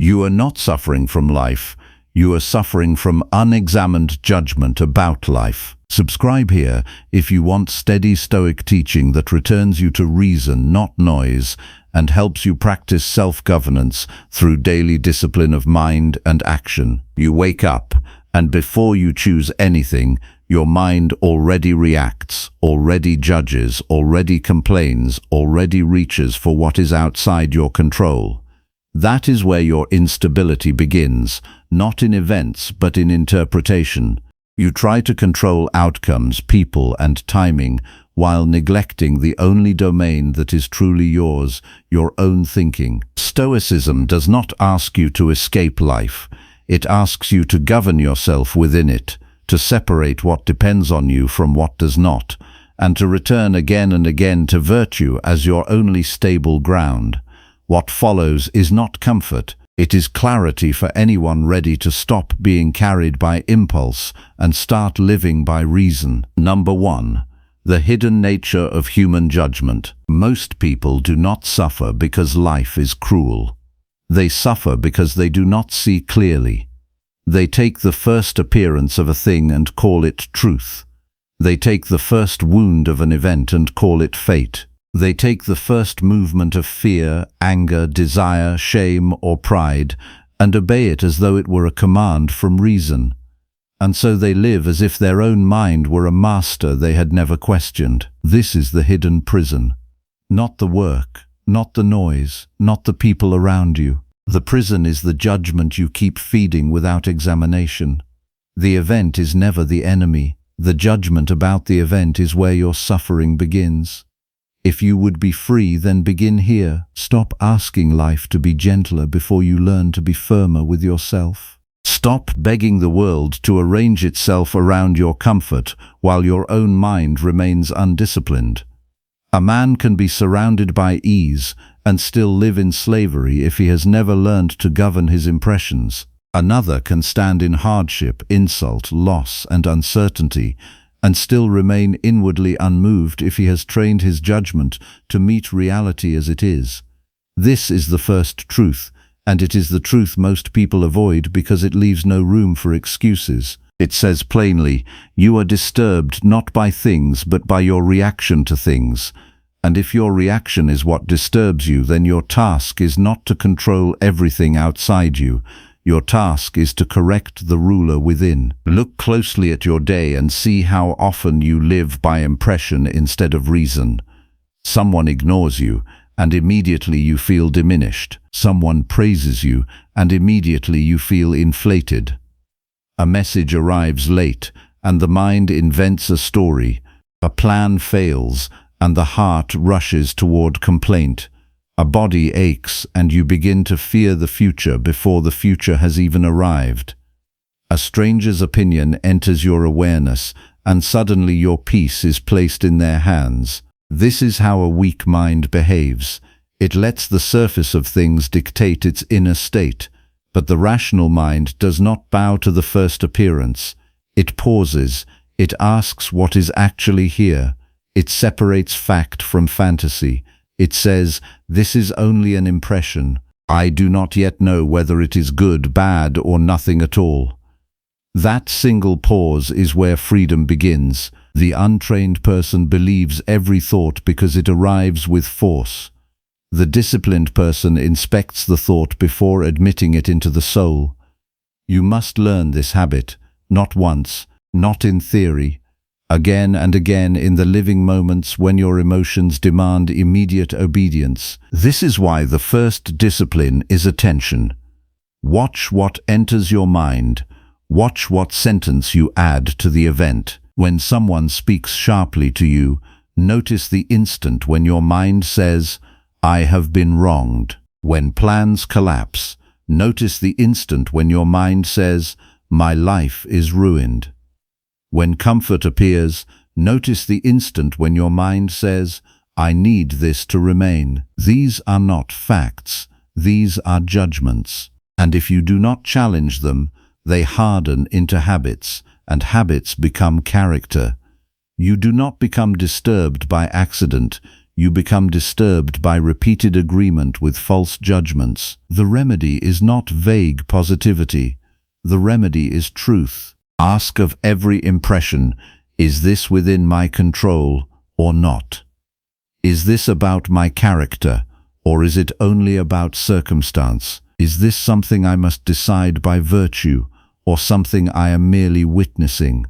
You are not suffering from life. You are suffering from unexamined judgment about life. Subscribe here if you want steady Stoic teaching that returns you to reason, not noise, and helps you practice self-governance through daily discipline of mind and action. You wake up, and before you choose anything, your mind already reacts, already judges, already complains, already reaches for what is outside your control. That is where your instability begins, not in events but in interpretation. You try to control outcomes, people, and timing, while neglecting the only domain that is truly yours, your own thinking. Stoicism does not ask you to escape life. It asks you to govern yourself within it, to separate what depends on you from what does not, and to return again and again to virtue as your only stable ground. What follows is not comfort. It is clarity for anyone ready to stop being carried by impulse and start living by reason. Number 1. The hidden nature of human judgment. Most people do not suffer because life is cruel. They suffer because they do not see clearly. They take the first appearance of a thing and call it truth. They take the first wound of an event and call it fate. They take the first movement of fear, anger, desire, shame, or pride, and obey it as though it were a command from reason. And so they live as if their own mind were a master they had never questioned. This is the hidden prison. Not the work, not the noise, not the people around you. The prison is the judgment you keep feeding without examination. The event is never the enemy. The judgment about the event is where your suffering begins. If you would be free, then begin here. Stop asking life to be gentler before you learn to be firmer with yourself. Stop begging the world to arrange itself around your comfort while your own mind remains undisciplined. A man can be surrounded by ease and still live in slavery if he has never learned to govern his impressions. Another can stand in hardship, insult, loss, and uncertainty and still remain inwardly unmoved if he has trained his judgment to meet reality as it is. This is the first truth, and it is the truth most people avoid because it leaves no room for excuses. It says plainly, you are disturbed not by things but by your reaction to things. And if your reaction is what disturbs you, then your task is not to control everything outside you. Your task is to correct the ruler within. Look closely at your day and see how often you live by impression instead of reason. Someone ignores you, and immediately you feel diminished. Someone praises you, and immediately you feel inflated. A message arrives late, and the mind invents a story. A plan fails, and the heart rushes toward complaint. A body aches, and you begin to fear the future before the future has even arrived. A stranger's opinion enters your awareness, and suddenly your peace is placed in their hands. This is how a weak mind behaves. It lets the surface of things dictate its inner state, but the rational mind does not bow to the first appearance. It pauses. It asks what is actually here. It separates fact from fantasy. It says, this is only an impression. I do not yet know whether it is good, bad, or nothing at all. That single pause is where freedom begins. The untrained person believes every thought because it arrives with force. The disciplined person inspects the thought before admitting it into the soul. You must learn this habit, not once, not in theory, again and again in the living moments when your emotions demand immediate obedience. This is why the first discipline is attention. Watch what enters your mind. Watch what sentence you add to the event. When someone speaks sharply to you, notice the instant when your mind says, I have been wronged. When plans collapse, notice the instant when your mind says, my life is ruined. When comfort appears, notice the instant when your mind says, I need this to remain. These are not facts. These are judgments. And if you do not challenge them, they harden into habits, and habits become character. You do not become disturbed by accident. You become disturbed by repeated agreement with false judgments. The remedy is not vague positivity. The remedy is truth. Ask of every impression, is this within my control or not? Is this about my character, or is it only about circumstance? Is this something I must decide by virtue, or something I am merely witnessing?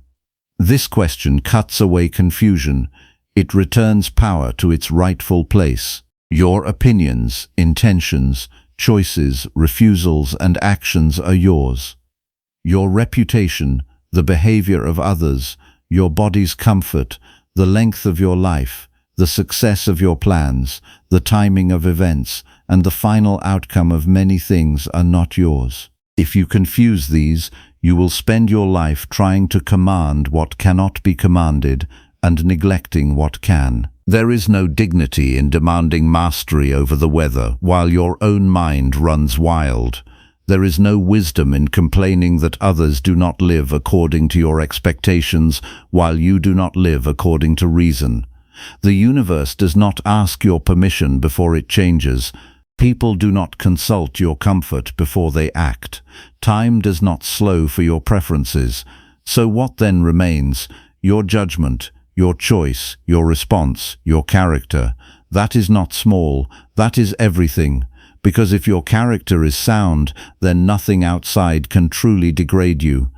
This question cuts away confusion. It returns power to its rightful place. Your opinions, intentions, choices, refusals, and actions are yours. Your reputation, the behavior of others, your body's comfort, the length of your life, the success of your plans, the timing of events, and the final outcome of many things are not yours. If you confuse these, you will spend your life trying to command what cannot be commanded and neglecting what can. There is no dignity in demanding mastery over the weather while your own mind runs wild. There is no wisdom in complaining that others do not live according to your expectations while you do not live according to reason. The universe does not ask your permission before it changes. People do not consult your comfort before they act. Time does not slow for your preferences. So what then remains? Your judgment, your choice, your response, your character. That is not small, that is everything. Because if your character is sound, then nothing outside can truly degrade you.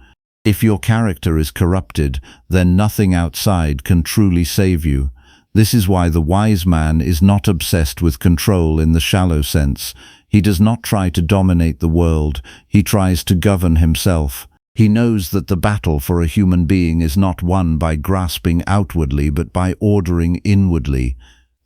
If your character is corrupted, then nothing outside can truly save you. This is why the wise man is not obsessed with control in the shallow sense. He does not try to dominate the world, he tries to govern himself. He knows that the battle for a human being is not won by grasping outwardly but by ordering inwardly.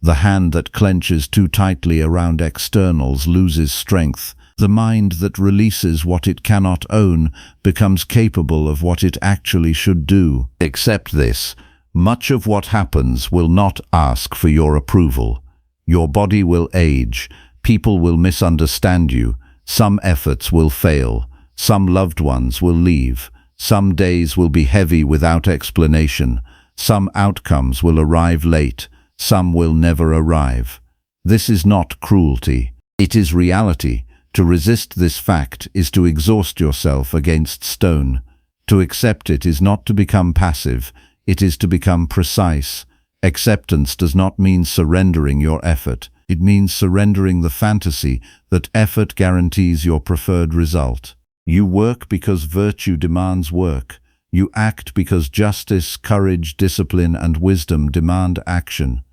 The hand that clenches too tightly around externals loses strength. The mind that releases what it cannot own becomes capable of what it actually should do. Accept this. Much of what happens will not ask for your approval. Your body will age, people will misunderstand you, some efforts will fail, some loved ones will leave, some days will be heavy without explanation, some outcomes will arrive late, some will never arrive. This is not cruelty, it is reality. To resist this fact is to exhaust yourself against stone. To accept it is not to become passive, it is to become precise. Acceptance does not mean surrendering your effort. It means surrendering the fantasy that effort guarantees your preferred result. You work because virtue demands work. You act because justice, courage, discipline, and wisdom demand action.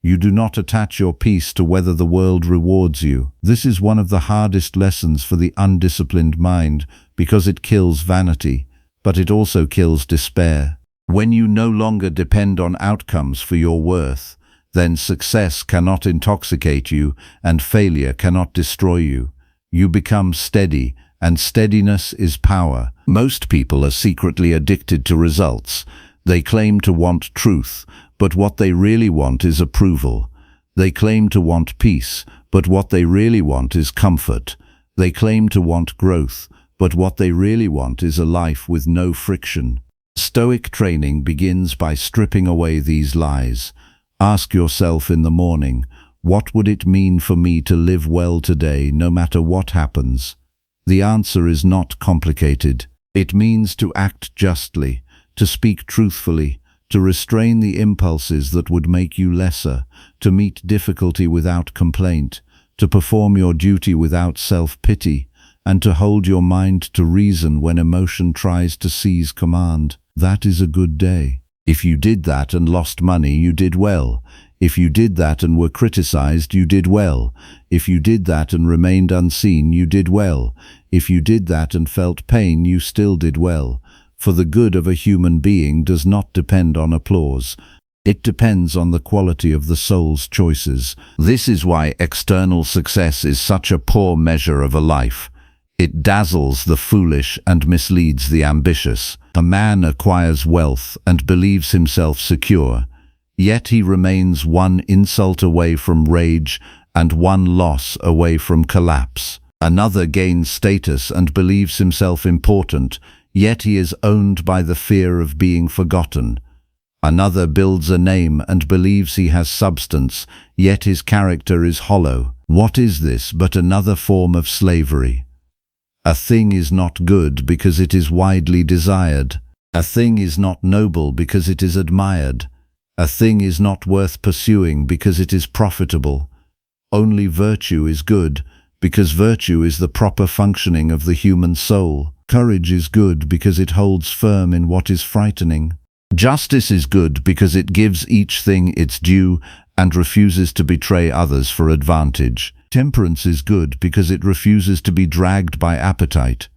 You do not attach your peace to whether the world rewards you. This is one of the hardest lessons for the undisciplined mind because it kills vanity, but it also kills despair. When you no longer depend on outcomes for your worth, then success cannot intoxicate you and failure cannot destroy you. You become steady, and steadiness is power. Most people are secretly addicted to results. They claim to want truth, but what they really want is approval. They claim to want peace, but what they really want is comfort. They claim to want growth, but what they really want is a life with no friction. Stoic training begins by stripping away these lies. Ask yourself in the morning, what would it mean for me to live well today, no matter what happens? The answer is not complicated. It means to act justly, to speak truthfully, to restrain the impulses that would make you lesser, to meet difficulty without complaint, to perform your duty without self-pity, and to hold your mind to reason when emotion tries to seize command. That is a good day. If you did that and lost money, you did well. If you did that and were criticized, you did well. If you did that and remained unseen, you did well. If you did that and felt pain, you still did well. For the good of a human being does not depend on applause. It depends on the quality of the soul's choices. This is why external success is such a poor measure of a life. It dazzles the foolish and misleads the ambitious. A man acquires wealth and believes himself secure, yet he remains one insult away from rage and one loss away from collapse. Another gains status and believes himself important, yet he is owned by the fear of being forgotten. Another builds a name and believes he has substance, yet his character is hollow. What is this but another form of slavery? A thing is not good because it is widely desired. A thing is not noble because it is admired. A thing is not worth pursuing because it is profitable. Only virtue is good, because virtue is the proper functioning of the human soul. Courage is good because it holds firm in what is frightening. Justice is good because it gives each thing its due and refuses to betray others for advantage. Temperance is good because it refuses to be dragged by appetite.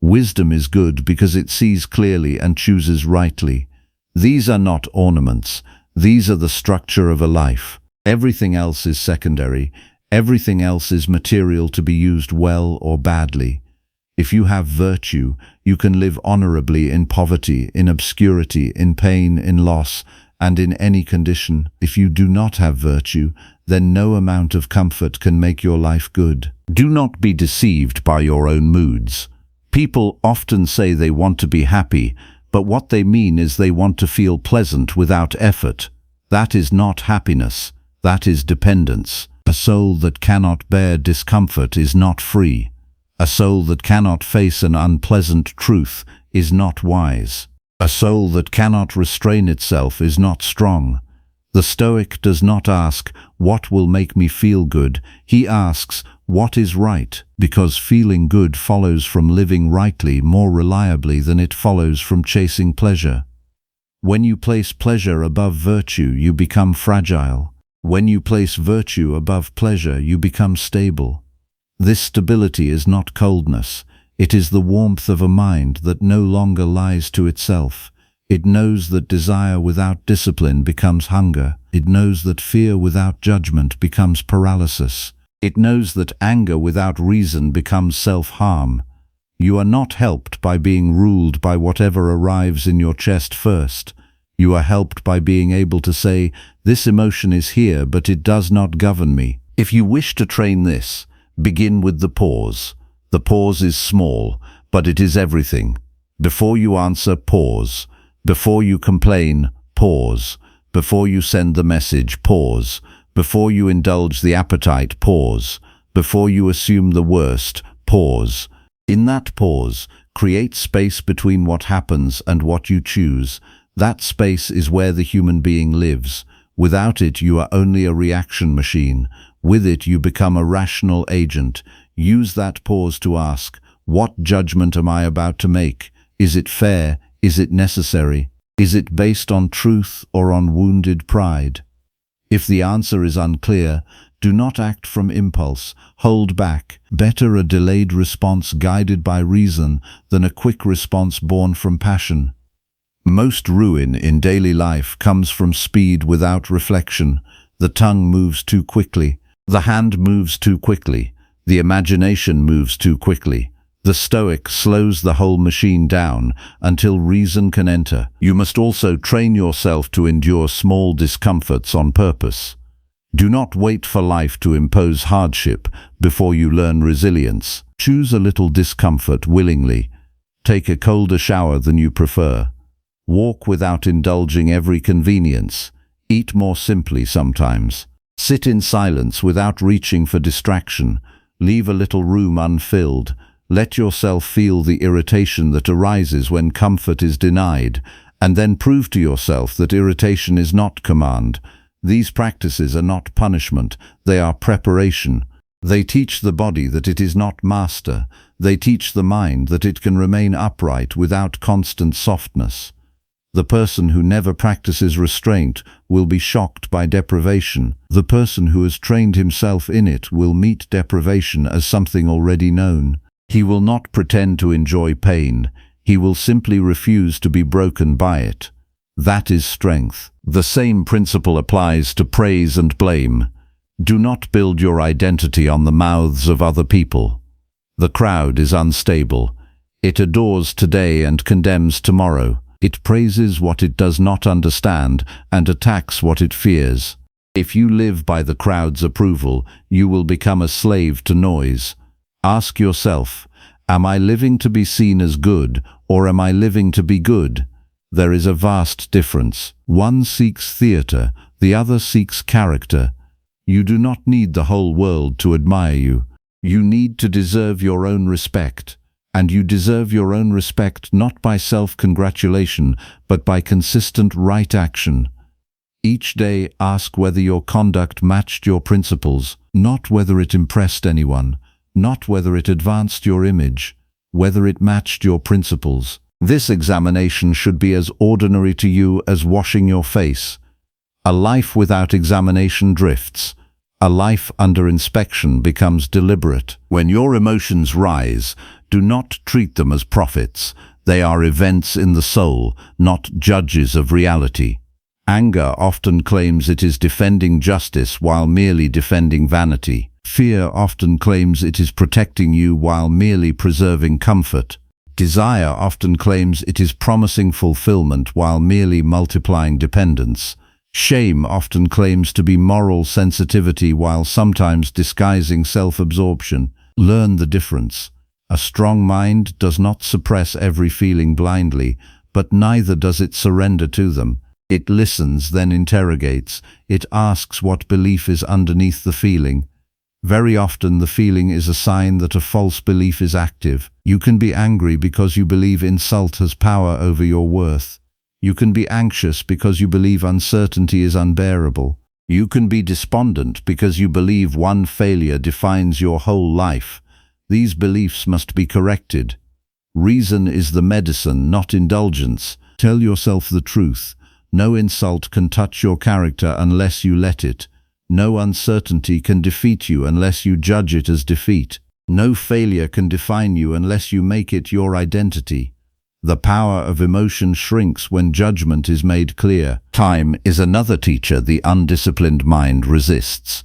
Wisdom is good because it sees clearly and chooses rightly. These are not ornaments. These are the structure of a life. Everything else is secondary. Everything else is material to be used well or badly. If you have virtue, you can live honorably in poverty, in obscurity, in pain, in loss, and in any condition. If you do not have virtue, then no amount of comfort can make your life good. Do not be deceived by your own moods. People often say they want to be happy, but what they mean is they want to feel pleasant without effort. That is not happiness. That is dependence. A soul that cannot bear discomfort is not free. A soul that cannot face an unpleasant truth is not wise. A soul that cannot restrain itself is not strong. The Stoic does not ask, "What will make me feel good?" He asks, "What is right?" Because feeling good follows from living rightly more reliably than it follows from chasing pleasure. When you place pleasure above virtue, you become fragile. When you place virtue above pleasure, you become stable. This stability is not coldness. It is the warmth of a mind that no longer lies to itself. It knows that desire without discipline becomes hunger. It knows that fear without judgment becomes paralysis. It knows that anger without reason becomes self-harm. You are not helped by being ruled by whatever arrives in your chest first. You are helped by being able to say, "This emotion is here, but it does not govern me." If you wish to train this, begin with the pause. The pause is small, but it is everything. Before you answer, pause. Before you complain, pause. Before you send the message, pause. Before you indulge the appetite, pause. Before you assume the worst, pause. In that pause, create space between what happens and what you choose. That space is where the human being lives. Without it, you are only a reaction machine. With it, you become a rational agent. Use that pause to ask, what judgment am I about to make? Is it fair? Is it necessary? Is it based on truth or on wounded pride? If the answer is unclear, do not act from impulse. Hold back. Better a delayed response guided by reason than a quick response born from passion. Most ruin in daily life comes from speed without reflection. The tongue moves too quickly. The hand moves too quickly. The imagination moves too quickly. The Stoic slows the whole machine down until reason can enter. You must also train yourself to endure small discomforts on purpose. Do not wait for life to impose hardship before you learn resilience. Choose a little discomfort willingly. Take a colder shower than you prefer. Walk without indulging every convenience. Eat more simply sometimes. Sit in silence without reaching for distraction. Leave a little room unfilled. Let yourself feel the irritation that arises when comfort is denied, and then prove to yourself that irritation is not command. These practices are not punishment, they are preparation. They teach the body that it is not master. They teach the mind that it can remain upright without constant softness. The person who never practices restraint will be shocked by deprivation. The person who has trained himself in it will meet deprivation as something already known. He will not pretend to enjoy pain. He will simply refuse to be broken by it. That is strength. The same principle applies to praise and blame. Do not build your identity on the mouths of other people. The crowd is unstable. It adores today and condemns tomorrow. It praises what it does not understand and attacks what it fears. If you live by the crowd's approval, you will become a slave to noise. Ask yourself, am I living to be seen as good, or am I living to be good? There is a vast difference. One seeks theatre, the other seeks character. You do not need the whole world to admire you. You need to deserve your own respect. And you deserve your own respect not by self-congratulation, but by consistent right action. Each day ask whether your conduct matched your principles, not whether it impressed anyone, not whether it advanced your image, whether it matched your principles. This examination should be as ordinary to you as washing your face. A life without examination drifts. A life under inspection becomes deliberate. When your emotions rise, do not treat them as prophets. They are events in the soul, not judges of reality. Anger often claims it is defending justice while merely defending vanity. Fear often claims it is protecting you while merely preserving comfort. Desire often claims it is promising fulfillment while merely multiplying dependence. Shame often claims to be moral sensitivity while sometimes disguising self-absorption. Learn the difference. A strong mind does not suppress every feeling blindly, but neither does it surrender to them. It listens, then interrogates. It asks what belief is underneath the feeling. Very often the feeling is a sign that a false belief is active. You can be angry because you believe insult has power over your worth. You can be anxious because you believe uncertainty is unbearable. You can be despondent because you believe one failure defines your whole life. These beliefs must be corrected. Reason is the medicine, not indulgence. Tell yourself the truth. No insult can touch your character unless you let it. No uncertainty can defeat you unless you judge it as defeat. No failure can define you unless you make it your identity. The power of emotion shrinks when judgment is made clear. Time is another teacher the undisciplined mind resists.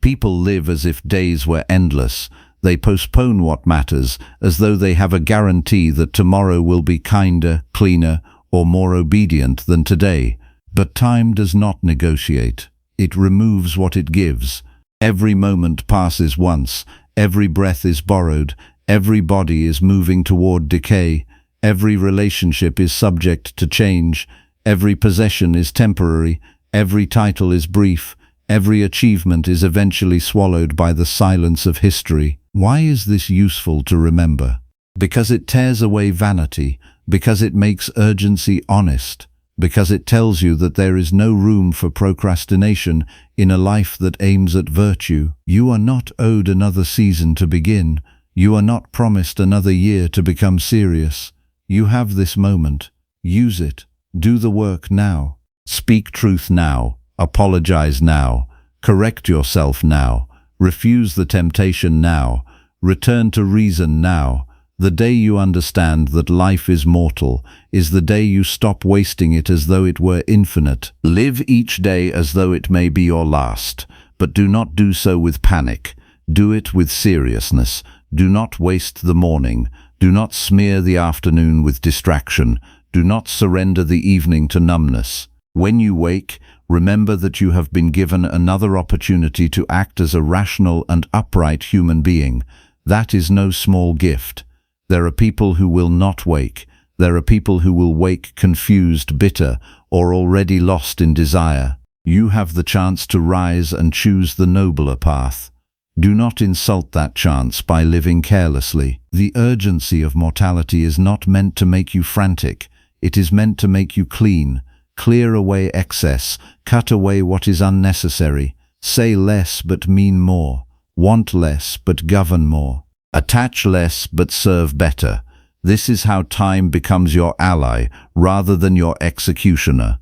People live as if days were endless. They postpone what matters, as though they have a guarantee that tomorrow will be kinder, cleaner, or more obedient than today. But time does not negotiate. It removes what it gives. Every moment passes once. Every breath is borrowed. Every body is moving toward decay. Every relationship is subject to change. Every possession is temporary. Every title is brief. Every achievement is eventually swallowed by the silence of history. Why is this useful to remember? Because it tears away vanity, because it makes urgency honest, because it tells you that there is no room for procrastination in a life that aims at virtue. You are not owed another season to begin. You are not promised another year to become serious. You have this moment. Use it. Do the work now. Speak truth now. Apologize now. Correct yourself now. Refuse the temptation now. Return to reason now. The day you understand that life is mortal is the day you stop wasting it as though it were infinite. Live each day as though it may be your last, but do not do so with panic. Do it with seriousness. Do not waste the morning. Do not smear the afternoon with distraction. Do not surrender the evening to numbness. When you wake, remember that you have been given another opportunity to act as a rational and upright human being. That is no small gift. There are people who will not wake. There are people who will wake confused, bitter, or already lost in desire. You have the chance to rise and choose the nobler path. Do not insult that chance by living carelessly. The urgency of mortality is not meant to make you frantic. It is meant to make you clean. Clear away excess. Cut away what is unnecessary. Say less but mean more. Want less but govern more. Attach less but serve better. This is how time becomes your ally rather than your executioner.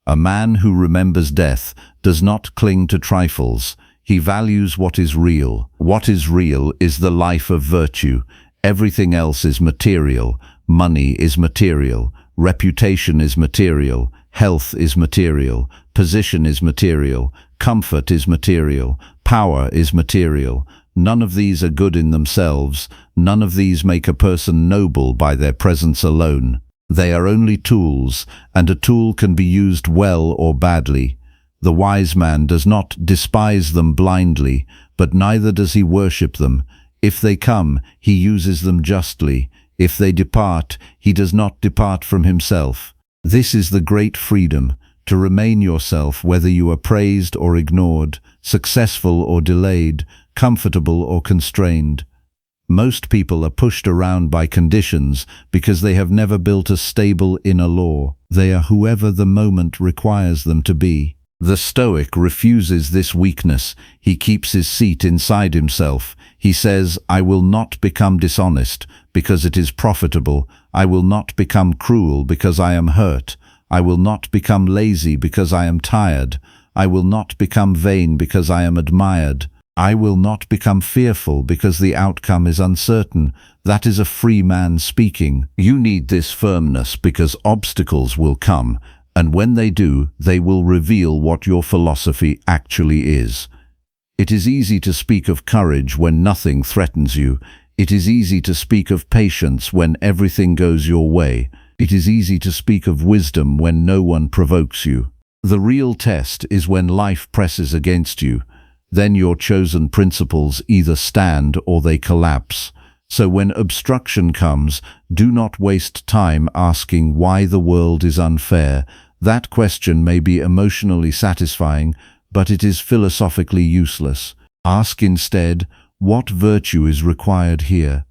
A man who remembers death does not cling to trifles. He values what is real. What is real is the life of virtue. Everything else is material. Money is material. Reputation is material. Health is material. Position is material. Comfort is material. Power is material. None of these are good in themselves. None of these make a person noble by their presence alone. They are only tools, and a tool can be used well or badly. The wise man does not despise them blindly, but neither does he worship them. If they come, he uses them justly. If they depart, he does not depart from himself. This is the great freedom, to remain yourself whether you are praised or ignored, successful or delayed, comfortable or constrained. Most people are pushed around by conditions because they have never built a stable inner law. They are whoever the moment requires them to be. The Stoic refuses this weakness. He keeps his seat inside himself. He says, "I will not become dishonest because it is profitable. I will not become cruel because I am hurt. I will not become lazy because I am tired. I will not become vain because I am admired. I will not become fearful because the outcome is uncertain." That is a free man speaking. You need this firmness because obstacles will come, and when they do, they will reveal what your philosophy actually is. It is easy to speak of courage when nothing threatens you. It is easy to speak of patience when everything goes your way. It is easy to speak of wisdom when no one provokes you. The real test is when life presses against you. Then your chosen principles either stand or they collapse. So when obstruction comes, do not waste time asking why the world is unfair. That question may be emotionally satisfying, but it is philosophically useless. Ask instead, what virtue is required here?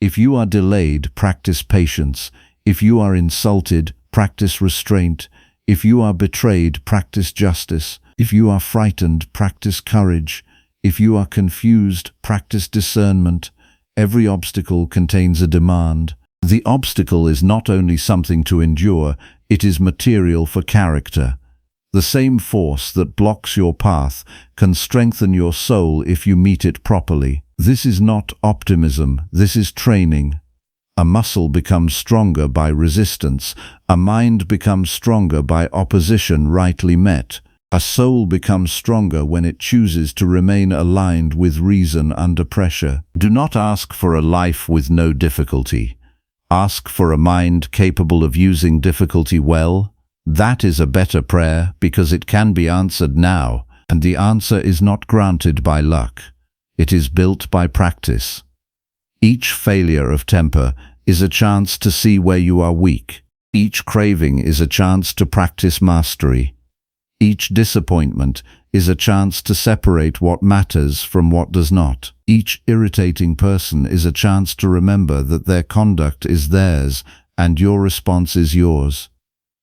If you are delayed, practice patience. If you are insulted, practice restraint. If you are betrayed, practice justice. If you are frightened, practice courage. If you are confused, practice discernment. Every obstacle contains a demand. The obstacle is not only something to endure, it is material for character. The same force that blocks your path can strengthen your soul if you meet it properly. This is not optimism, this is training. A muscle becomes stronger by resistance. A mind becomes stronger by opposition rightly met. A soul becomes stronger when it chooses to remain aligned with reason under pressure. Do not ask for a life with no difficulty. Ask for a mind capable of using difficulty well. That is a better prayer because it can be answered now, and the answer is not granted by luck. It is built by practice. Each failure of temper is a chance to see where you are weak. Each craving is a chance to practice mastery. Each disappointment is a chance to separate what matters from what does not. Each irritating person is a chance to remember that their conduct is theirs and your response is yours.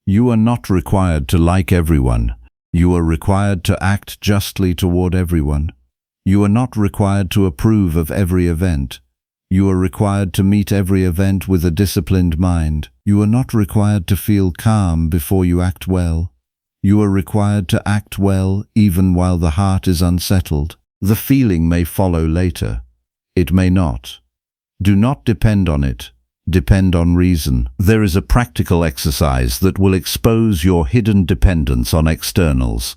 You are not required to like everyone. You are required to act justly toward everyone. You are not required to approve of every event. You are required to meet every event with a disciplined mind. You are not required to feel calm before you act well. You are required to act well even while the heart is unsettled. The feeling may follow later. It may not. Do not depend on it. Depend on reason. There is a practical exercise that will expose your hidden dependence on externals.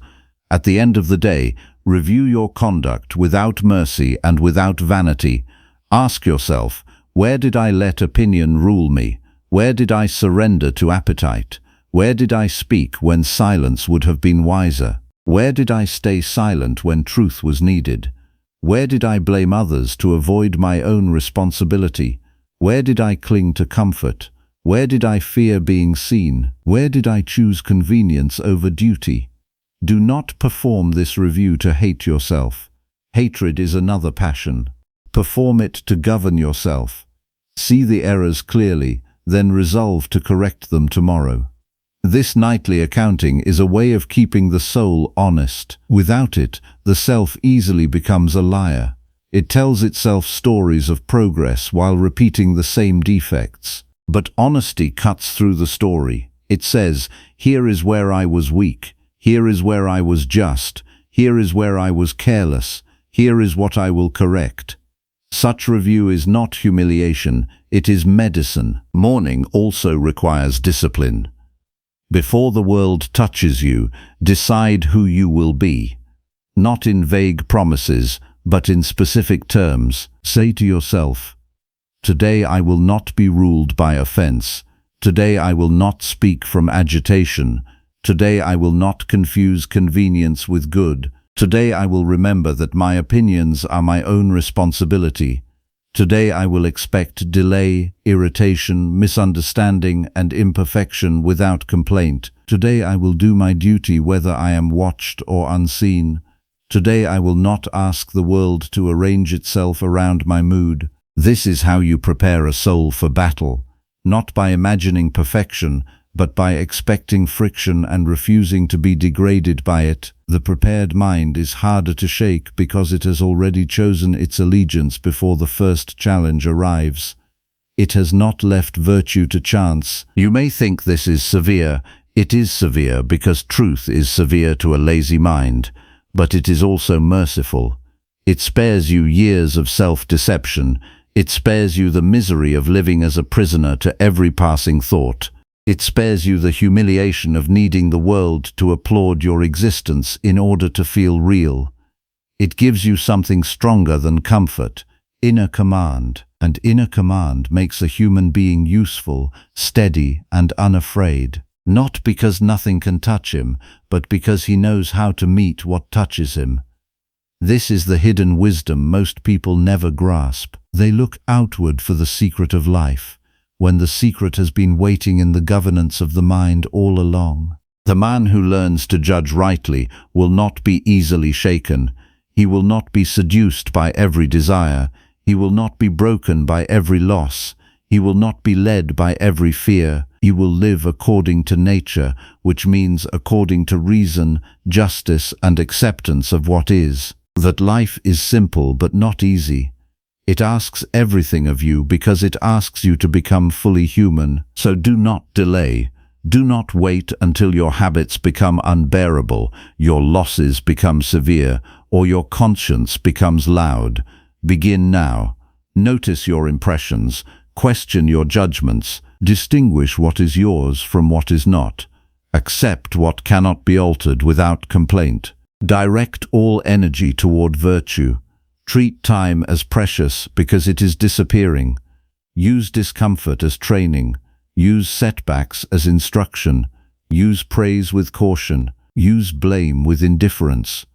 At the end of the day, review your conduct without mercy and without vanity. Ask yourself, where did I let opinion rule me? Where did I surrender to appetite? Where did I speak when silence would have been wiser? Where did I stay silent when truth was needed? Where did I blame others to avoid my own responsibility? Where did I cling to comfort? Where did I fear being seen? Where did I choose convenience over duty? Do not perform this review to hate yourself. Hatred is another passion. Perform it to govern yourself. See the errors clearly, then resolve to correct them tomorrow. This nightly accounting is a way of keeping the soul honest. Without it, the self easily becomes a liar. It tells itself stories of progress while repeating the same defects. But honesty cuts through the story. It says, here is where I was weak. Here is where I was just. Here is where I was careless. Here is what I will correct. Such review is not humiliation, it is medicine. Mourning also requires discipline. Before the world touches you, decide who you will be. Not in vague promises, but in specific terms. Say to yourself, today I will not be ruled by offense. Today I will not speak from agitation. Today I will not confuse convenience with good. Today I will remember that my opinions are my own responsibility. Today I will expect delay, irritation, misunderstanding, and imperfection without complaint. Today I will do my duty whether I am watched or unseen. Today I will not ask the world to arrange itself around my mood. This is how you prepare a soul for battle, not by imagining perfection, but by expecting friction and refusing to be degraded by it. The prepared mind is harder to shake because it has already chosen its allegiance before the first challenge arrives. It has not left virtue to chance. You may think this is severe. It is severe because truth is severe to a lazy mind, but it is also merciful. It spares you years of self-deception. It spares you the misery of living as a prisoner to every passing thought. It spares you the humiliation of needing the world to applaud your existence in order to feel real. It gives you something stronger than comfort, inner command, and inner command makes a human being useful, steady, and unafraid. Not because nothing can touch him, but because he knows how to meet what touches him. This is the hidden wisdom most people never grasp. They look outward for the secret of life, when the secret has been waiting in the governance of the mind all along. The man who learns to judge rightly will not be easily shaken. He will not be seduced by every desire. He will not be broken by every loss. He will not be led by every fear. He will live according to nature, which means according to reason, justice, and acceptance of what is. That life is simple but not easy. It asks everything of you because it asks you to become fully human. So do not delay. Do not wait until your habits become unbearable, your losses become severe, or your conscience becomes loud. Begin now. Notice your impressions. Question your judgments. Distinguish what is yours from what is not. Accept what cannot be altered without complaint. Direct all energy toward virtue. Treat time as precious because it is disappearing. Use discomfort as training. Use setbacks as instruction. Use praise with caution. Use blame with indifference.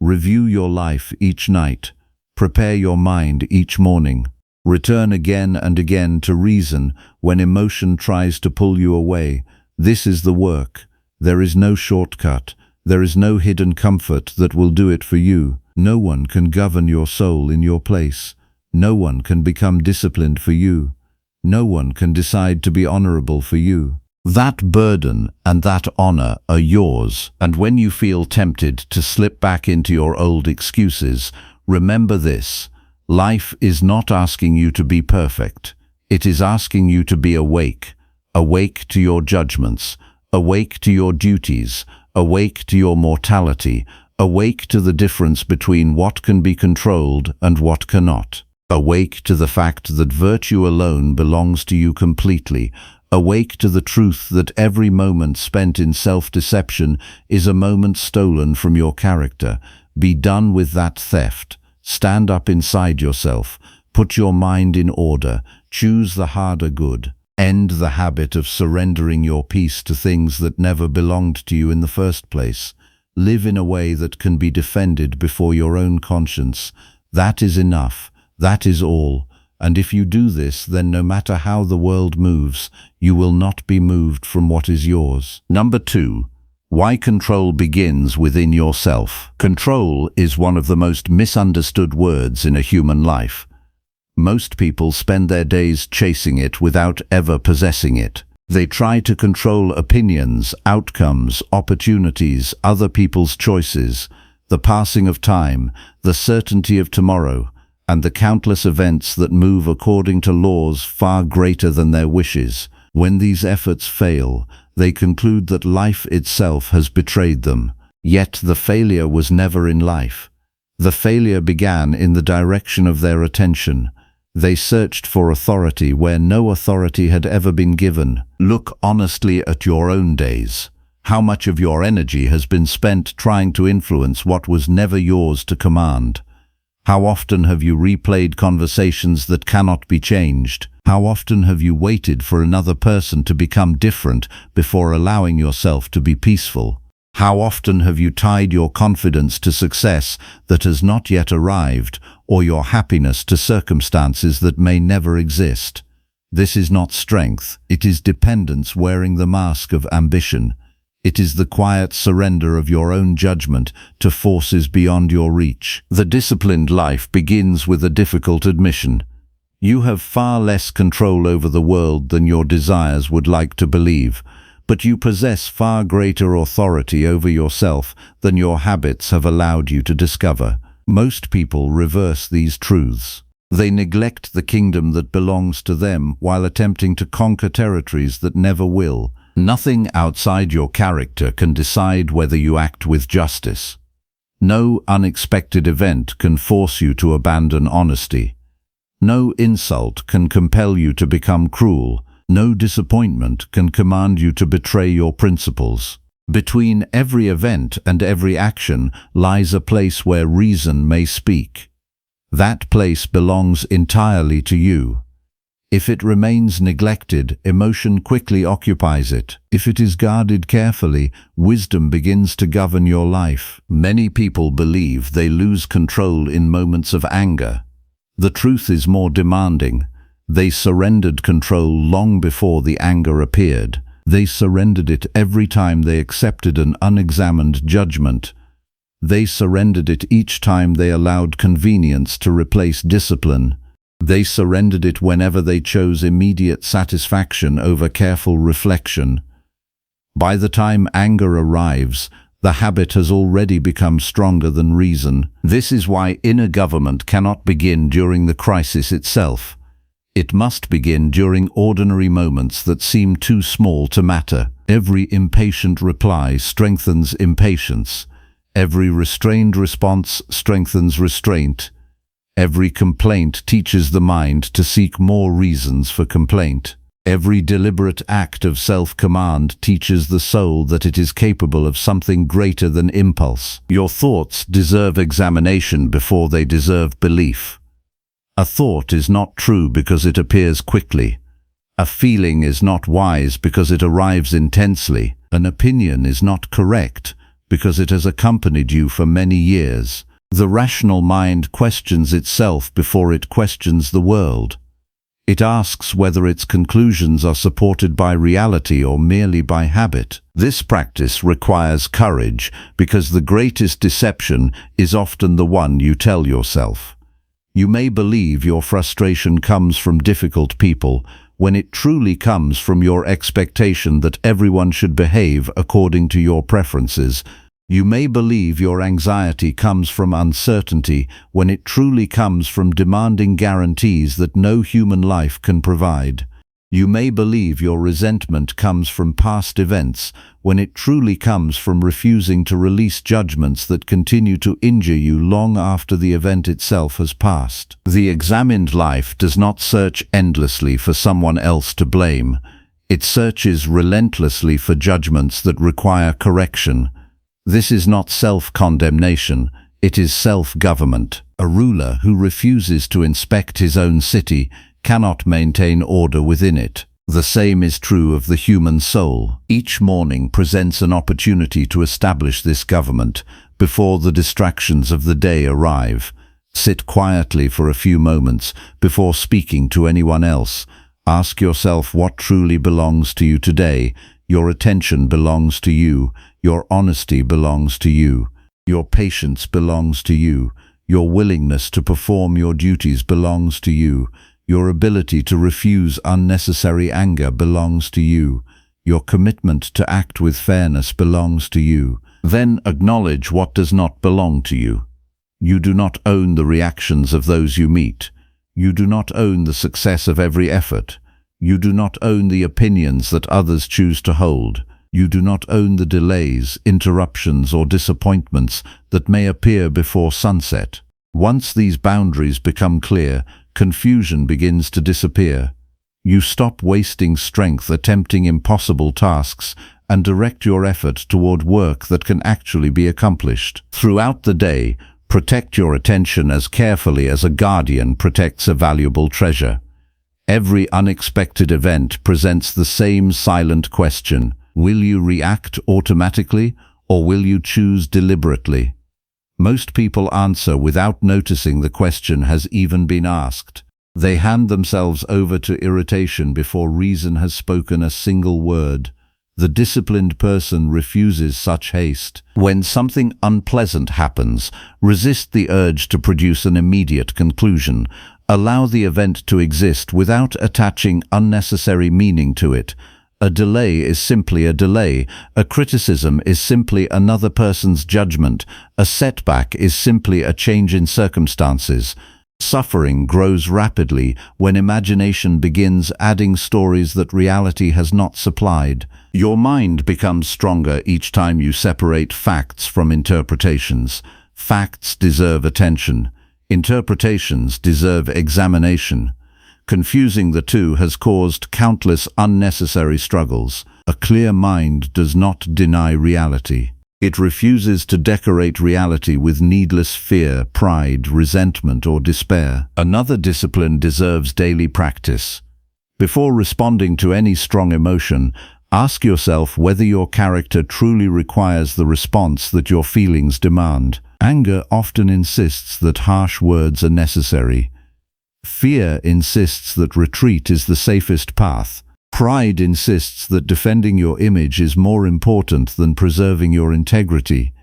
Review your life each night. Prepare your mind each morning. Return again and again to reason when emotion tries to pull you away. This is the work. There is no shortcut. There is no hidden comfort that will do it for you. No one can govern your soul in your place. No one can become disciplined for you. No one can decide to be honorable for you. That burden and that honor are yours. And when you feel tempted to slip back into your old excuses, remember this. Life is not asking you to be perfect. It is asking you to be awake. Awake to your judgments. Awake to your duties. Awake to your mortality. Awake to the difference between what can be controlled and what cannot. Awake to the fact that virtue alone belongs to you completely. Awake to the truth that every moment spent in self-deception is a moment stolen from your character. Be done with that theft. Stand up inside yourself. Put your mind in order. Choose the harder good. End the habit of surrendering your peace to things that never belonged to you in the first place. Live in a way that can be defended before your own conscience. That is enough. That is all. And if you do this, then no matter how the world moves, you will not be moved from what is yours. Number 2. Why control begins within yourself. Control is one of the most misunderstood words in a human life. Most people spend their days chasing it without ever possessing it. They try to control opinions, outcomes, opportunities, other people's choices, the passing of time, the certainty of tomorrow, and the countless events that move according to laws far greater than their wishes. When these efforts fail, they conclude that life itself has betrayed them. Yet the failure was never in life. The failure began in the direction of their attention. They searched for authority where no authority had ever been given. Look honestly at your own days. How much of your energy has been spent trying to influence what was never yours to command? How often have you replayed conversations that cannot be changed? How often have you waited for another person to become different before allowing yourself to be peaceful? How often have you tied your confidence to success that has not yet arrived, or your happiness to circumstances that may never exist. This is not strength, it is dependence wearing the mask of ambition. It is the quiet surrender of your own judgment to forces beyond your reach. The disciplined life begins with a difficult admission. You have far less control over the world than your desires would like to believe, but you possess far greater authority over yourself than your habits have allowed you to discover. Most people reverse these truths. They neglect the kingdom that belongs to them while attempting to conquer territories that never will. Nothing outside your character can decide whether you act with justice. No unexpected event can force you to abandon honesty. No insult can compel you to become cruel. No disappointment can command you to betray your principles. Between every event and every action lies a place where reason may speak. That place belongs entirely to you. If it remains neglected, emotion quickly occupies it. If it is guarded carefully, wisdom begins to govern your life. Many people believe they lose control in moments of anger. The truth is more demanding. They surrendered control long before the anger appeared. They surrendered it every time they accepted an unexamined judgment. They surrendered it each time they allowed convenience to replace discipline. They surrendered it whenever they chose immediate satisfaction over careful reflection. By the time anger arrives, the habit has already become stronger than reason. This is why inner government cannot begin during the crisis itself. It must begin during ordinary moments that seem too small to matter. Every impatient reply strengthens impatience. Every restrained response strengthens restraint. Every complaint teaches the mind to seek more reasons for complaint. Every deliberate act of self-command teaches the soul that it is capable of something greater than impulse. Your thoughts deserve examination before they deserve belief. A thought is not true because it appears quickly. A feeling is not wise because it arrives intensely. An opinion is not correct because it has accompanied you for many years. The rational mind questions itself before it questions the world. It asks whether its conclusions are supported by reality or merely by habit. This practice requires courage because the greatest deception is often the one you tell yourself. You may believe your frustration comes from difficult people when it truly comes from your expectation that everyone should behave according to your preferences. You may believe your anxiety comes from uncertainty when it truly comes from demanding guarantees that no human life can provide. You may believe your resentment comes from past events when it truly comes from refusing to release judgments that continue to injure you long after the event itself has passed. The examined life does not search endlessly for someone else to blame. It searches relentlessly for judgments that require correction. This is not self-condemnation, it is self-government. A ruler who refuses to inspect his own city cannot maintain order within it. The same is true of the human soul. Each morning presents an opportunity to establish this government before the distractions of the day arrive. Sit quietly for a few moments before speaking to anyone else. Ask yourself what truly belongs to you today. Your attention belongs to you. Your honesty belongs to you. Your patience belongs to you. Your willingness to perform your duties belongs to you. Your ability to refuse unnecessary anger belongs to you. Your commitment to act with fairness belongs to you. Then acknowledge what does not belong to you. You do not own the reactions of those you meet. You do not own the success of every effort. You do not own the opinions that others choose to hold. You do not own the delays, interruptions, or disappointments that may appear before sunset. Once these boundaries become clear, confusion begins to disappear. You stop wasting strength attempting impossible tasks and direct your effort toward work that can actually be accomplished. Throughout the day, protect your attention as carefully as a guardian protects a valuable treasure. Every unexpected event presents the same silent question. Will you react automatically, or will you choose deliberately? Most people answer without noticing the question has even been asked. They hand themselves over to irritation before reason has spoken a single word. The disciplined person refuses such haste. When something unpleasant happens, resist the urge to produce an immediate conclusion. Allow the event to exist without attaching unnecessary meaning to it. A delay is simply a delay. A criticism is simply another person's judgment. A setback is simply a change in circumstances. Suffering grows rapidly when imagination begins adding stories that reality has not supplied. Your mind becomes stronger each time you separate facts from interpretations. Facts deserve attention. Interpretations deserve examination. Confusing the two has caused countless unnecessary struggles. A clear mind does not deny reality. It refuses to decorate reality with needless fear, pride, resentment, or despair. Another discipline deserves daily practice. Before responding to any strong emotion, ask yourself whether your character truly requires the response that your feelings demand. Anger often insists that harsh words are necessary. Fear insists that retreat is the safest path. Pride insists that defending your image is more important than preserving your integrity.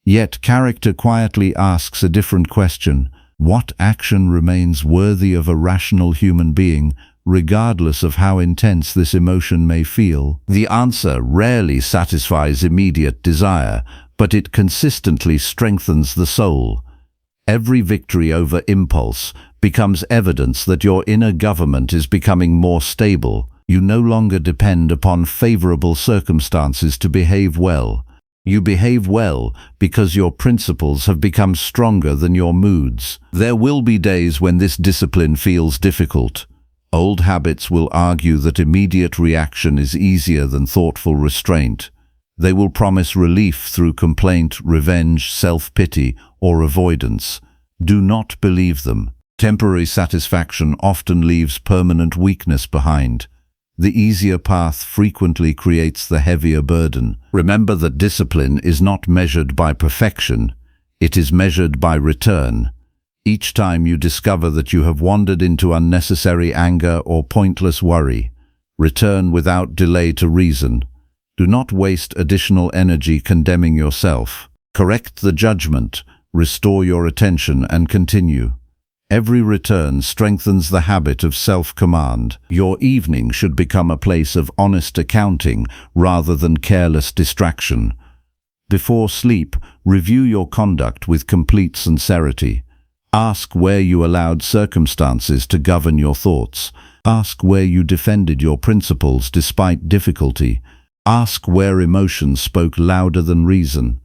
Yet character quietly asks a different question. What action remains worthy of a rational human being, regardless of how intense this emotion may feel? The answer rarely satisfies immediate desire, but it consistently strengthens the soul. Every victory over impulse becomes evidence that your inner government is becoming more stable. You no longer depend upon favorable circumstances to behave well. You behave well because your principles have become stronger than your moods. There will be days when this discipline feels difficult. Old habits will argue that immediate reaction is easier than thoughtful restraint. They will promise relief through complaint, revenge, self-pity, or avoidance. Do not believe them. Temporary satisfaction often leaves permanent weakness behind. The easier path frequently creates the heavier burden. Remember that discipline is not measured by perfection. It is measured by return. Each time you discover that you have wandered into unnecessary anger or pointless worry, return without delay to reason. Do not waste additional energy condemning yourself. Correct the judgment, restore your attention, and continue. Every return strengthens the habit of self-command. Your evening should become a place of honest accounting rather than careless distraction. Before sleep, review your conduct with complete sincerity. Ask where you allowed circumstances to govern your thoughts. Ask where you defended your principles despite difficulty. Ask where emotions spoke louder than reason.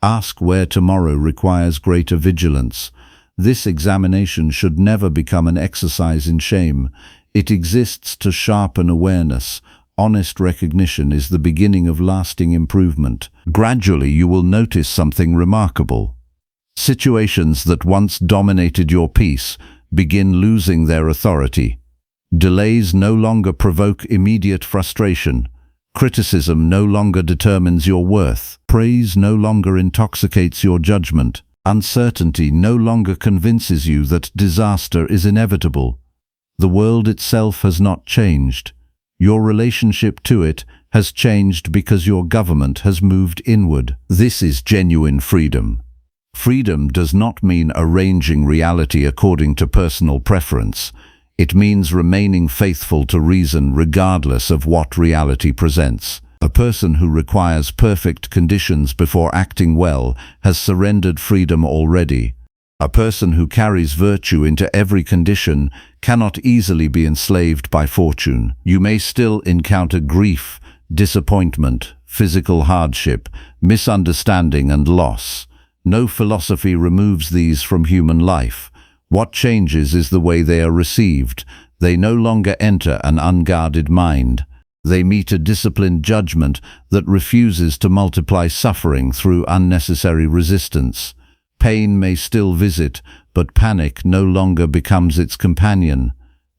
Ask where tomorrow requires greater vigilance. This examination should never become an exercise in shame. It exists to sharpen awareness. Honest recognition is the beginning of lasting improvement. Gradually, you will notice something remarkable. Situations that once dominated your peace begin losing their authority. Delays no longer provoke immediate frustration. Criticism no longer determines your worth. Praise no longer intoxicates your judgment. Uncertainty no longer convinces you that disaster is inevitable. The world itself has not changed. Your relationship to it has changed because your government has moved inward. This is genuine freedom. Freedom does not mean arranging reality according to personal preference. It means remaining faithful to reason regardless of what reality presents. A person who requires perfect conditions before acting well has surrendered freedom already. A person who carries virtue into every condition cannot easily be enslaved by fortune. You may still encounter grief, disappointment, physical hardship, misunderstanding, and loss. No philosophy removes these from human life. What changes is the way they are received. They no longer enter an unguarded mind. They meet a disciplined judgment that refuses to multiply suffering through unnecessary resistance. Pain may still visit, but panic no longer becomes its companion.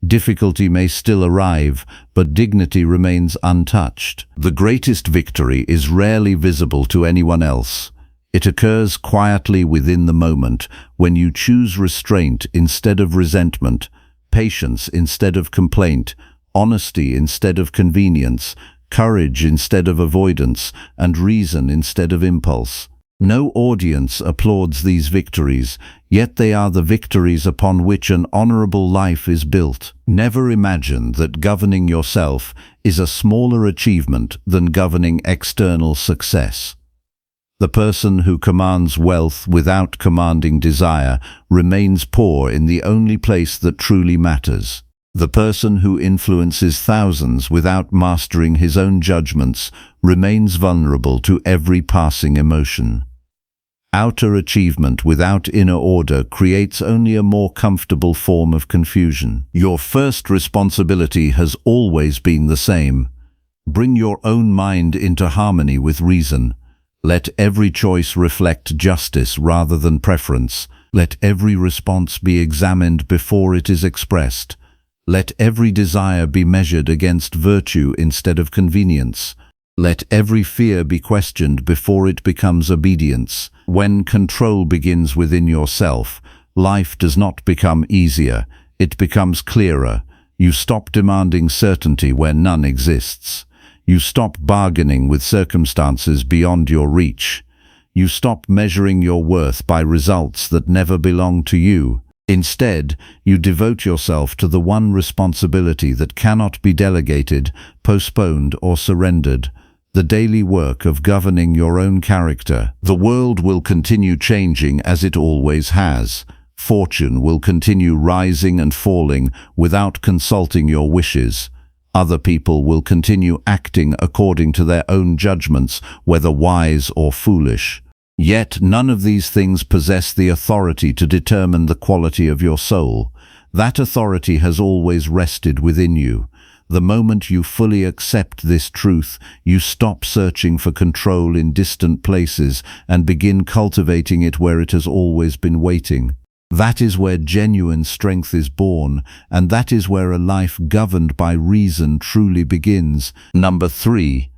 Difficulty may still arrive, but dignity remains untouched. The greatest victory is rarely visible to anyone else. It occurs quietly within the moment, when you choose restraint instead of resentment, patience instead of complaint, honesty instead of convenience, courage instead of avoidance, and reason instead of impulse. No audience applauds these victories, yet they are the victories upon which an honorable life is built. Never imagine that governing yourself is a smaller achievement than governing external success. The person who commands wealth without commanding desire remains poor in the only place that truly matters. The person who influences thousands without mastering his own judgments remains vulnerable to every passing emotion. Outer achievement without inner order creates only a more comfortable form of confusion. Your first responsibility has always been the same. Bring your own mind into harmony with reason. Let every choice reflect justice rather than preference. Let every response be examined before it is expressed. Let every desire be measured against virtue instead of convenience. Let every fear be questioned before it becomes obedience. When control begins within yourself, life does not become easier, it becomes clearer. You stop demanding certainty where none exists. You stop bargaining with circumstances beyond your reach. You stop measuring your worth by results that never belong to you. Instead, you devote yourself to the one responsibility that cannot be delegated, postponed, or surrendered: the daily work of governing your own character. The world will continue changing as it always has. Fortune will continue rising and falling without consulting your wishes. Other people will continue acting according to their own judgments, whether wise or foolish. Yet none of these things possess the authority to determine the quality of your soul. That authority has always rested within you. The moment you fully accept this truth, you stop searching for control in distant places and begin cultivating it where it has always been waiting. That is where genuine strength is born, and that is where a life governed by reason truly begins. Number 3.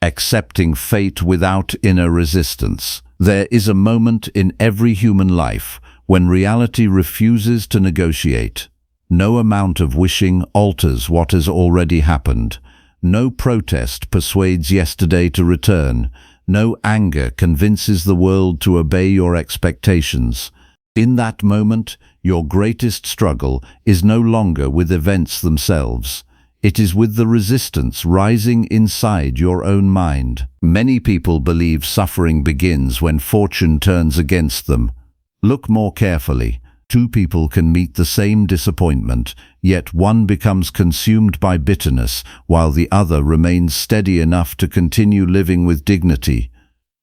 Accepting fate without inner resistance. There is a moment in every human life when reality refuses to negotiate. No amount of wishing alters what has already happened. No protest persuades yesterday to return. No anger convinces the world to obey your expectations. In that moment, your greatest struggle is no longer with events themselves. It is with the resistance rising inside your own mind. Many people believe suffering begins when fortune turns against them. Look more carefully. Two people can meet the same disappointment, yet one becomes consumed by bitterness, while the other remains steady enough to continue living with dignity.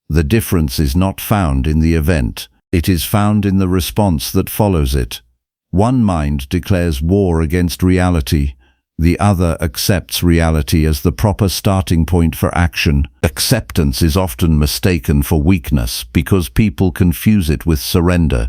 The difference is not found in the event. It is found in the response that follows it. One mind declares war against reality. The other accepts reality as the proper starting point for action. Acceptance is often mistaken for weakness because people confuse it with surrender.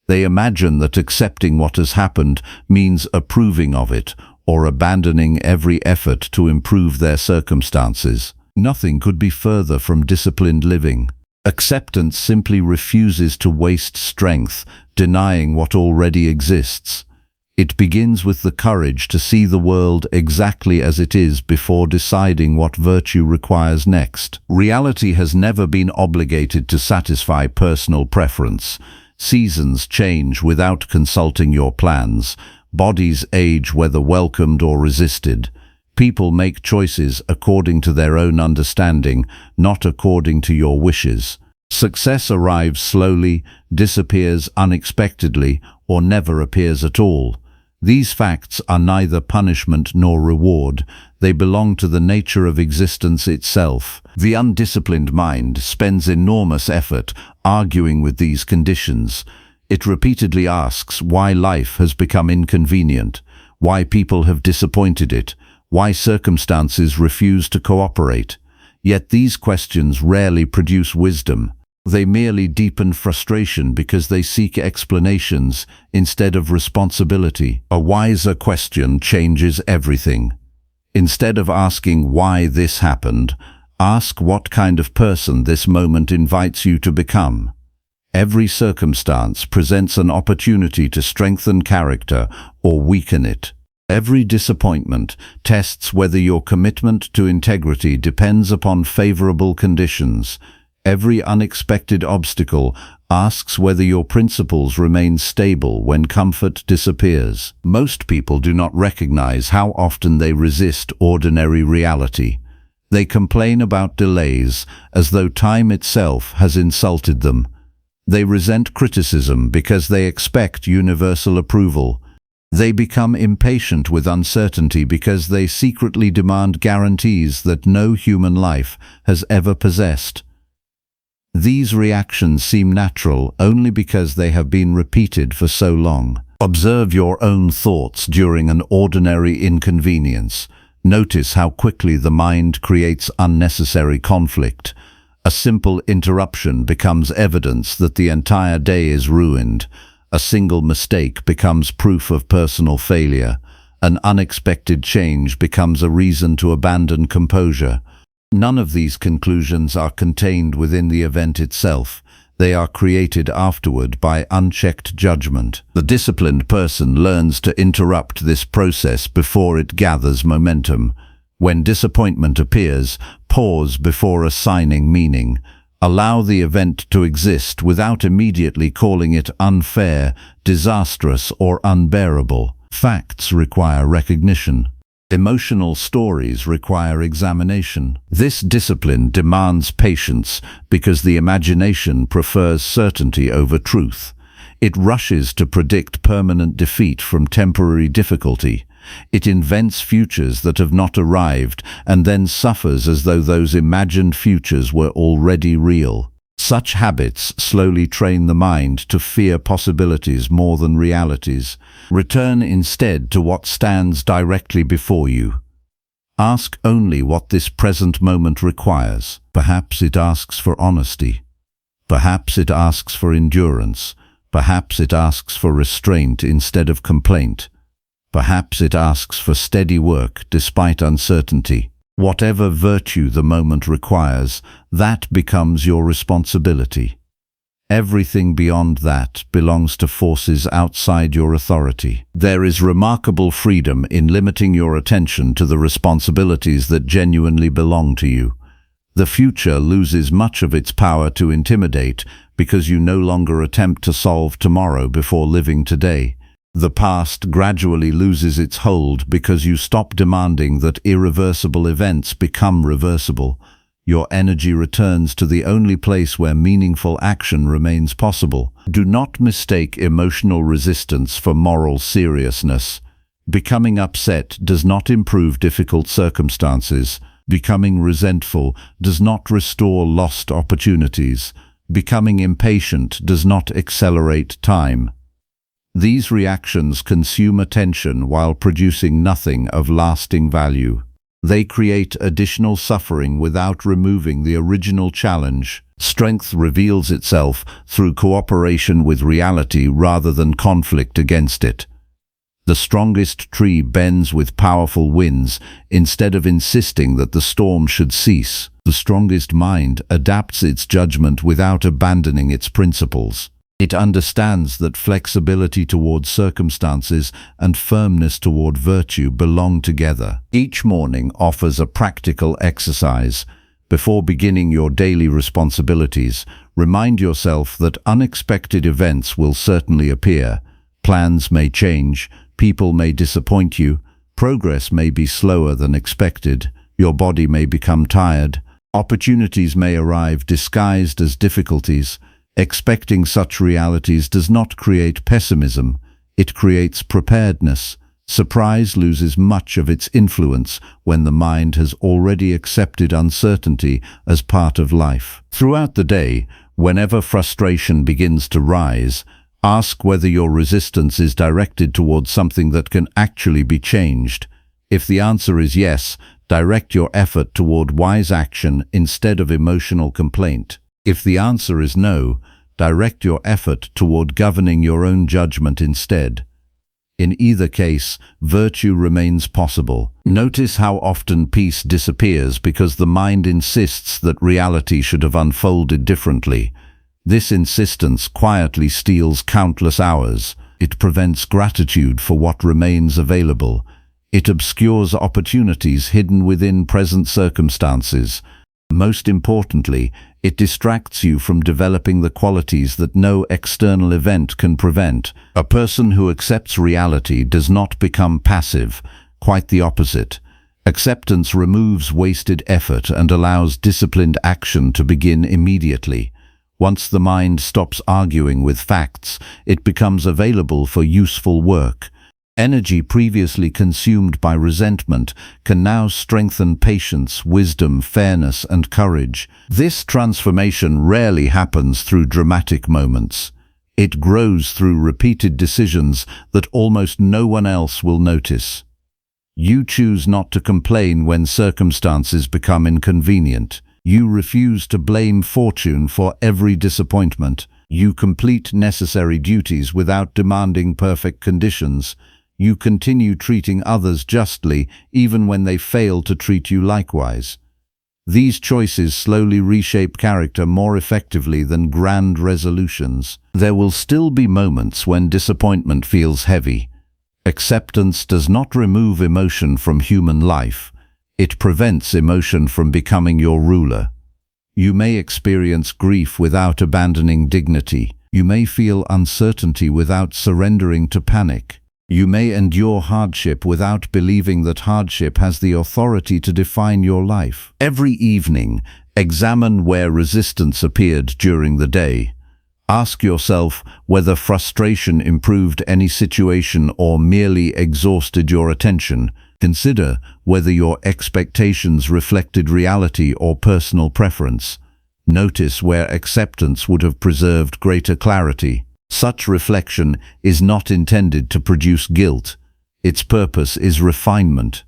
They imagine that accepting what has happened means approving of it or abandoning every effort to improve their circumstances. Nothing could be further from disciplined living. Acceptance simply refuses to waste strength, denying what already exists. It begins with the courage to see the world exactly as it is before deciding what virtue requires next. Reality has never been obligated to satisfy personal preference. Seasons change without consulting your plans. Bodies age whether welcomed or resisted. People make choices according to their own understanding, not according to your wishes. Success arrives slowly, disappears unexpectedly, or never appears at all. These facts are neither punishment nor reward. They belong to the nature of existence itself. The undisciplined mind spends enormous effort arguing with these conditions. It repeatedly asks why life has become inconvenient, why people have disappointed it, why circumstances refuse to cooperate. Yet these questions rarely produce wisdom. They merely deepen frustration because they seek explanations instead of responsibility. A wiser question changes everything. Instead of asking why this happened, Ask what kind of person this moment invites you to become. Every circumstance presents an opportunity to strengthen character or weaken it. Every disappointment tests whether your commitment to integrity depends upon favorable conditions. Every unexpected obstacle asks whether your principles remain stable when comfort disappears. Most people do not recognize how often they resist ordinary reality. They complain about delays as though time itself has insulted them. They resent criticism because they expect universal approval. They become impatient with uncertainty because they secretly demand guarantees that no human life has ever possessed. These reactions seem natural only because they have been repeated for so long. Observe your own thoughts during an ordinary inconvenience. Notice how quickly the mind creates unnecessary conflict. A simple interruption becomes evidence that the entire day is ruined. A single mistake becomes proof of personal failure. An unexpected change becomes a reason to abandon composure. None of these conclusions are contained within the event itself. They are created afterward by unchecked judgment. The disciplined person learns to interrupt this process before it gathers momentum. When disappointment appears, pause before assigning meaning. Allow the event to exist without immediately calling it unfair, disastrous, or unbearable. Facts require recognition. Emotional stories require examination. This discipline demands patience because the imagination prefers certainty over truth. It rushes to predict permanent defeat from temporary difficulty. It invents futures that have not arrived and then suffers as though those imagined futures were already real. Such habits slowly train the mind to fear possibilities more than realities. Return instead to what stands directly before you. Ask only what this present moment requires. Perhaps it asks for honesty. Perhaps it asks for endurance. Perhaps it asks for restraint instead of complaint. Perhaps it asks for steady work despite uncertainty. Whatever virtue the moment requires, that becomes your responsibility. Everything beyond that belongs to forces outside your authority. There is remarkable freedom in limiting your attention to the responsibilities that genuinely belong to you. The future loses much of its power to intimidate because you no longer attempt to solve tomorrow before living today. The past gradually loses its hold because you stop demanding that irreversible events become reversible. Your energy returns to the only place where meaningful action remains possible. Do not mistake emotional resistance for moral seriousness. Becoming upset does not improve difficult circumstances. Becoming resentful does not restore lost opportunities. Becoming impatient does not accelerate time. These reactions consume attention while producing nothing of lasting value. They create additional suffering without removing the original challenge. Strength reveals itself through cooperation with reality rather than conflict against it. The strongest tree bends with powerful winds instead of insisting that the storm should cease. The strongest mind adapts its judgment without abandoning its principles. It understands that flexibility toward circumstances and firmness toward virtue belong together. Each morning offers a practical exercise. Before beginning your daily responsibilities, remind yourself that unexpected events will certainly appear. Plans may change, people may disappoint you, progress may be slower than expected, your body may become tired, opportunities may arrive disguised as difficulties. Expecting such realities does not create pessimism, it creates preparedness. Surprise loses much of its influence when the mind has already accepted uncertainty as part of life. Throughout the day, whenever frustration begins to rise, ask whether your resistance is directed towards something that can actually be changed. If the answer is yes, direct your effort toward wise action instead of emotional complaint. If the answer is no, direct your effort toward governing your own judgment instead. In either case, virtue remains possible. Notice how often peace disappears because the mind insists that reality should have unfolded differently. This insistence quietly steals countless hours. It prevents gratitude for what remains available. It obscures opportunities hidden within present circumstances. Most importantly, it distracts you from developing the qualities that no external event can prevent. A person who accepts reality does not become passive, quite the opposite. Acceptance removes wasted effort and allows disciplined action to begin immediately. Once the mind stops arguing with facts, it becomes available for useful work. Energy previously consumed by resentment can now strengthen patience, wisdom, fairness, and courage. This transformation rarely happens through dramatic moments. It grows through repeated decisions that almost no one else will notice. You choose not to complain when circumstances become inconvenient. You refuse to blame fortune for every disappointment. You complete necessary duties without demanding perfect conditions. You continue treating others justly even when they fail to treat you likewise. These choices slowly reshape character more effectively than grand resolutions. There will still be moments when disappointment feels heavy. Acceptance does not remove emotion from human life. It prevents emotion from becoming your ruler. You may experience grief without abandoning dignity. You may feel uncertainty without surrendering to panic. You may endure hardship without believing that hardship has the authority to define your life. Every evening, examine where resistance appeared during the day. Ask yourself whether frustration improved any situation or merely exhausted your attention. Consider whether your expectations reflected reality or personal preference. Notice where acceptance would have preserved greater clarity. Such reflection is not intended to produce guilt. Its purpose is refinement.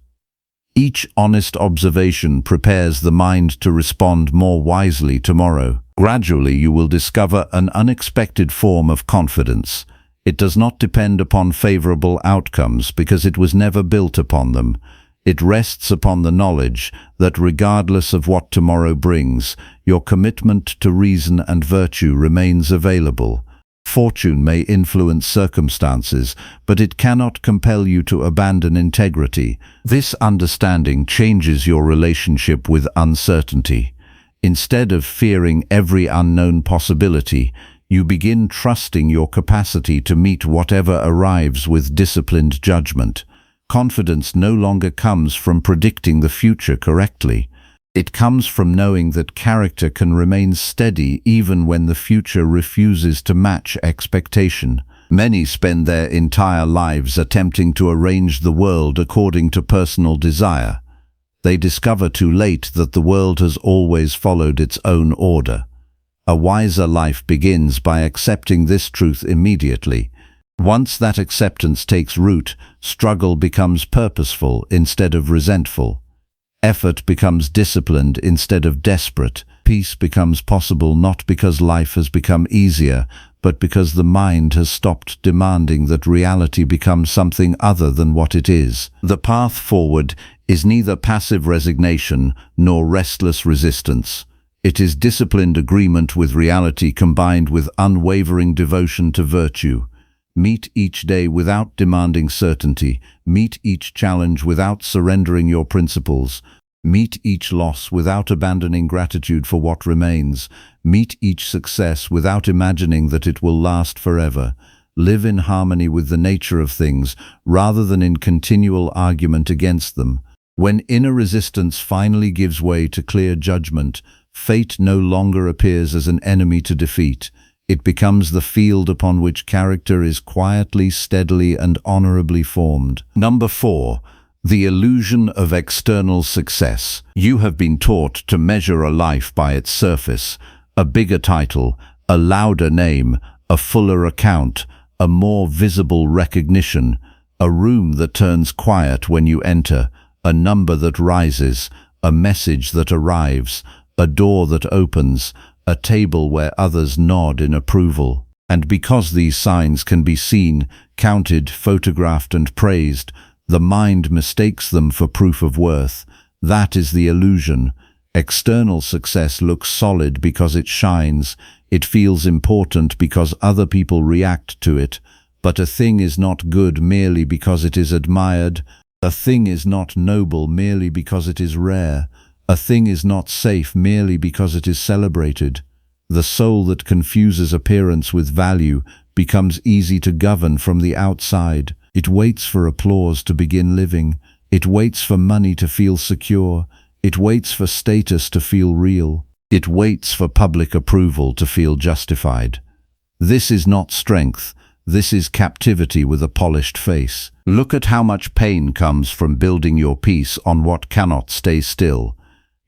Each honest observation prepares the mind to respond more wisely tomorrow. Gradually, you will discover an unexpected form of confidence. It does not depend upon favorable outcomes because it was never built upon them. It rests upon the knowledge that regardless of what tomorrow brings, your commitment to reason and virtue remains available. Fortune may influence circumstances, but it cannot compel you to abandon integrity. This understanding changes your relationship with uncertainty. Instead of fearing every unknown possibility, you begin trusting your capacity to meet whatever arrives with disciplined judgment. Confidence no longer comes from predicting the future correctly. It comes from knowing that character can remain steady even when the future refuses to match expectation. Many spend their entire lives attempting to arrange the world according to personal desire. They discover too late that the world has always followed its own order. A wiser life begins by accepting this truth immediately. Once that acceptance takes root, struggle becomes purposeful instead of resentful. Effort becomes disciplined instead of desperate. Peace becomes possible not because life has become easier, but because the mind has stopped demanding that reality become something other than what it is. The path forward is neither passive resignation nor restless resistance. It is disciplined agreement with reality combined with unwavering devotion to virtue. Meet each day without demanding certainty. Meet each challenge without surrendering your principles. Meet each loss without abandoning gratitude for what remains. Meet each success without imagining that it will last forever. Live in harmony with the nature of things rather than in continual argument against them. When inner resistance finally gives way to clear judgment, fate no longer appears as an enemy to defeat. It becomes the field upon which character is quietly, steadily, and honorably formed. Number 4. The illusion of external success. You have been taught to measure a life by its surface, a bigger title, a louder name, a fuller account, a more visible recognition, a room that turns quiet when you enter, a number that rises, a message that arrives, a door that opens, a table where others nod in approval. And because these signs can be seen, counted, photographed, and praised, the mind mistakes them for proof of worth. That is the illusion. External success looks solid because it shines. It feels important because other people react to it. But a thing is not good merely because it is admired. A thing is not noble merely because it is rare. A thing is not safe merely because it is celebrated. The soul that confuses appearance with value becomes easy to govern from the outside. It waits for applause to begin living. It waits for money to feel secure. It waits for status to feel real. It waits for public approval to feel justified. This is not strength. This is captivity with a polished face. Look at how much pain comes from building your peace on what cannot stay still.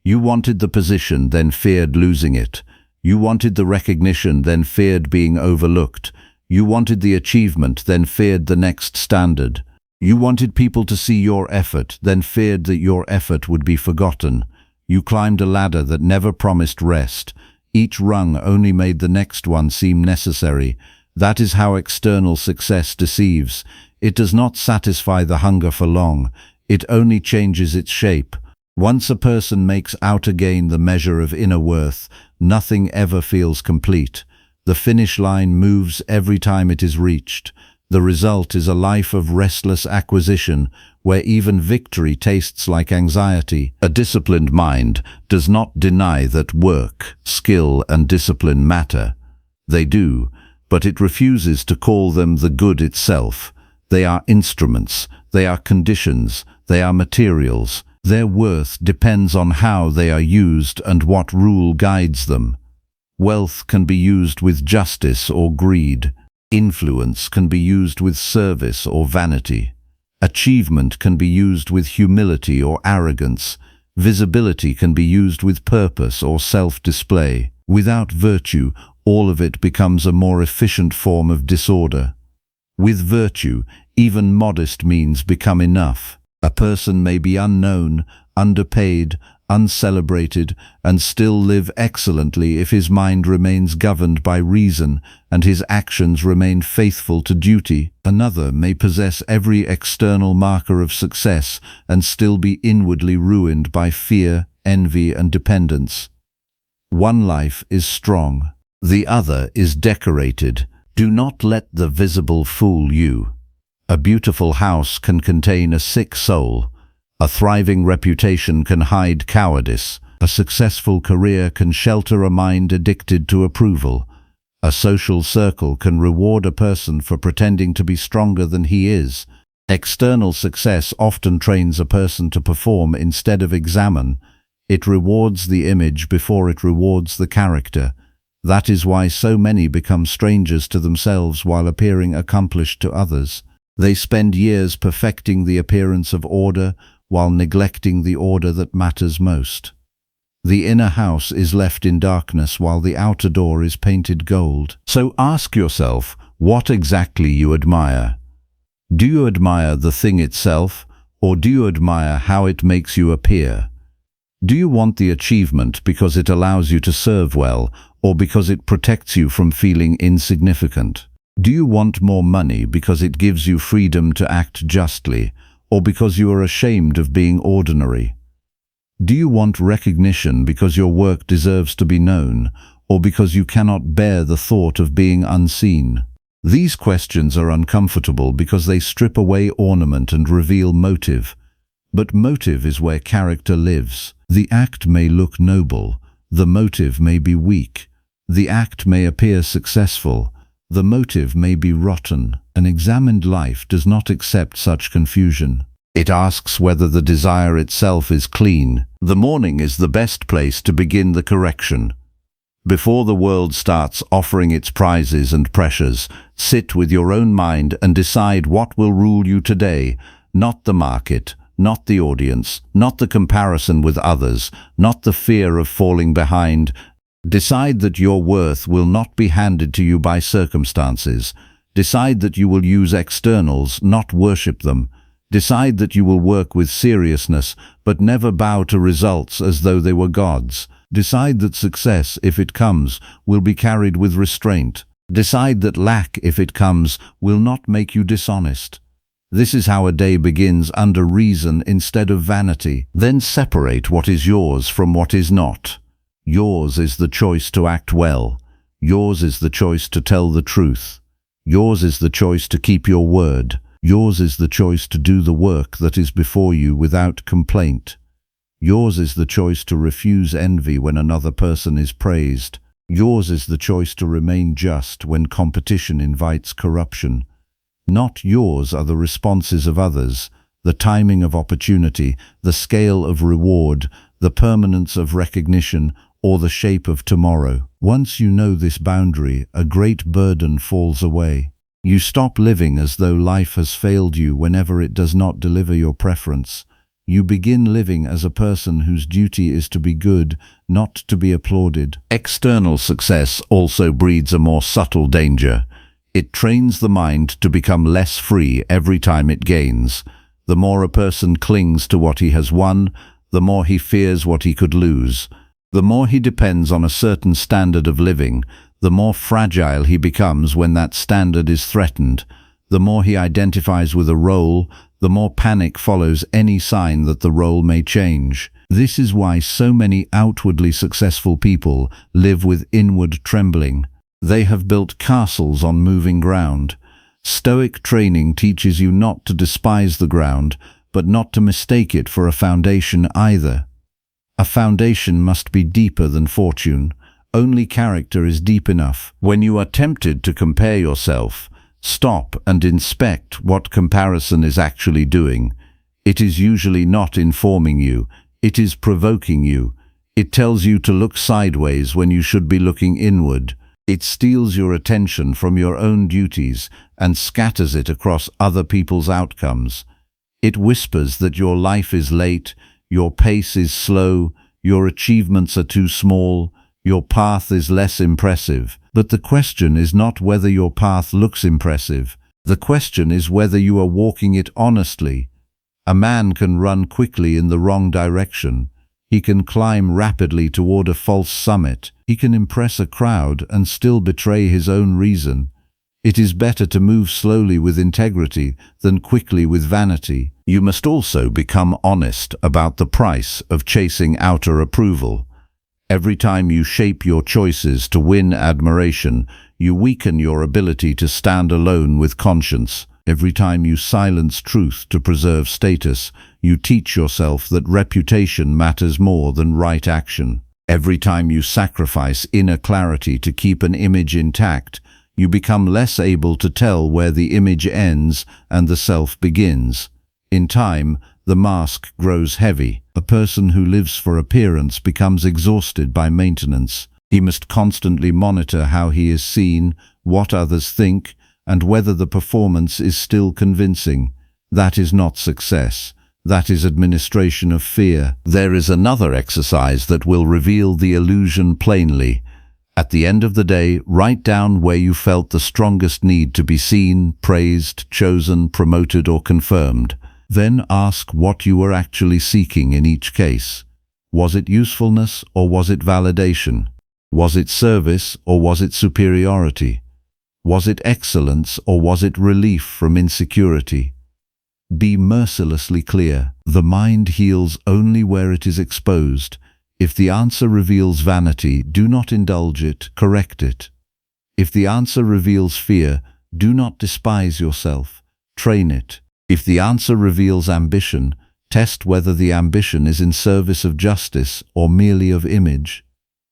You wanted the position, then feared losing it. You wanted the recognition, then feared being overlooked. You wanted the achievement, then feared the next standard. You wanted people to see your effort, then feared that your effort would be forgotten. You climbed a ladder that never promised rest. Each rung only made the next one seem necessary. That is how external success deceives. It does not satisfy the hunger for long. It only changes its shape. Once a person makes outer gain the measure of inner worth, nothing ever feels complete. The finish line moves every time it is reached. The result is a life of restless acquisition, where even victory tastes like anxiety. A disciplined mind does not deny that work, skill, and discipline matter. They do, but it refuses to call them the good itself. They are instruments, they are conditions, they are materials. Their worth depends on how they are used and what rule guides them. Wealth can be used with justice or greed. Influence can be used with service or vanity. Achievement can be used with humility or arrogance. Visibility can be used with purpose or self-display. Without virtue, all of it becomes a more efficient form of disorder. With virtue, even modest means become enough. A person may be unknown, underpaid, uncelebrated, and still live excellently if his mind remains governed by reason and his actions remain faithful to duty. Another may possess every external marker of success and still be inwardly ruined by fear, envy, and dependence. One life is strong, the other is decorated. Do not let the visible fool you. A beautiful house can contain a sick soul. A thriving reputation can hide cowardice. A successful career can shelter a mind addicted to approval. A social circle can reward a person for pretending to be stronger than he is. External success often trains a person to perform instead of examine. It rewards the image before it rewards the character. That is why so many become strangers to themselves while appearing accomplished to others. They spend years perfecting the appearance of order while neglecting the order that matters most. The inner house is left in darkness while the outer door is painted gold. So ask yourself what exactly you admire. Do you admire the thing itself, or do you admire how it makes you appear? Do you want the achievement because it allows you to serve well, or because it protects you from feeling insignificant? Do you want more money because it gives you freedom to act justly, or because you are ashamed of being ordinary? Do you want recognition because your work deserves to be known, or because you cannot bear the thought of being unseen? These questions are uncomfortable because they strip away ornament and reveal motive. But motive is where character lives. The act may look noble, the motive may be weak. The act may appear successful, the motive may be rotten. An examined life does not accept such confusion. It asks whether the desire itself is clean. The morning is the best place to begin the correction. Before the world starts offering its prizes and pressures, sit with your own mind and decide what will rule you today, not the market, not the audience, not the comparison with others, not the fear of falling behind. Decide that your worth will not be handed to you by circumstances. Decide that you will use externals, not worship them. Decide that you will work with seriousness, but never bow to results as though they were gods. Decide that success, if it comes, will be carried with restraint. Decide that lack, if it comes, will not make you dishonest. This is how a day begins, under reason instead of vanity. Then separate what is yours from what is not. Yours is the choice to act well. Yours is the choice to tell the truth. Yours is the choice to keep your word. Yours is the choice to do the work that is before you without complaint. Yours is the choice to refuse envy when another person is praised. Yours is the choice to remain just when competition invites corruption. Not yours are the responses of others, the timing of opportunity, the scale of reward, the permanence of recognition, or the shape of tomorrow. Once you know this boundary, a great burden falls away. You stop living as though life has failed you whenever it does not deliver your preference. You begin living as a person whose duty is to be good, not to be applauded. External success also breeds a more subtle danger. It trains the mind to become less free every time it gains. The more a person clings to what he has won, the more he fears what he could lose. The more he depends on a certain standard of living, the more fragile he becomes when that standard is threatened. The more he identifies with a role, the more panic follows any sign that the role may change. This is why so many outwardly successful people live with inward trembling. They have built castles on moving ground. Stoic training teaches you not to despise the ground, but not to mistake it for a foundation either. A foundation must be deeper than fortune. Only character is deep enough. When you are tempted to compare yourself, stop and inspect what comparison is actually doing. It is usually not informing you. It is provoking you. It tells you to look sideways when you should be looking inward. It steals your attention from your own duties and scatters it across other people's outcomes. It whispers that your life is late, your pace is slow, your achievements are too small, your path is less impressive. But the question is not whether your path looks impressive. The question is whether you are walking it honestly. A man can run quickly in the wrong direction. He can climb rapidly toward a false summit. He can impress a crowd and still betray his own reason. It is better to move slowly with integrity than quickly with vanity. You must also become honest about the price of chasing outer approval. Every time you shape your choices to win admiration, you weaken your ability to stand alone with conscience. Every time you silence truth to preserve status, you teach yourself that reputation matters more than right action. Every time you sacrifice inner clarity to keep an image intact, you become less able to tell where the image ends and the self begins. In time, the mask grows heavy. A person who lives for appearance becomes exhausted by maintenance. He must constantly monitor how he is seen, what others think, and whether the performance is still convincing. That is not success. That is administration of fear. There is another exercise that will reveal the illusion plainly. At the end of the day, write down where you felt the strongest need to be seen, praised, chosen, promoted, or confirmed. Then ask what you were actually seeking in each case. Was it usefulness or was it validation? Was it service or was it superiority? Was it excellence or was it relief from insecurity? Be mercilessly clear. The mind heals only where it is exposed. If the answer reveals vanity, do not indulge it, correct it. If the answer reveals fear, do not despise yourself, train it. If the answer reveals ambition, test whether the ambition is in service of justice or merely of image.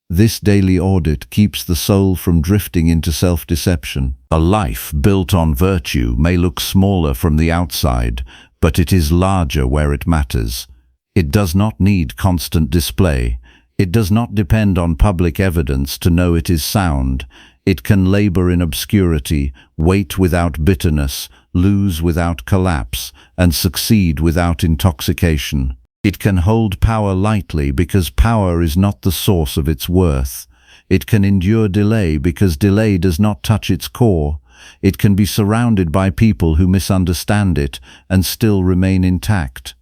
This daily audit keeps the soul from drifting into self-deception. A life built on virtue may look smaller from the outside, but it is larger where it matters. It does not need constant display. It does not depend on public evidence to know it is sound. It can labor in obscurity, wait without bitterness, lose without collapse, and succeed without intoxication. It can hold power lightly because power is not the source of its worth. It can endure delay because delay does not touch its core. It can be surrounded by people who misunderstand it and still remain intact.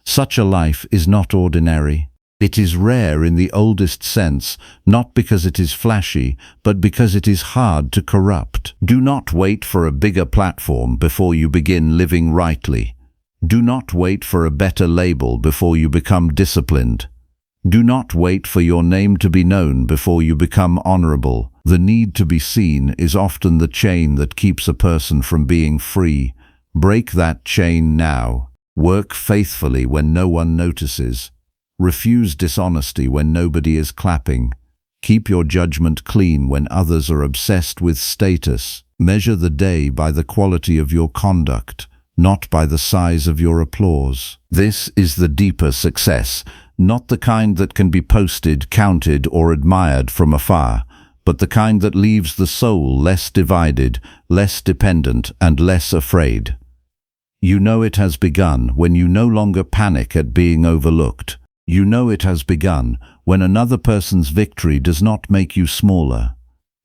Such a life is not ordinary. It is rare in the oldest sense, not because it is flashy, but because it is hard to corrupt. Do not wait for a bigger platform before you begin living rightly. Do not wait for a better label before you become disciplined. Do not wait for your name to be known before you become honorable. The need to be seen is often the chain that keeps a person from being free. Break that chain now. Work faithfully when no one notices. Refuse dishonesty when nobody is clapping. Keep your judgment clean when others are obsessed with status. Measure the day by the quality of your conduct, not by the size of your applause. This is the deeper success, not the kind that can be posted, counted, or admired from afar, but the kind that leaves the soul less divided, less dependent, and less afraid. You know it has begun when you no longer panic at being overlooked. You know it has begun when another person's victory does not make you smaller.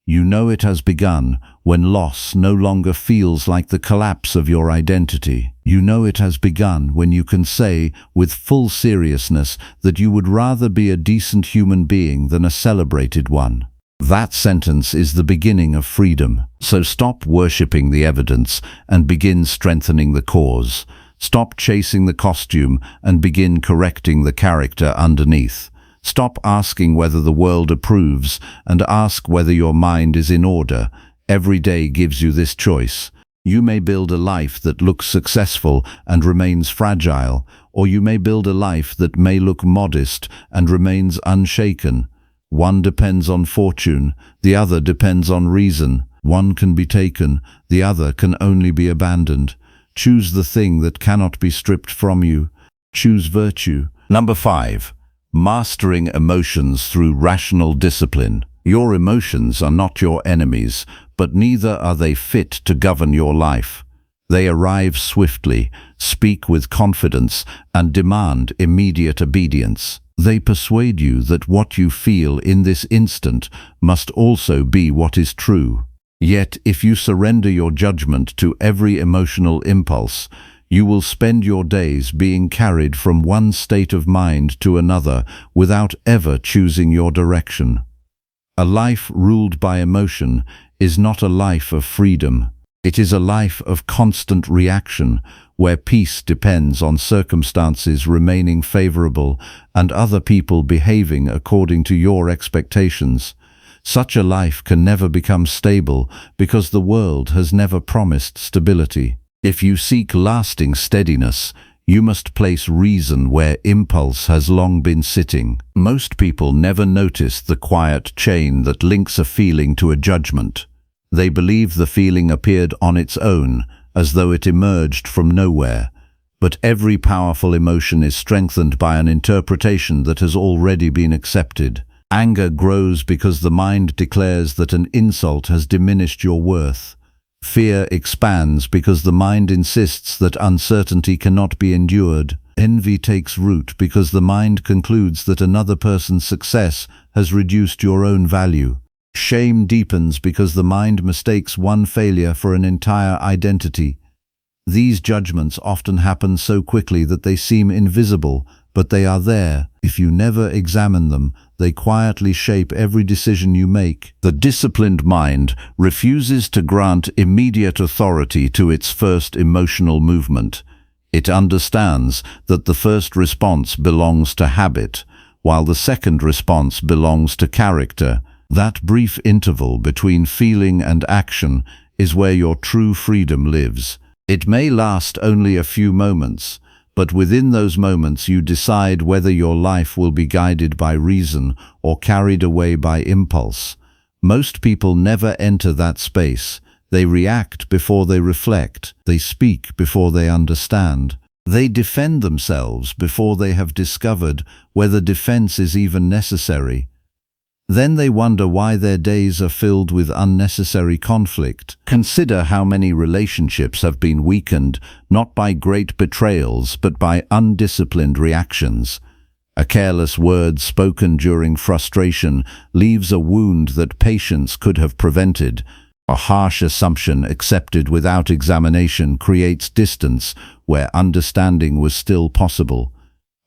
You know it has begun when loss no longer feels like the collapse of your identity. You know it has begun when you can say with full seriousness that you would rather be a decent human being than a celebrated one. That sentence is the beginning of freedom. So stop worshipping the evidence and begin strengthening the cause. Stop chasing the costume and begin correcting the character underneath. Stop asking whether the world approves and ask whether your mind is in order. Every day gives you this choice. You may build a life that looks successful and remains fragile, or you may build a life that may look modest and remains unshaken. One depends on fortune, the other depends on reason. One can be taken, the other can only be abandoned. Choose the thing that cannot be stripped from you. Choose virtue. Number 5. Mastering emotions through rational discipline. Your emotions are not your enemies, but neither are they fit to govern your life. They arrive swiftly, speak with confidence, and demand immediate obedience. They persuade you that what you feel in this instant must also be what is true. Yet, if you surrender your judgment to every emotional impulse, you will spend your days being carried from one state of mind to another without ever choosing your direction. A life ruled by emotion is not a life of freedom. It is a life of constant reaction, where peace depends on circumstances remaining favorable and other people behaving according to your expectations. Such a life can never become stable because the world has never promised stability. If you seek lasting steadiness, you must place reason where impulse has long been sitting. Most people never notice the quiet chain that links a feeling to a judgment. They believe the feeling appeared on its own, as though it emerged from nowhere. But every powerful emotion is strengthened by an interpretation that has already been accepted. Anger grows because the mind declares that an insult has diminished your worth. Fear expands because the mind insists that uncertainty cannot be endured. Envy takes root because the mind concludes that another person's success has reduced your own value. Shame deepens because the mind mistakes one failure for an entire identity. These judgments often happen so quickly that they seem invisible, but they are there. If you never examine them, they quietly shape every decision you make. The disciplined mind refuses to grant immediate authority to its first emotional movement. It understands that the first response belongs to habit, while the second response belongs to character. That brief interval between feeling and action is where your true freedom lives. It may last only a few moments, but within those moments you decide whether your life will be guided by reason or carried away by impulse. Most people never enter that space. They react before they reflect. They speak before they understand. They defend themselves before they have discovered whether defense is even necessary. Then they wonder why their days are filled with unnecessary conflict. Consider how many relationships have been weakened, not by great betrayals, but by undisciplined reactions. A careless word spoken during frustration leaves a wound that patience could have prevented. A harsh assumption accepted without examination creates distance where understanding was still possible.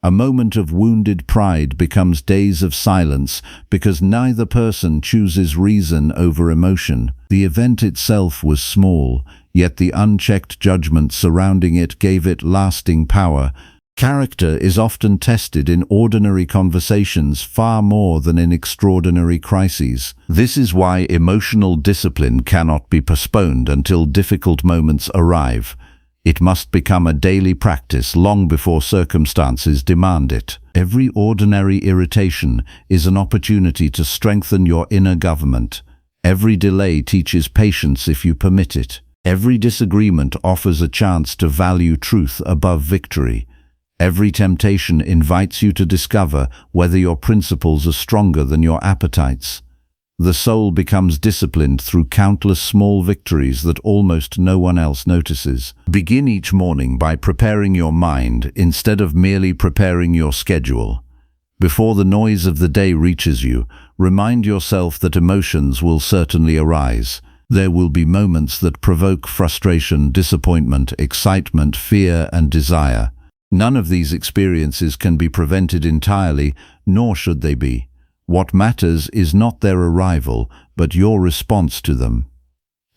A moment of wounded pride becomes days of silence because neither person chooses reason over emotion. The event itself was small, yet the unchecked judgment surrounding it gave it lasting power. Character is often tested in ordinary conversations far more than in extraordinary crises. This is why emotional discipline cannot be postponed until difficult moments arrive. It must become a daily practice long before circumstances demand it. Every ordinary irritation is an opportunity to strengthen your inner government. Every delay teaches patience if you permit it. Every disagreement offers a chance to value truth above victory. Every temptation invites you to discover whether your principles are stronger than your appetites. The soul becomes disciplined through countless small victories that almost no one else notices. Begin each morning by preparing your mind instead of merely preparing your schedule. Before the noise of the day reaches you, remind yourself that emotions will certainly arise. There will be moments that provoke frustration, disappointment, excitement, fear, and desire. None of these experiences can be prevented entirely, nor should they be. What matters is not their arrival, but your response to them.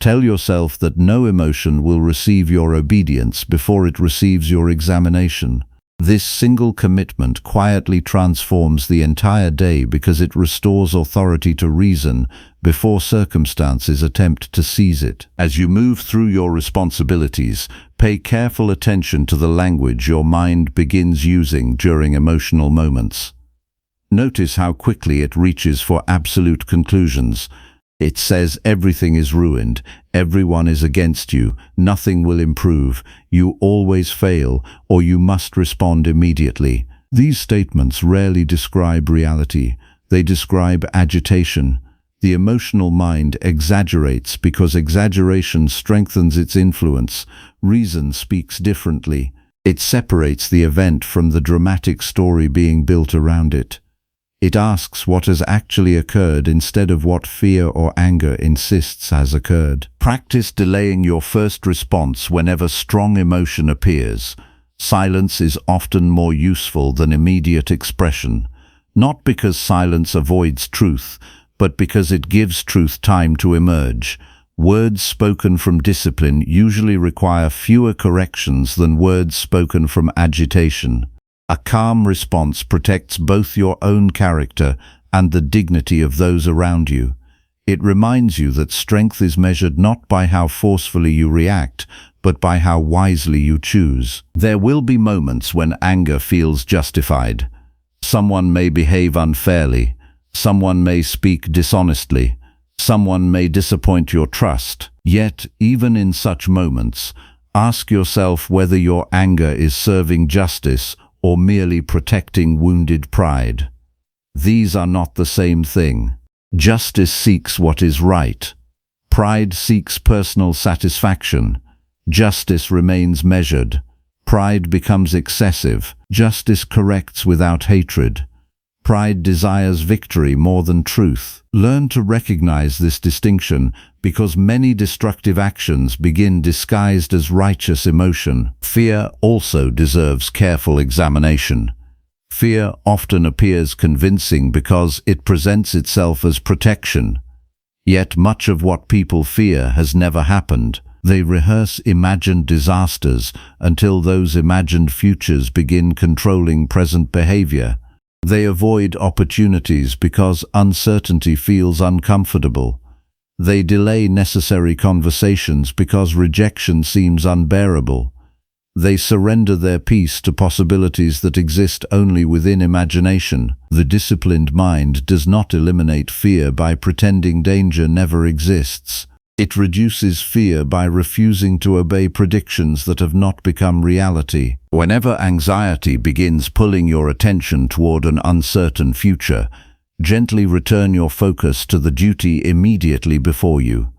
Tell yourself that no emotion will receive your obedience before it receives your examination. This single commitment quietly transforms the entire day because it restores authority to reason before circumstances attempt to seize it. As you move through your responsibilities, pay careful attention to the language your mind begins using during emotional moments. Notice how quickly it reaches for absolute conclusions. It says everything is ruined, everyone is against you, nothing will improve, you always fail, or you must respond immediately. These statements rarely describe reality. They describe agitation. The emotional mind exaggerates because exaggeration strengthens its influence. Reason speaks differently. It separates the event from the dramatic story being built around it. It asks what has actually occurred instead of what fear or anger insists has occurred. Practice delaying your first response whenever strong emotion appears. Silence is often more useful than immediate expression, not because silence avoids truth, but because it gives truth time to emerge. Words spoken from discipline usually require fewer corrections than words spoken from agitation. A calm response protects both your own character and the dignity of those around you. It reminds you that strength is measured not by how forcefully you react, but by how wisely you choose. There will be moments when anger feels justified. Someone may behave unfairly. Someone may speak dishonestly. Someone may disappoint your trust. Yet, even in such moments, ask yourself whether your anger is serving justice or merely protecting wounded pride. These are not the same thing. Justice seeks what is right. Pride seeks personal satisfaction. Justice remains measured. Pride becomes excessive. Justice corrects without hatred. Pride desires victory more than truth. Learn to recognize this distinction because many destructive actions begin disguised as righteous emotion. Fear also deserves careful examination. Fear often appears convincing because it presents itself as protection. Yet much of what people fear has never happened. They rehearse imagined disasters until those imagined futures begin controlling present behavior. They avoid opportunities because uncertainty feels uncomfortable. They delay necessary conversations because rejection seems unbearable. They surrender their peace to possibilities that exist only within imagination. The disciplined mind does not eliminate fear by pretending danger never exists. It reduces fear by refusing to obey predictions that have not become reality. Whenever anxiety begins pulling your attention toward an uncertain future, gently return your focus to the duty immediately before you.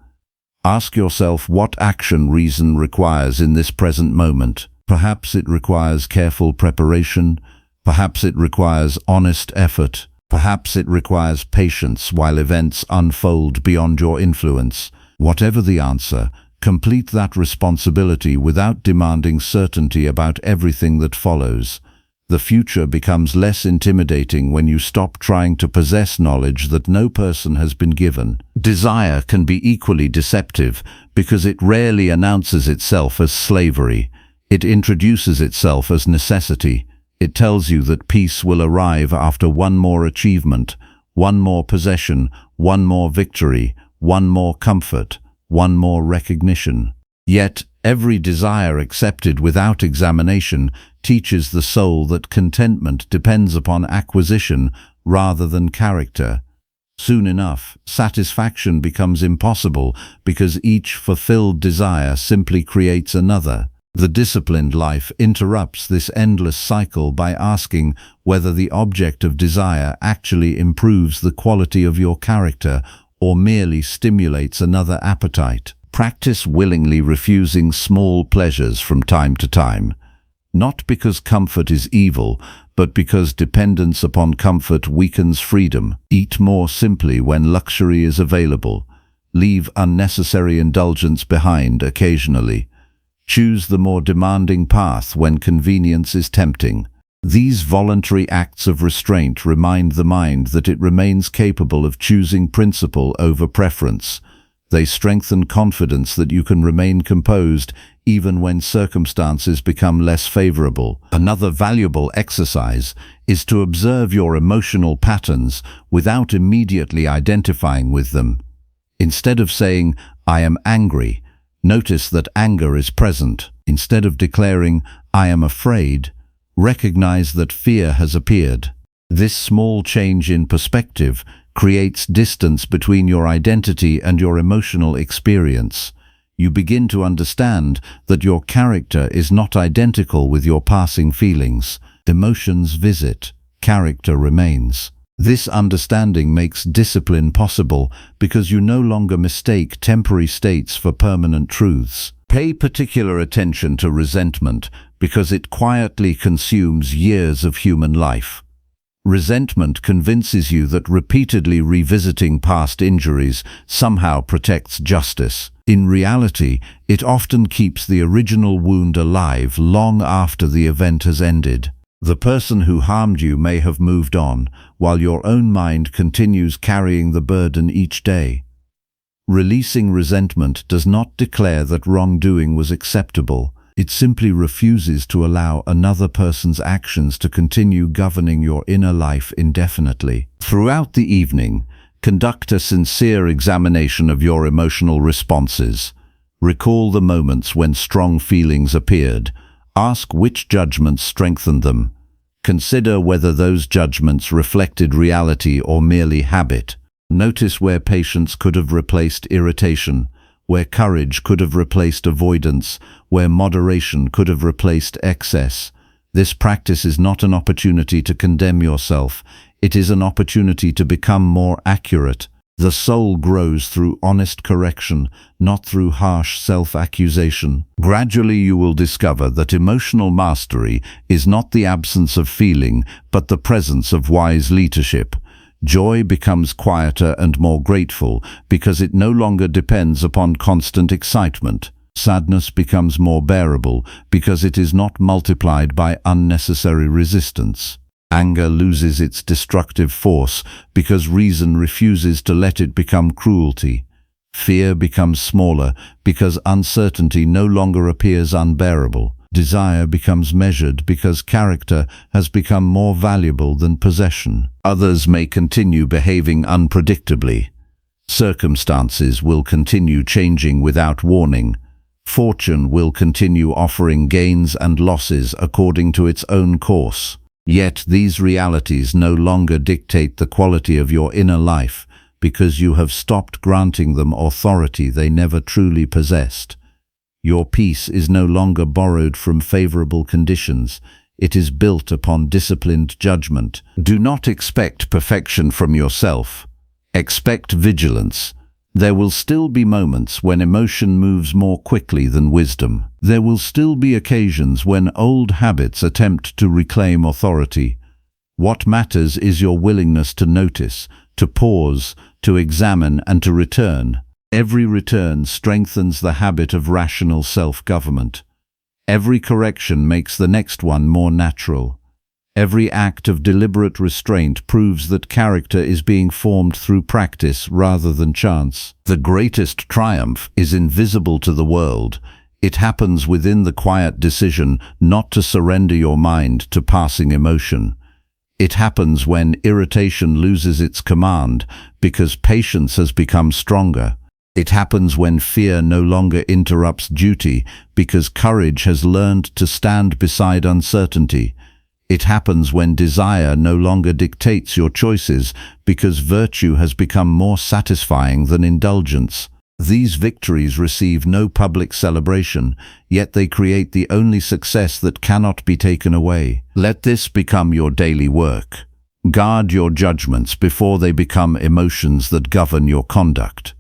Ask yourself what action reason requires in this present moment. Perhaps it requires careful preparation. Perhaps it requires honest effort. Perhaps it requires patience while events unfold beyond your influence. Whatever the answer, complete that responsibility without demanding certainty about everything that follows. The future becomes less intimidating when you stop trying to possess knowledge that no person has been given. Desire can be equally deceptive because it rarely announces itself as slavery. It introduces itself as necessity. It tells you that peace will arrive after one more achievement, one more possession, one more victory, one more comfort, one more recognition. Yet, every desire accepted without examination teaches the soul that contentment depends upon acquisition rather than character. Soon enough, satisfaction becomes impossible because each fulfilled desire simply creates another. The disciplined life interrupts this endless cycle by asking whether the object of desire actually improves the quality of your character or merely stimulates another appetite. Practice willingly refusing small pleasures from time to time, not because comfort is evil, but because dependence upon comfort weakens freedom. Eat more simply when luxury is available. Leave unnecessary indulgence behind occasionally. Choose the more demanding path when convenience is tempting. These voluntary acts of restraint remind the mind that it remains capable of choosing principle over preference. They strengthen confidence that you can remain composed even when circumstances become less favorable. Another valuable exercise is to observe your emotional patterns without immediately identifying with them. Instead of saying, "I am angry," notice that anger is present. Instead of declaring, "I am afraid," recognize that fear has appeared. This small change in perspective creates distance between your identity and your emotional experience. You begin to understand that your character is not identical with your passing feelings. Emotions visit, character remains. This understanding makes discipline possible because you no longer mistake temporary states for permanent truths. Pay particular attention to resentment because it quietly consumes years of human life. Resentment convinces you that repeatedly revisiting past injuries somehow protects justice. In reality, it often keeps the original wound alive long after the event has ended. The person who harmed you may have moved on, while your own mind continues carrying the burden each day. Releasing resentment does not declare that wrongdoing was acceptable. It simply refuses to allow another person's actions to continue governing your inner life indefinitely. Throughout the evening, conduct a sincere examination of your emotional responses. Recall the moments when strong feelings appeared. Ask which judgments strengthened them. Consider whether those judgments reflected reality or merely habit. Notice where patience could have replaced irritation, where courage could have replaced avoidance, where moderation could have replaced excess. This practice is not an opportunity to condemn yourself. It is an opportunity to become more accurate. The soul grows through honest correction, not through harsh self-accusation. Gradually you will discover that emotional mastery is not the absence of feeling, but the presence of wise leadership. Joy becomes quieter and more grateful because it no longer depends upon constant excitement. Sadness becomes more bearable because it is not multiplied by unnecessary resistance. Anger loses its destructive force because reason refuses to let it become cruelty. Fear becomes smaller because uncertainty no longer appears unbearable. Desire becomes measured because character has become more valuable than possession. Others may continue behaving unpredictably. Circumstances will continue changing without warning. Fortune will continue offering gains and losses according to its own course. Yet these realities no longer dictate the quality of your inner life because you have stopped granting them authority they never truly possessed. Your peace is no longer borrowed from favorable conditions. It is built upon disciplined judgment. Do not expect perfection from yourself. Expect vigilance. There will still be moments when emotion moves more quickly than wisdom. There will still be occasions when old habits attempt to reclaim authority. What matters is your willingness to notice, to pause, to examine, and to return. Every return strengthens the habit of rational self-government. Every correction makes the next one more natural. Every act of deliberate restraint proves that character is being formed through practice rather than chance. The greatest triumph is invisible to the world. It happens within the quiet decision not to surrender your mind to passing emotion. It happens when irritation loses its command because patience has become stronger. It happens when fear no longer interrupts duty because courage has learned to stand beside uncertainty. It happens when desire no longer dictates your choices because virtue has become more satisfying than indulgence. These victories receive no public celebration, yet they create the only success that cannot be taken away. Let this become your daily work. Guard your judgments before they become emotions that govern your conduct.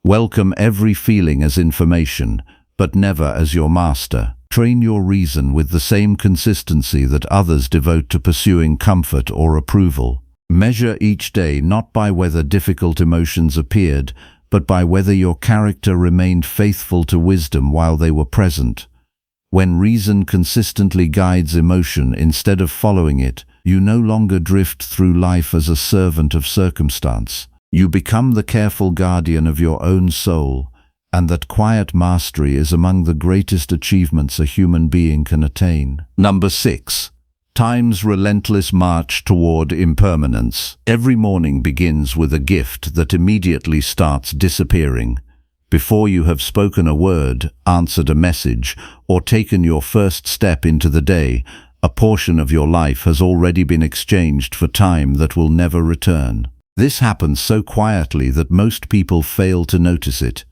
Welcome every feeling as information, but never as your master. Train your reason with the same consistency that others devote to pursuing comfort or approval. Measure each day not by whether difficult emotions appeared, but by whether your character remained faithful to wisdom while they were present. When reason consistently guides emotion instead of following it, you no longer drift through life as a servant of circumstance. You become the careful guardian of your own soul, and that quiet mastery is among the greatest achievements a human being can attain. Number 6. Time's relentless march toward impermanence. Every morning begins with a gift that immediately starts disappearing. Before you have spoken a word, answered a message, or taken your first step into the day, a portion of your life has already been exchanged for time that will never return. This happens so quietly that most people fail to notice it.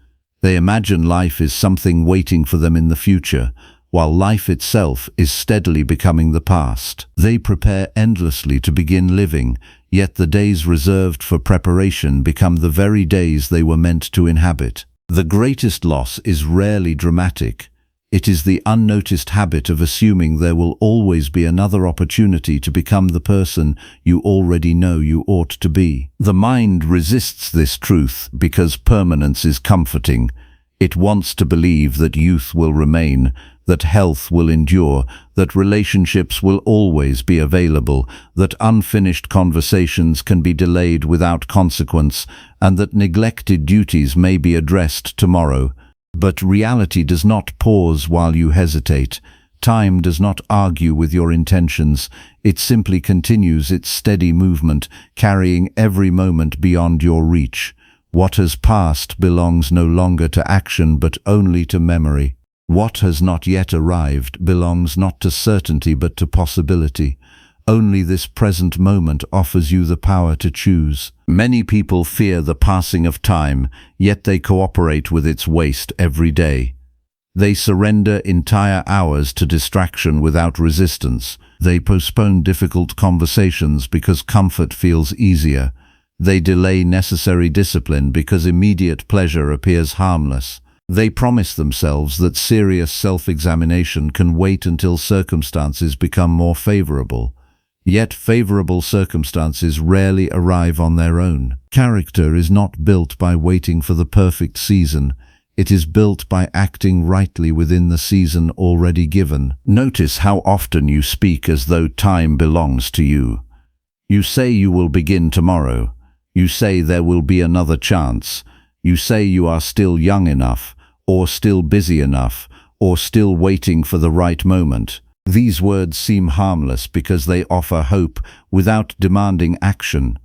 They imagine life is something waiting for them in the future, while life itself is steadily becoming the past. They prepare endlessly to begin living, yet the days reserved for preparation become the very days they were meant to inhabit. The greatest loss is rarely dramatic. It is the unnoticed habit of assuming there will always be another opportunity to become the person you already know you ought to be. The mind resists this truth because permanence is comforting. It wants to believe that youth will remain, that health will endure, that relationships will always be available, that unfinished conversations can be delayed without consequence, and that neglected duties may be addressed tomorrow. But reality does not pause while you hesitate. Time does not argue with your intentions. It simply continues its steady movement, carrying every moment beyond your reach. What has passed belongs no longer to action but only to memory. What has not yet arrived belongs not to certainty but to possibility. Only this present moment offers you the power to choose. Many people fear the passing of time, yet they cooperate with its waste every day. They surrender entire hours to distraction without resistance. They postpone difficult conversations because comfort feels easier. They delay necessary discipline because immediate pleasure appears harmless. They promise themselves that serious self-examination can wait until circumstances become more favorable. Yet favorable circumstances rarely arrive on their own. Character is not built by waiting for the perfect season. It is built by acting rightly within the season already given. Notice how often you speak as though time belongs to you. You say you will begin tomorrow. You say there will be another chance. You say you are still young enough, or still busy enough, or still waiting for the right moment. These words seem harmless because they offer hope without demanding action,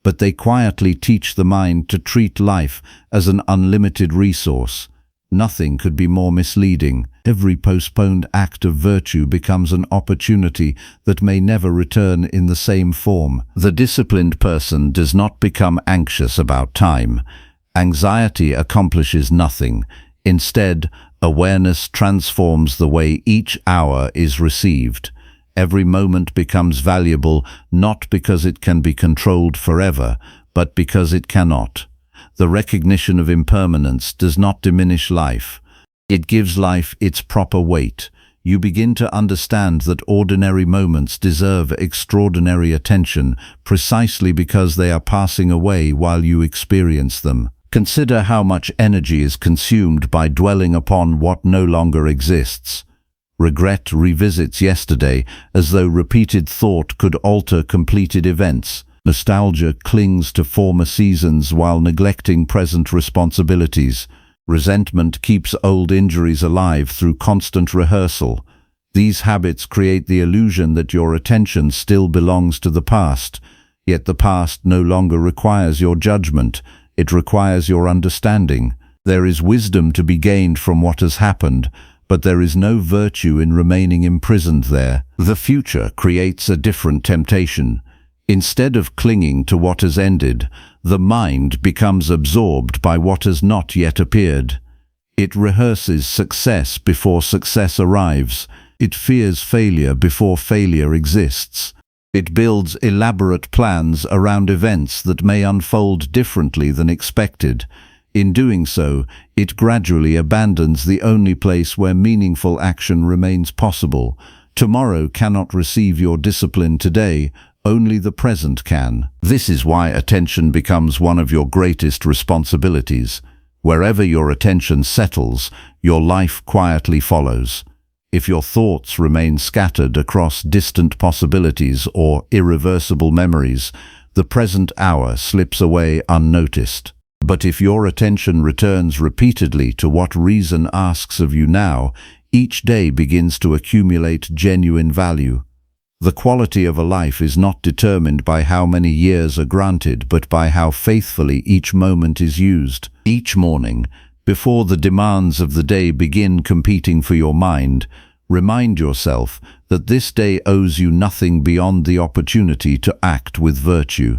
but they quietly teach the mind to treat life as an unlimited resource. Nothing could be more misleading. Every postponed act of virtue becomes an opportunity that may never return in the same form. The disciplined person does not become anxious about time. Anxiety accomplishes nothing. Instead, awareness transforms the way each hour is received. Every moment becomes valuable not because it can be controlled forever, but because it cannot. The recognition of impermanence does not diminish life. It gives life its proper weight. You begin to understand that ordinary moments deserve extraordinary attention precisely because they are passing away while you experience them. Consider how much energy is consumed by dwelling upon what no longer exists. Regret revisits yesterday as though repeated thought could alter completed events. Nostalgia clings to former seasons while neglecting present responsibilities. Resentment keeps old injuries alive through constant rehearsal. These habits create the illusion that your attention still belongs to the past, yet the past no longer requires your judgment, it requires your understanding. There is wisdom to be gained from what has happened, but there is no virtue in remaining imprisoned there. The future creates a different temptation. Instead of clinging to what has ended, the mind becomes absorbed by what has not yet appeared. It rehearses success before success arrives. It fears failure before failure exists. It builds elaborate plans around events that may unfold differently than expected. In doing so, it gradually abandons the only place where meaningful action remains possible. Tomorrow cannot receive your discipline today. Only the present can. This is why attention becomes one of your greatest responsibilities. Wherever your attention settles, your life quietly follows. If your thoughts remain scattered across distant possibilities or irreversible memories, the present hour slips away unnoticed. But if your attention returns repeatedly to what reason asks of you now, each day begins to accumulate genuine value. The quality of a life is not determined by how many years are granted, but by how faithfully each moment is used. Each morning, before the demands of the day begin competing for your mind, remind yourself that this day owes you nothing beyond the opportunity to act with virtue.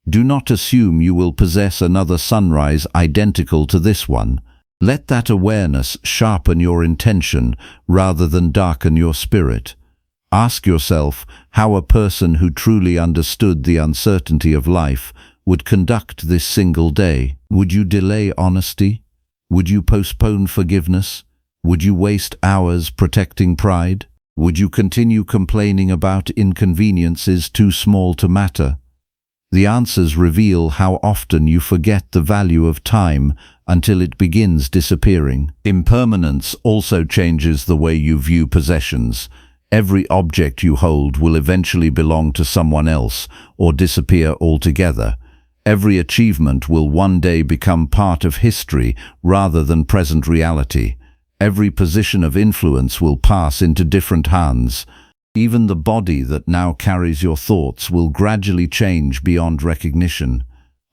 Do not assume you will possess another sunrise identical to this one. Let that awareness sharpen your intention rather than darken your spirit. Ask yourself how a person who truly understood the uncertainty of life would conduct this single day. Would you delay honesty? Would you postpone forgiveness? Would you waste hours protecting pride? Would you continue complaining about inconveniences too small to matter? The answers reveal how often you forget the value of time until it begins disappearing. Impermanence also changes the way you view possessions. Every object you hold will eventually belong to someone else or disappear altogether. Every achievement will one day become part of history rather than present reality. Every position of influence will pass into different hands. Even the body that now carries your thoughts will gradually change beyond recognition.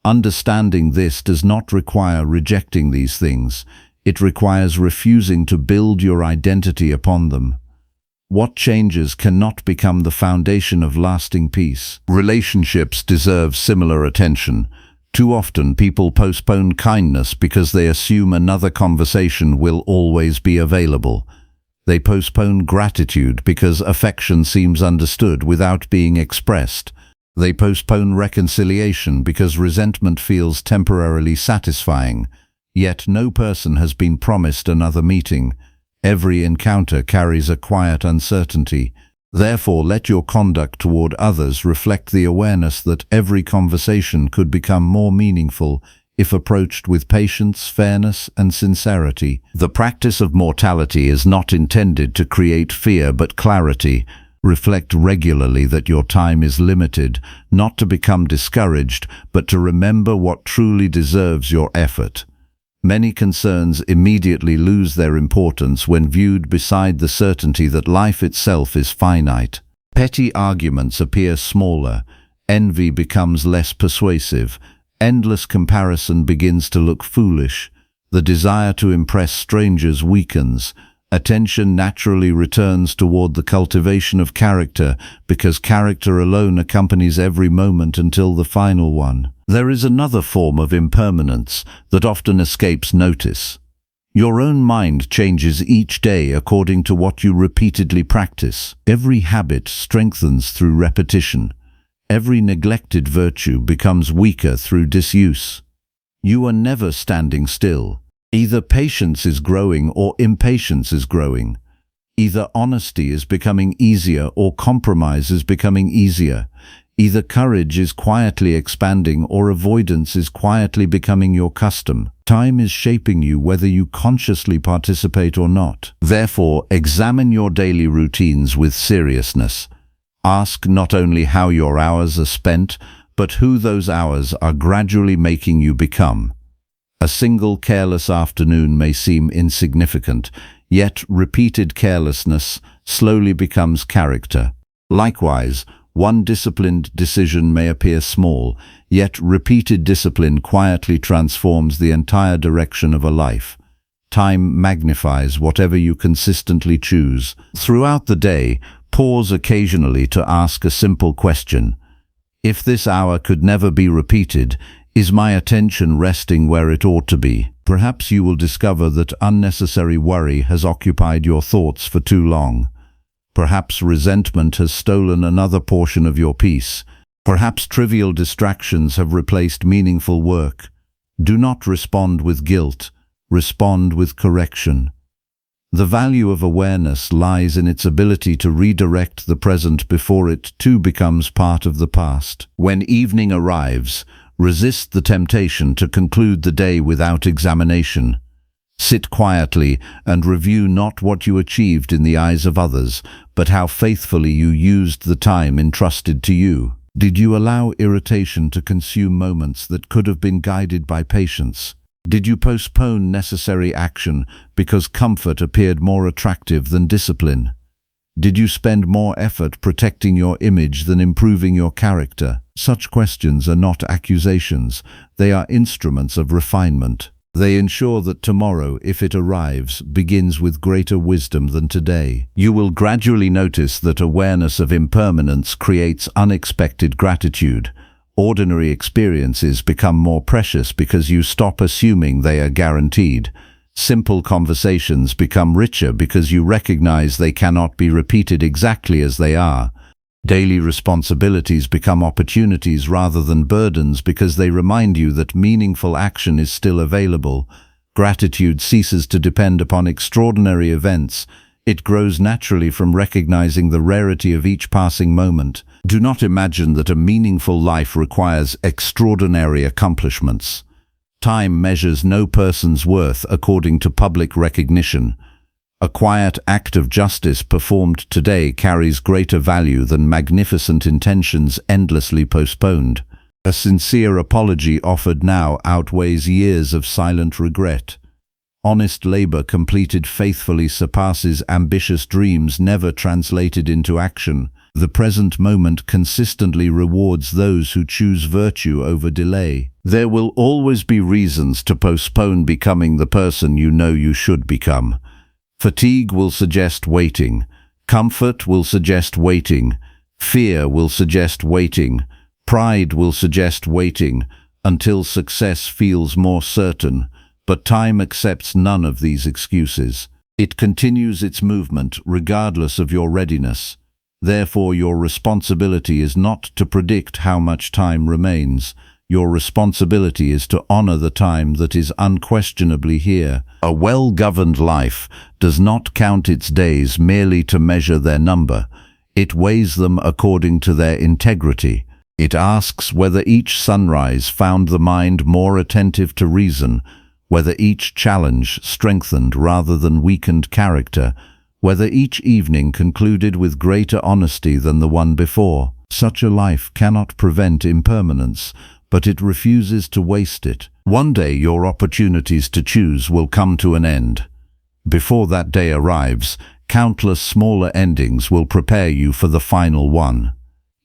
Understanding this does not require rejecting these things. It requires refusing to build your identity upon them. What changes cannot become the foundation of lasting peace? Relationships deserve similar attention. Too often people postpone kindness because they assume another conversation will always be available. They postpone gratitude because affection seems understood without being expressed. They postpone reconciliation because resentment feels temporarily satisfying. Yet no person has been promised another meeting. Every encounter carries a quiet uncertainty. Therefore, let your conduct toward others reflect the awareness that every conversation could become more meaningful if approached with patience, fairness, and sincerity. The practice of mortality is not intended to create fear but clarity. Reflect regularly that your time is limited, not to become discouraged, but to remember what truly deserves your effort. Many concerns immediately lose their importance when viewed beside the certainty that life itself is finite. Petty arguments appear smaller, envy becomes less persuasive, endless comparison begins to look foolish, the desire to impress strangers weakens, attention naturally returns toward the cultivation of character because character alone accompanies every moment until the final one. There is another form of impermanence that often escapes notice. Your own mind changes each day according to what you repeatedly practice. Every habit strengthens through repetition. Every neglected virtue becomes weaker through disuse. You are never standing still. Either patience is growing or impatience is growing. Either honesty is becoming easier or compromise is becoming easier. Either courage is quietly expanding or avoidance is quietly becoming your custom. Time is shaping you whether you consciously participate or not. Therefore, examine your daily routines with seriousness. Ask not only how your hours are spent, but who those hours are gradually making you become. A single careless afternoon may seem insignificant, yet repeated carelessness slowly becomes character. Likewise, one disciplined decision may appear small, yet repeated discipline quietly transforms the entire direction of a life. Time magnifies whatever you consistently choose. Throughout the day, pause occasionally to ask a simple question. If this hour could never be repeated, is my attention resting where it ought to be? Perhaps you will discover that unnecessary worry has occupied your thoughts for too long. Perhaps resentment has stolen another portion of your peace. Perhaps trivial distractions have replaced meaningful work. Do not respond with guilt. Respond with correction. The value of awareness lies in its ability to redirect the present before it too becomes part of the past. When evening arrives, resist the temptation to conclude the day without examination. Sit quietly and review not what you achieved in the eyes of others, but how faithfully you used the time entrusted to you. Did you allow irritation to consume moments that could have been guided by patience? Did you postpone necessary action because comfort appeared more attractive than discipline? Did you spend more effort protecting your image than improving your character? Such questions are not accusations, they are instruments of refinement. They ensure that tomorrow, if it arrives, begins with greater wisdom than today. You will gradually notice that awareness of impermanence creates unexpected gratitude. Ordinary experiences become more precious because you stop assuming they are guaranteed. Simple conversations become richer because you recognize they cannot be repeated exactly as they are. Daily responsibilities become opportunities rather than burdens because they remind you that meaningful action is still available. Gratitude ceases to depend upon extraordinary events. It grows naturally from recognizing the rarity of each passing moment. Do not imagine that a meaningful life requires extraordinary accomplishments. Time measures no person's worth according to public recognition. A quiet act of justice performed today carries greater value than magnificent intentions endlessly postponed. A sincere apology offered now outweighs years of silent regret. Honest labor completed faithfully surpasses ambitious dreams never translated into action. The present moment consistently rewards those who choose virtue over delay. There will always be reasons to postpone becoming the person you know you should become. Fatigue will suggest waiting. Comfort will suggest waiting. Fear will suggest waiting. Pride will suggest waiting until success feels more certain. But time accepts none of these excuses. It continues its movement regardless of your readiness. Therefore, your responsibility is not to predict how much time remains. Your responsibility is to honor the time that is unquestionably here. A well-governed life does not count its days merely to measure their number. It weighs them according to their integrity. It asks whether each sunrise found the mind more attentive to reason, whether each challenge strengthened rather than weakened character, whether each evening concluded with greater honesty than the one before. Such a life cannot prevent impermanence, but it refuses to waste it. One day your opportunities to choose will come to an end. Before that day arrives, countless smaller endings will prepare you for the final one.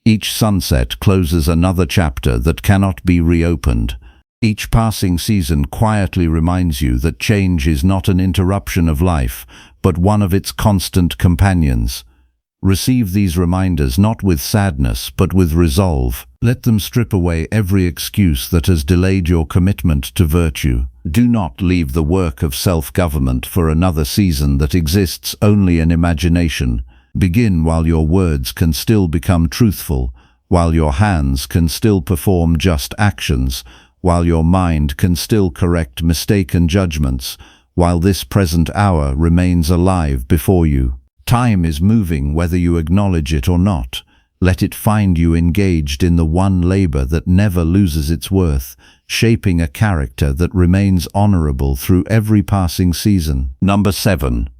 Each sunset closes another chapter that cannot be reopened. Each passing season quietly reminds you that change is not an interruption of life, but one of its constant companions. Receive these reminders not with sadness, but with resolve. Let them strip away every excuse that has delayed your commitment to virtue. Do not leave the work of self-government for another season that exists only in imagination. Begin while your words can still become truthful, while your hands can still perform just actions, while your mind can still correct mistaken judgments, while this present hour remains alive before you. Time is moving whether you acknowledge it or not. Let it find you engaged in the one labor that never loses its worth, shaping a character that remains honorable through every passing season. Number 7.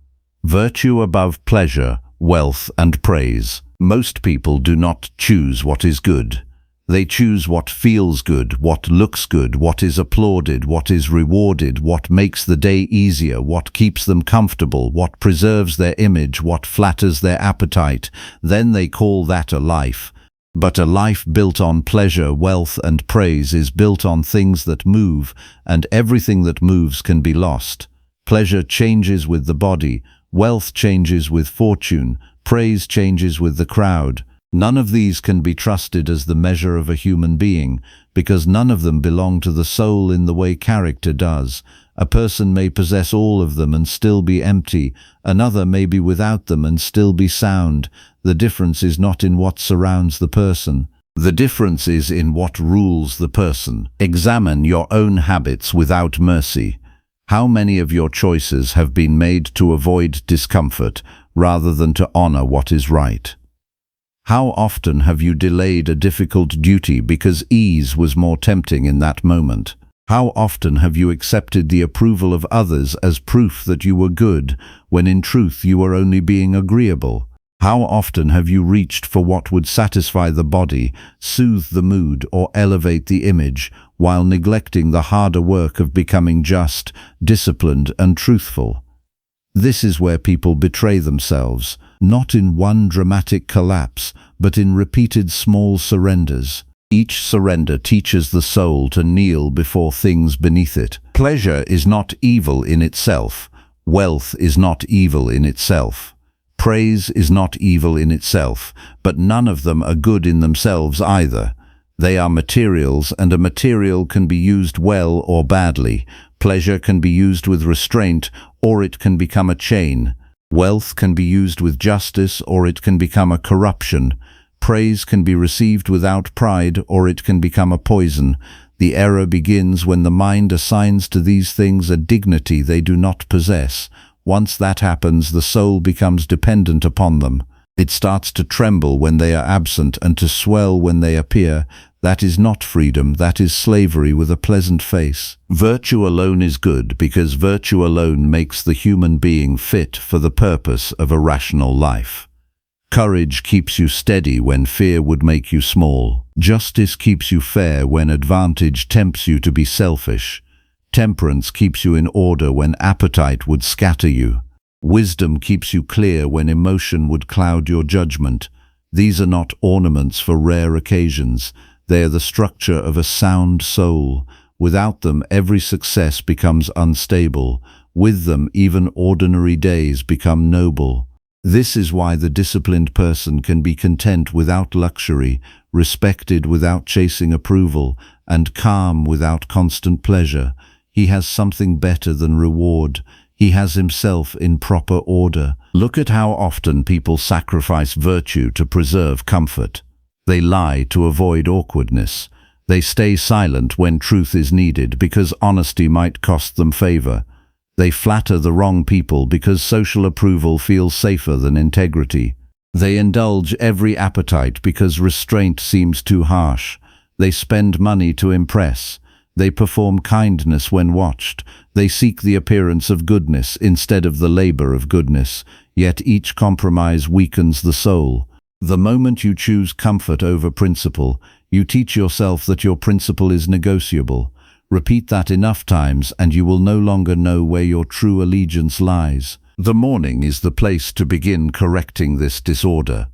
Virtue above pleasure, wealth, and praise. Most people do not choose what is good. They choose what feels good, what looks good, what is applauded, what is rewarded, what makes the day easier, what keeps them comfortable, what preserves their image, what flatters their appetite. Then they call that a life. But a life built on pleasure, wealth, and praise is built on things that move, and everything that moves can be lost. Pleasure changes with the body, wealth changes with fortune, praise changes with the crowd. None of these can be trusted as the measure of a human being, because none of them belong to the soul in the way character does. A person may possess all of them and still be empty. Another may be without them and still be sound. The difference is not in what surrounds the person. The difference is in what rules the person. Examine your own habits without mercy. How many of your choices have been made to avoid discomfort rather than to honor what is right? How often have you delayed a difficult duty because ease was more tempting in that moment? How often have you accepted the approval of others as proof that you were good, when in truth you were only being agreeable? How often have you reached for what would satisfy the body, soothe the mood, or elevate the image, while neglecting the harder work of becoming just, disciplined, and truthful? This is where people betray themselves, not in one dramatic collapse, but in repeated small surrenders. Each surrender teaches the soul to kneel before things beneath it. Pleasure is not evil in itself. Wealth is not evil in itself. Praise is not evil in itself, but none of them are good in themselves either. They are materials, and a material can be used well or badly. Pleasure can be used with restraint, or it can become a chain. Wealth can be used with justice, or it can become a corruption. Praise can be received without pride, or it can become a poison. The error begins when the mind assigns to these things a dignity they do not possess. Once that happens, the soul becomes dependent upon them. It starts to tremble when they are absent and to swell when they appear. That is not freedom, that is slavery with a pleasant face. Virtue alone is good because virtue alone makes the human being fit for the purpose of a rational life. Courage keeps you steady when fear would make you small. Justice keeps you fair when advantage tempts you to be selfish. Temperance keeps you in order when appetite would scatter you. Wisdom keeps you clear when emotion would cloud your judgment. These are not ornaments for rare occasions. They are the structure of a sound soul. Without them, every success becomes unstable. With them, even ordinary days become noble. This is why the disciplined person can be content without luxury, respected without chasing approval, and calm without constant pleasure. He has something better than reward. He has himself in proper order. Look at how often people sacrifice virtue to preserve comfort. They lie to avoid awkwardness. They stay silent when truth is needed because honesty might cost them favor. They flatter the wrong people because social approval feels safer than integrity. They indulge every appetite because restraint seems too harsh. They spend money to impress. They perform kindness when watched. They seek the appearance of goodness instead of the labor of goodness. Yet each compromise weakens the soul. The moment you choose comfort over principle, you teach yourself that your principle is negotiable. Repeat that enough times and you will no longer know where your true allegiance lies. The morning is the place to begin correcting this disorder.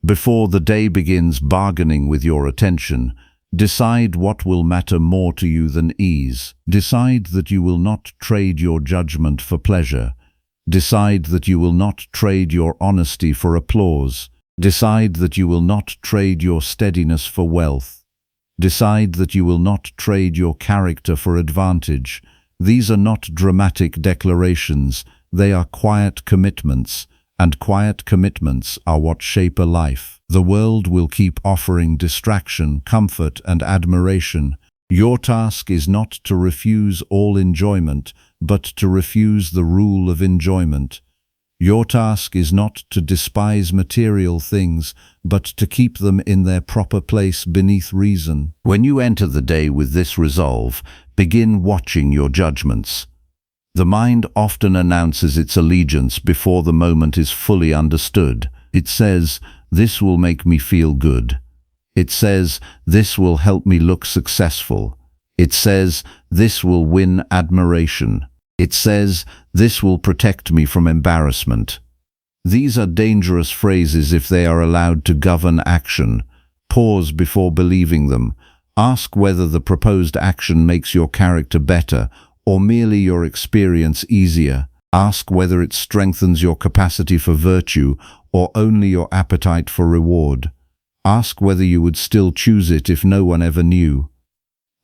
Before the day begins bargaining with your attention, decide what will matter more to you than ease. Decide that you will not trade your judgment for pleasure. Decide that you will not trade your honesty for applause. Decide that you will not trade your steadiness for wealth. Decide that you will not trade your character for advantage. These are not dramatic declarations, they are quiet commitments, and quiet commitments are what shape a life. The world will keep offering distraction, comfort, and admiration. Your task is not to refuse all enjoyment, but to refuse the rule of enjoyment. Your task is not to despise material things, but to keep them in their proper place beneath reason. When you enter the day with this resolve, begin watching your judgments. The mind often announces its allegiance before the moment is fully understood. It says, "This will make me feel good." It says, "This will help me look successful." It says, "This will win admiration." It says, "This will protect me from embarrassment." These are dangerous phrases if they are allowed to govern action. Pause before believing them. Ask whether the proposed action makes your character better or merely your experience easier. Ask whether it strengthens your capacity for virtue or only your appetite for reward. Ask whether you would still choose it if no one ever knew.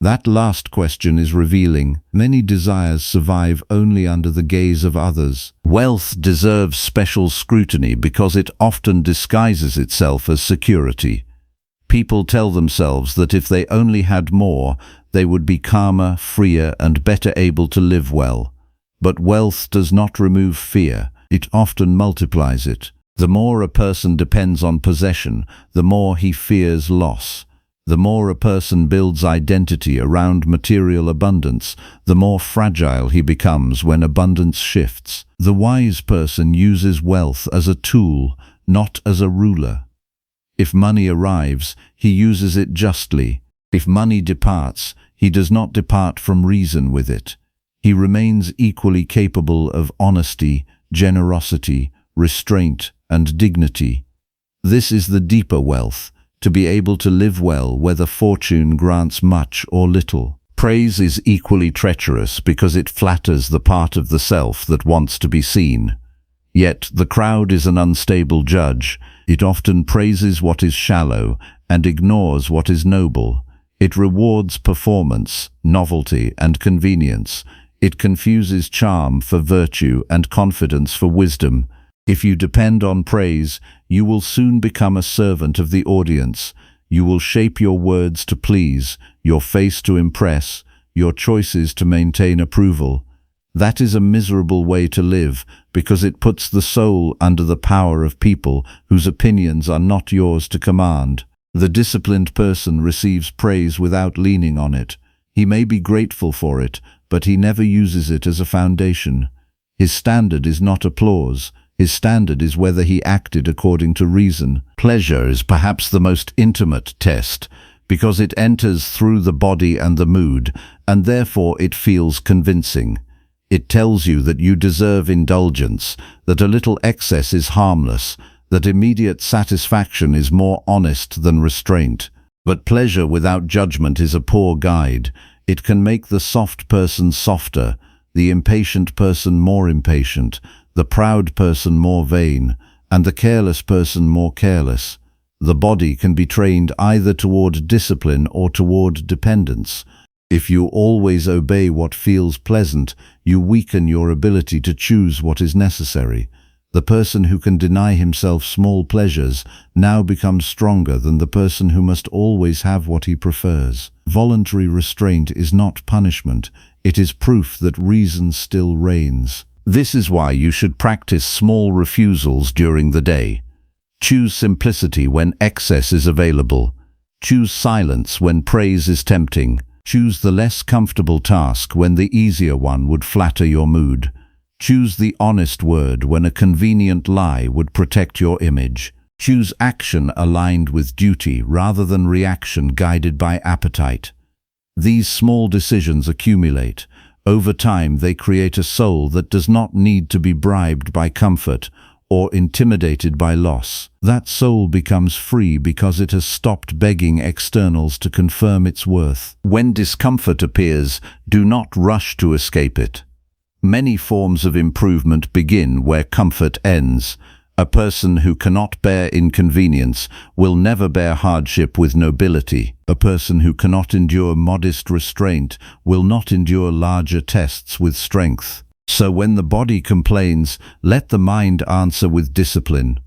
That last question is revealing. Many desires survive only under the gaze of others. Wealth deserves special scrutiny because it often disguises itself as security. People tell themselves that if they only had more, they would be calmer, freer, and better able to live well. But wealth does not remove fear. It often multiplies it. The more a person depends on possession, the more he fears loss. The more a person builds identity around material abundance, the more fragile he becomes when abundance shifts. The wise person uses wealth as a tool, not as a ruler. If money arrives, he uses it justly. If money departs, he does not depart from reason with it. He remains equally capable of honesty, generosity, restraint, and dignity. This is the deeper wealth, to be able to live well whether fortune grants much or little. Praise is equally treacherous because it flatters the part of the self that wants to be seen. Yet the crowd is an unstable judge. It often praises what is shallow and ignores what is noble. It rewards performance, novelty, and convenience. It confuses charm for virtue and confidence for wisdom. If you depend on praise, you will soon become a servant of the audience. You will shape your words to please, your face to impress, your choices to maintain approval. That is a miserable way to live, because it puts the soul under the power of people whose opinions are not yours to command. The disciplined person receives praise without leaning on it. He may be grateful for it, but he never uses it as a foundation. His standard is not applause. His standard is whether he acted according to reason. Pleasure is perhaps the most intimate test, because it enters through the body and the mood, and therefore it feels convincing. It tells you that you deserve indulgence, that a little excess is harmless, that immediate satisfaction is more honest than restraint. But pleasure without judgment is a poor guide. It can make the soft person softer, the impatient person more impatient, the proud person more vain, and the careless person more careless. The body can be trained either toward discipline or toward dependence. If you always obey what feels pleasant, you weaken your ability to choose what is necessary. The person who can deny himself small pleasures now becomes stronger than the person who must always have what he prefers. Voluntary restraint is not punishment. It is proof that reason still reigns. This is why you should practice small refusals during the day. Choose simplicity when excess is available. Choose silence when praise is tempting. Choose the less comfortable task when the easier one would flatter your mood. Choose the honest word when a convenient lie would protect your image. Choose action aligned with duty rather than reaction guided by appetite. These small decisions accumulate. Over time, they create a soul that does not need to be bribed by comfort or intimidated by loss. That soul becomes free because it has stopped begging externals to confirm its worth. When discomfort appears, do not rush to escape it. Many forms of improvement begin where comfort ends. A person who cannot bear inconvenience will never bear hardship with nobility. A person who cannot endure modest restraint will not endure larger tests with strength. So when the body complains, let the mind answer with discipline.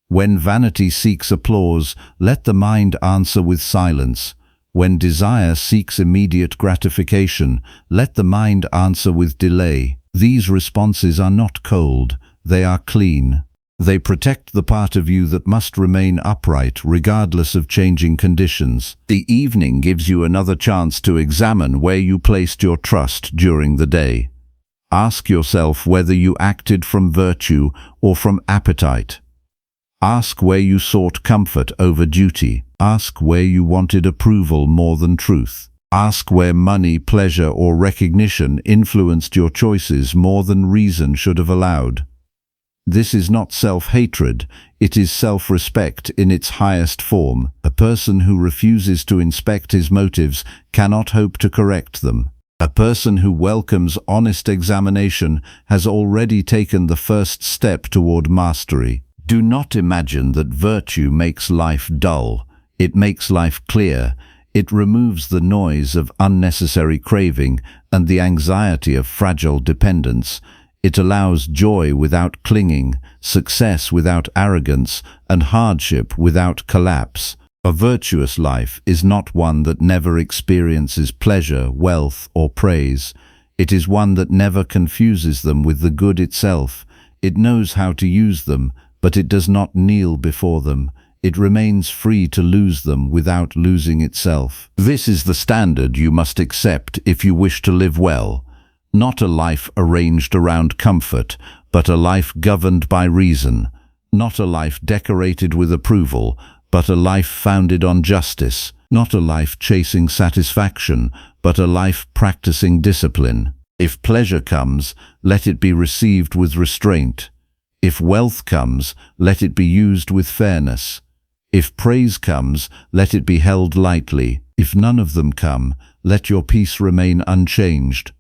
When vanity seeks applause, let the mind answer with silence. When desire seeks immediate gratification, let the mind answer with delay. These responses are not cold, they are clean. They protect the part of you that must remain upright regardless of changing conditions. The evening gives you another chance to examine where you placed your trust during the day. Ask yourself whether you acted from virtue or from appetite. Ask where you sought comfort over duty. Ask where you wanted approval more than truth. Ask where money, pleasure, or recognition influenced your choices more than reason should have allowed. This is not self-hatred, it is self-respect in its highest form. A person who refuses to inspect his motives cannot hope to correct them. A person who welcomes honest examination has already taken the first step toward mastery. Do not imagine that virtue makes life dull. It makes life clear. It removes the noise of unnecessary craving and the anxiety of fragile dependence. It allows joy without clinging, success without arrogance, and hardship without collapse. A virtuous life is not one that never experiences pleasure, wealth, or praise. It is one that never confuses them with the good itself. It knows how to use them, but it does not kneel before them. It remains free to lose them without losing itself. This is the standard you must accept if you wish to live well. Not a life arranged around comfort, but a life governed by reason. Not a life decorated with approval, but a life founded on justice. Not a life chasing satisfaction, but a life practicing discipline. If pleasure comes, let it be received with restraint. If wealth comes, let it be used with fairness. If praise comes, let it be held lightly. If none of them come, let your peace remain unchanged.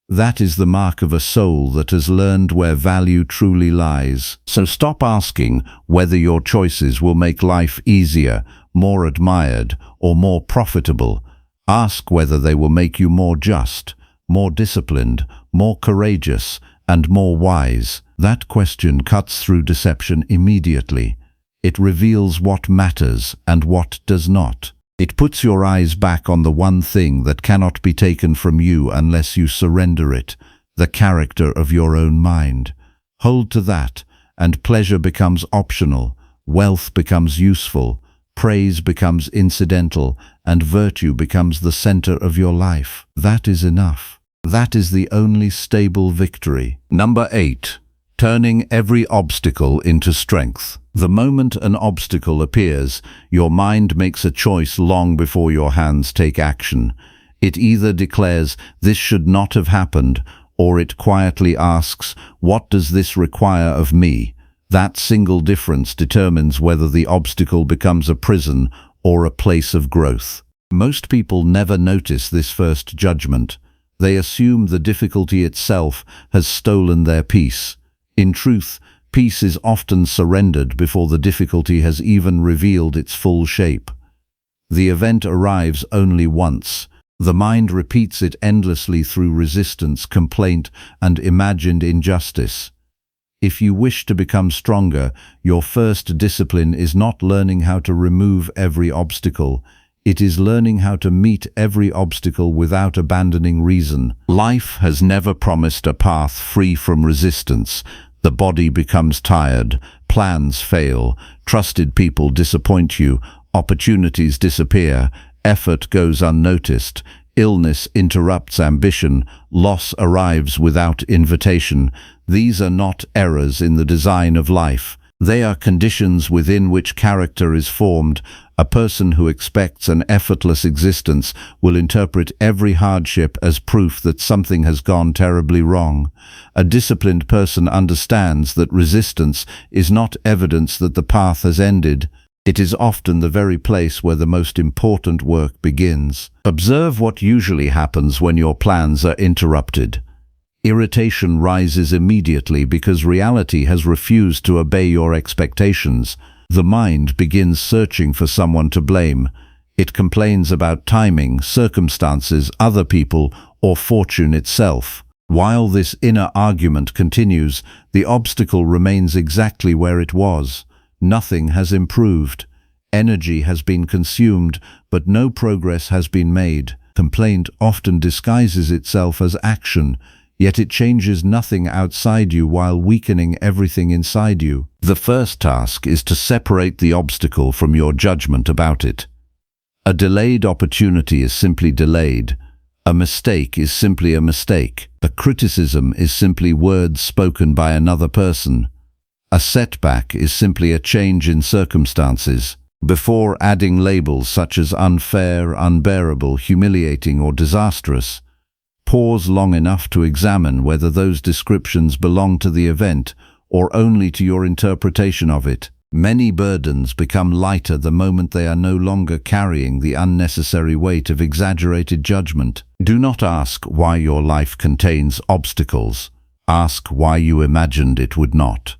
That is the mark of a soul that has learned where value truly lies. So stop asking whether your choices will make life easier, more admired, or more profitable. Ask whether they will make you more just, more disciplined, more courageous, and more wise. That question cuts through deception immediately. It reveals what matters and what does not. It puts your eyes back on the one thing that cannot be taken from you unless you surrender it, the character of your own mind. Hold to that, and pleasure becomes optional, wealth becomes useful, praise becomes incidental, and virtue becomes the center of your life. That is enough. That is the only stable victory. Number 8. Turning every obstacle into strength. The moment an obstacle appears, your mind makes a choice long before your hands take action. It either declares, "This should not have happened," or it quietly asks, "What does this require of me?" That single difference determines whether the obstacle becomes a prison or a place of growth. Most people never notice this first judgment. They assume the difficulty itself has stolen their peace. In truth, peace is often surrendered before the difficulty has even revealed its full shape. The event arrives only once. The mind repeats it endlessly through resistance, complaint, and imagined injustice. If you wish to become stronger, your first discipline is not learning how to remove every obstacle. It is learning how to meet every obstacle without abandoning reason. Life has never promised a path free from resistance. The body becomes tired, plans fail, trusted people disappoint you, opportunities disappear, effort goes unnoticed, illness interrupts ambition, loss arrives without invitation. These are not errors in the design of life. They are conditions within which character is formed. A person who expects an effortless existence will interpret every hardship as proof that something has gone terribly wrong. A disciplined person understands that resistance is not evidence that the path has ended. It is often the very place where the most important work begins. Observe what usually happens when your plans are interrupted. Irritation rises immediately because reality has refused to obey your expectations. The mind begins searching for someone to blame. It complains about timing, circumstances, other people, or fortune itself. While this inner argument continues, the obstacle remains exactly where it was. Nothing has improved. Energy has been consumed, but no progress has been made. Complaint often disguises itself as action, yet it changes nothing outside you while weakening everything inside you. The first task is to separate the obstacle from your judgment about it. A delayed opportunity is simply delayed. A mistake is simply a mistake. A criticism is simply words spoken by another person. A setback is simply a change in circumstances. Before adding labels such as unfair, unbearable, humiliating, or disastrous, pause long enough to examine whether those descriptions belong to the event or only to your interpretation of it. Many burdens become lighter the moment they are no longer carrying the unnecessary weight of exaggerated judgment. Do not ask why your life contains obstacles. Ask why you imagined it would not.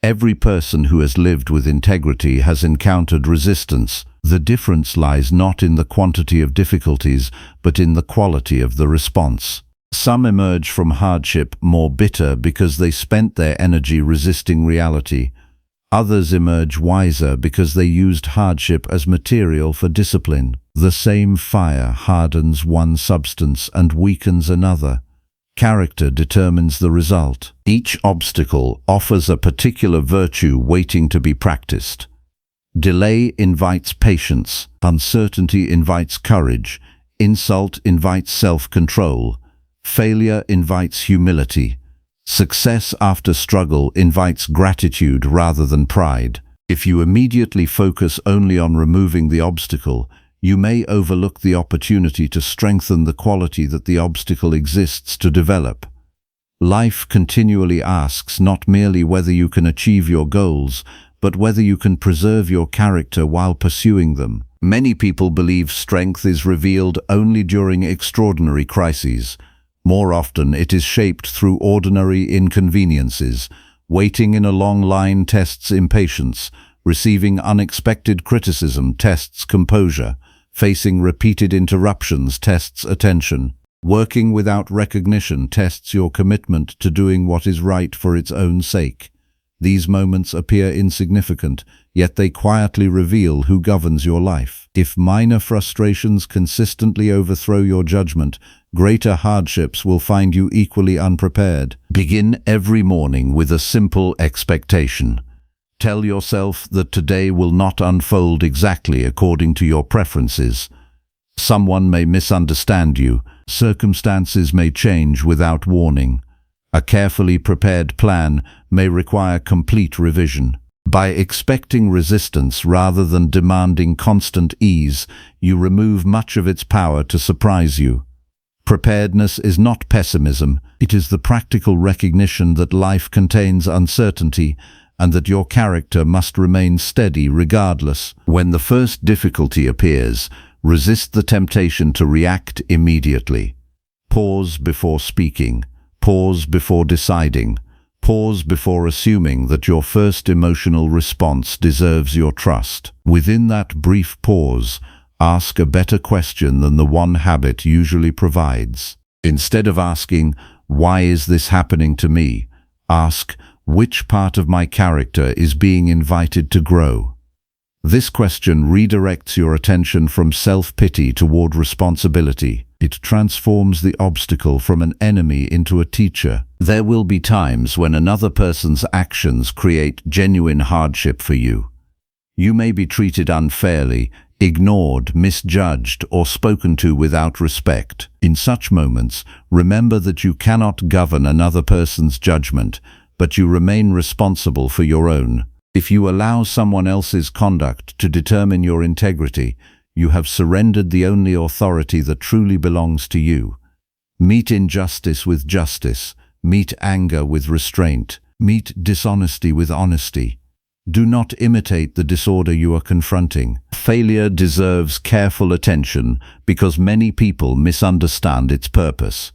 Every person who has lived with integrity has encountered resistance. The difference lies not in the quantity of difficulties, but in the quality of the response. Some emerge from hardship more bitter because they spent their energy resisting reality. Others emerge wiser because they used hardship as material for discipline. The same fire hardens one substance and weakens another. Character determines the result. Each obstacle offers a particular virtue waiting to be practiced. Delay invites patience. Uncertainty invites courage. Insult invites self-control. Failure invites humility. Success after struggle invites gratitude rather than pride. If you immediately focus only on removing the obstacle, you may overlook the opportunity to strengthen the quality that the obstacle exists to develop. Life continually asks not merely whether you can achieve your goals, but whether you can preserve your character while pursuing them. Many people believe strength is revealed only during extraordinary crises. More often, it is shaped through ordinary inconveniences. Waiting in a long line tests impatience. Receiving unexpected criticism tests composure. Facing repeated interruptions tests attention. Working without recognition tests your commitment to doing what is right for its own sake. These moments appear insignificant, yet they quietly reveal who governs your life. If minor frustrations consistently overthrow your judgment, greater hardships will find you equally unprepared. Begin every morning with a simple expectation. Tell yourself that today will not unfold exactly according to your preferences. Someone may misunderstand you. Circumstances may change without warning. A carefully prepared plan may require complete revision. By expecting resistance rather than demanding constant ease, you remove much of its power to surprise you. Preparedness is not pessimism. It is the practical recognition that life contains uncertainty and that your character must remain steady regardless. When the first difficulty appears, resist the temptation to react immediately. Pause before speaking. Pause before deciding. Pause before assuming that your first emotional response deserves your trust. Within that brief pause, ask a better question than the one habit usually provides. Instead of asking, "Why is this happening to me?" ask, "Which part of my character is being invited to grow?" This question redirects your attention from self-pity toward responsibility. It transforms the obstacle from an enemy into a teacher. There will be times when another person's actions create genuine hardship for you. You may be treated unfairly, ignored, misjudged, or spoken to without respect. In such moments, remember that you cannot govern another person's judgment, but you remain responsible for your own. If you allow someone else's conduct to determine your integrity, you have surrendered the only authority that truly belongs to you. Meet injustice with justice. Meet anger with restraint. Meet dishonesty with honesty. Do not imitate the disorder you are confronting. Failure deserves careful attention because many people misunderstand its purpose.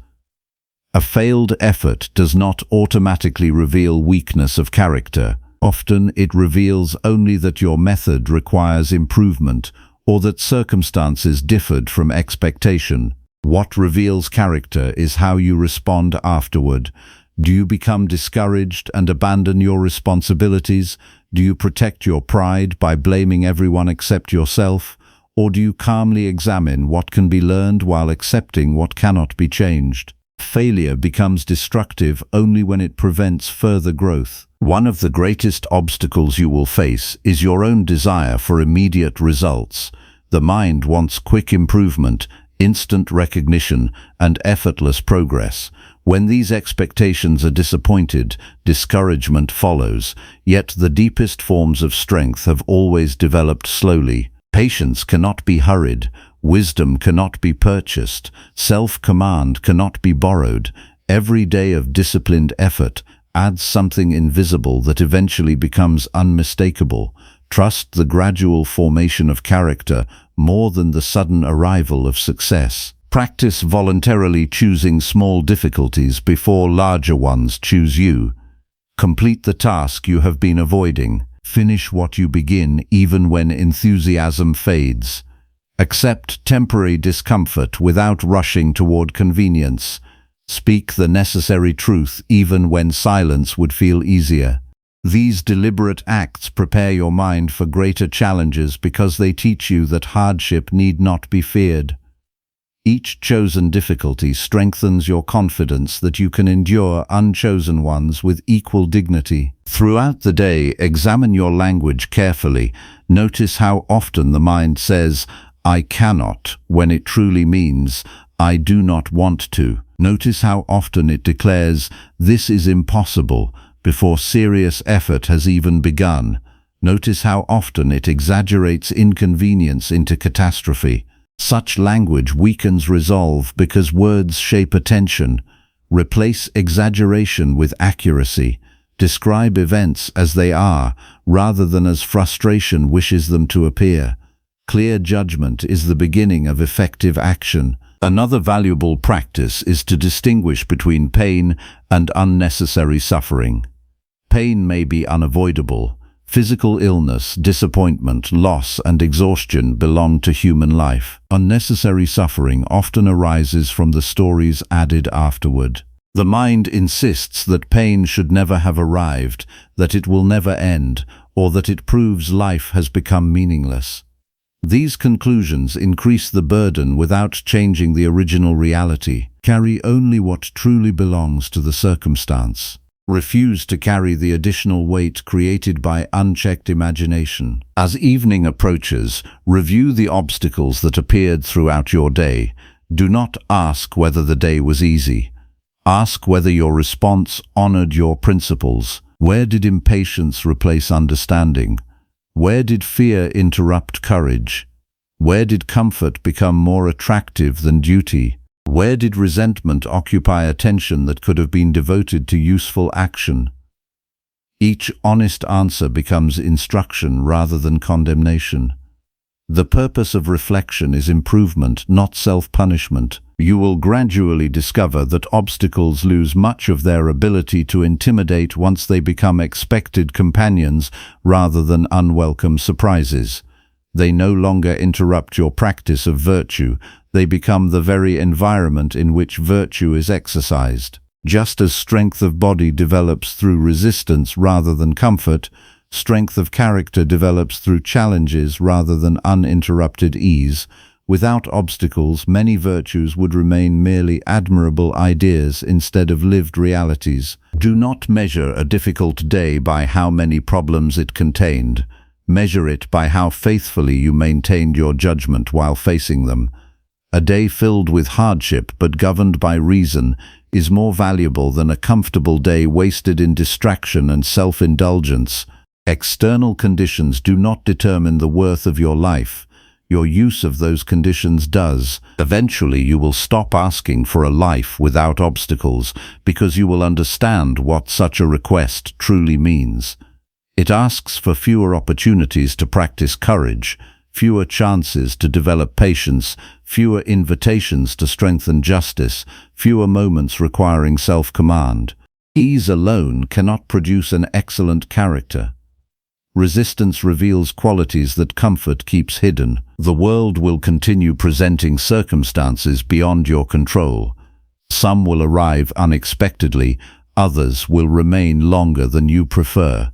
A failed effort does not automatically reveal weakness of character. Often it reveals only that your method requires improvement or that circumstances differed from expectation. What reveals character is how you respond afterward. Do you become discouraged and abandon your responsibilities? Do you protect your pride by blaming everyone except yourself? Or do you calmly examine what can be learned while accepting what cannot be changed? Failure becomes destructive only when it prevents further growth. One of the greatest obstacles you will face is your own desire for immediate results. The mind wants quick improvement, instant recognition, and effortless progress. When these expectations are disappointed, discouragement follows, yet the deepest forms of strength have always developed slowly. Patience cannot be hurried, wisdom cannot be purchased, self-command cannot be borrowed. Every day of disciplined effort adds something invisible that eventually becomes unmistakable. Trust the gradual formation of character more than the sudden arrival of success. Practice voluntarily choosing small difficulties before larger ones choose you. Complete the task you have been avoiding. Finish what you begin even when enthusiasm fades. Accept temporary discomfort without rushing toward convenience. Speak the necessary truth even when silence would feel easier. These deliberate acts prepare your mind for greater challenges because they teach you that hardship need not be feared. Each chosen difficulty strengthens your confidence that you can endure unchosen ones with equal dignity. Throughout the day, examine your language carefully. Notice how often the mind says, "I cannot," when it truly means, "I do not want to." Notice how often it declares, "This is impossible," before serious effort has even begun. Notice how often it exaggerates inconvenience into catastrophe. Such language weakens resolve because words shape attention. Replace exaggeration with accuracy. Describe events as they are, rather than as frustration wishes them to appear. Clear judgment is the beginning of effective action. Another valuable practice is to distinguish between pain and unnecessary suffering. Pain may be unavoidable. Physical illness, disappointment, loss, and exhaustion belong to human life. Unnecessary suffering often arises from the stories added afterward. The mind insists that pain should never have arrived, that it will never end, or that it proves life has become meaningless. These conclusions increase the burden without changing the original reality. Carry only what truly belongs to the circumstance. Refuse to carry the additional weight created by unchecked imagination. As evening approaches, review the obstacles that appeared throughout your day. Do not ask whether the day was easy. Ask whether your response honored your principles. Where did impatience replace understanding? Where did fear interrupt courage? Where did comfort become more attractive than duty? Where did resentment occupy attention that could have been devoted to useful action? Each honest answer becomes instruction rather than condemnation. The purpose of reflection is improvement, not self-punishment. You will gradually discover that obstacles lose much of their ability to intimidate once they become expected companions rather than unwelcome surprises. They no longer interrupt your practice of virtue. They become the very environment in which virtue is exercised. Just as strength of body develops through resistance rather than comfort, strength of character develops through challenges rather than uninterrupted ease. Without obstacles, many virtues would remain merely admirable ideas instead of lived realities. Do not measure a difficult day by how many problems it contained. Measure it by how faithfully you maintained your judgment while facing them. A day filled with hardship but governed by reason is more valuable than a comfortable day wasted in distraction and self-indulgence. External conditions do not determine the worth of your life. Your use of those conditions does. Eventually you will stop asking for a life without obstacles because you will understand what such a request truly means. It asks for fewer opportunities to practice courage, fewer chances to develop patience, fewer invitations to strengthen justice, fewer moments requiring self-command. Ease alone cannot produce an excellent character. Resistance reveals qualities that comfort keeps hidden. The world will continue presenting circumstances beyond your control. Some will arrive unexpectedly, others will remain longer than you prefer.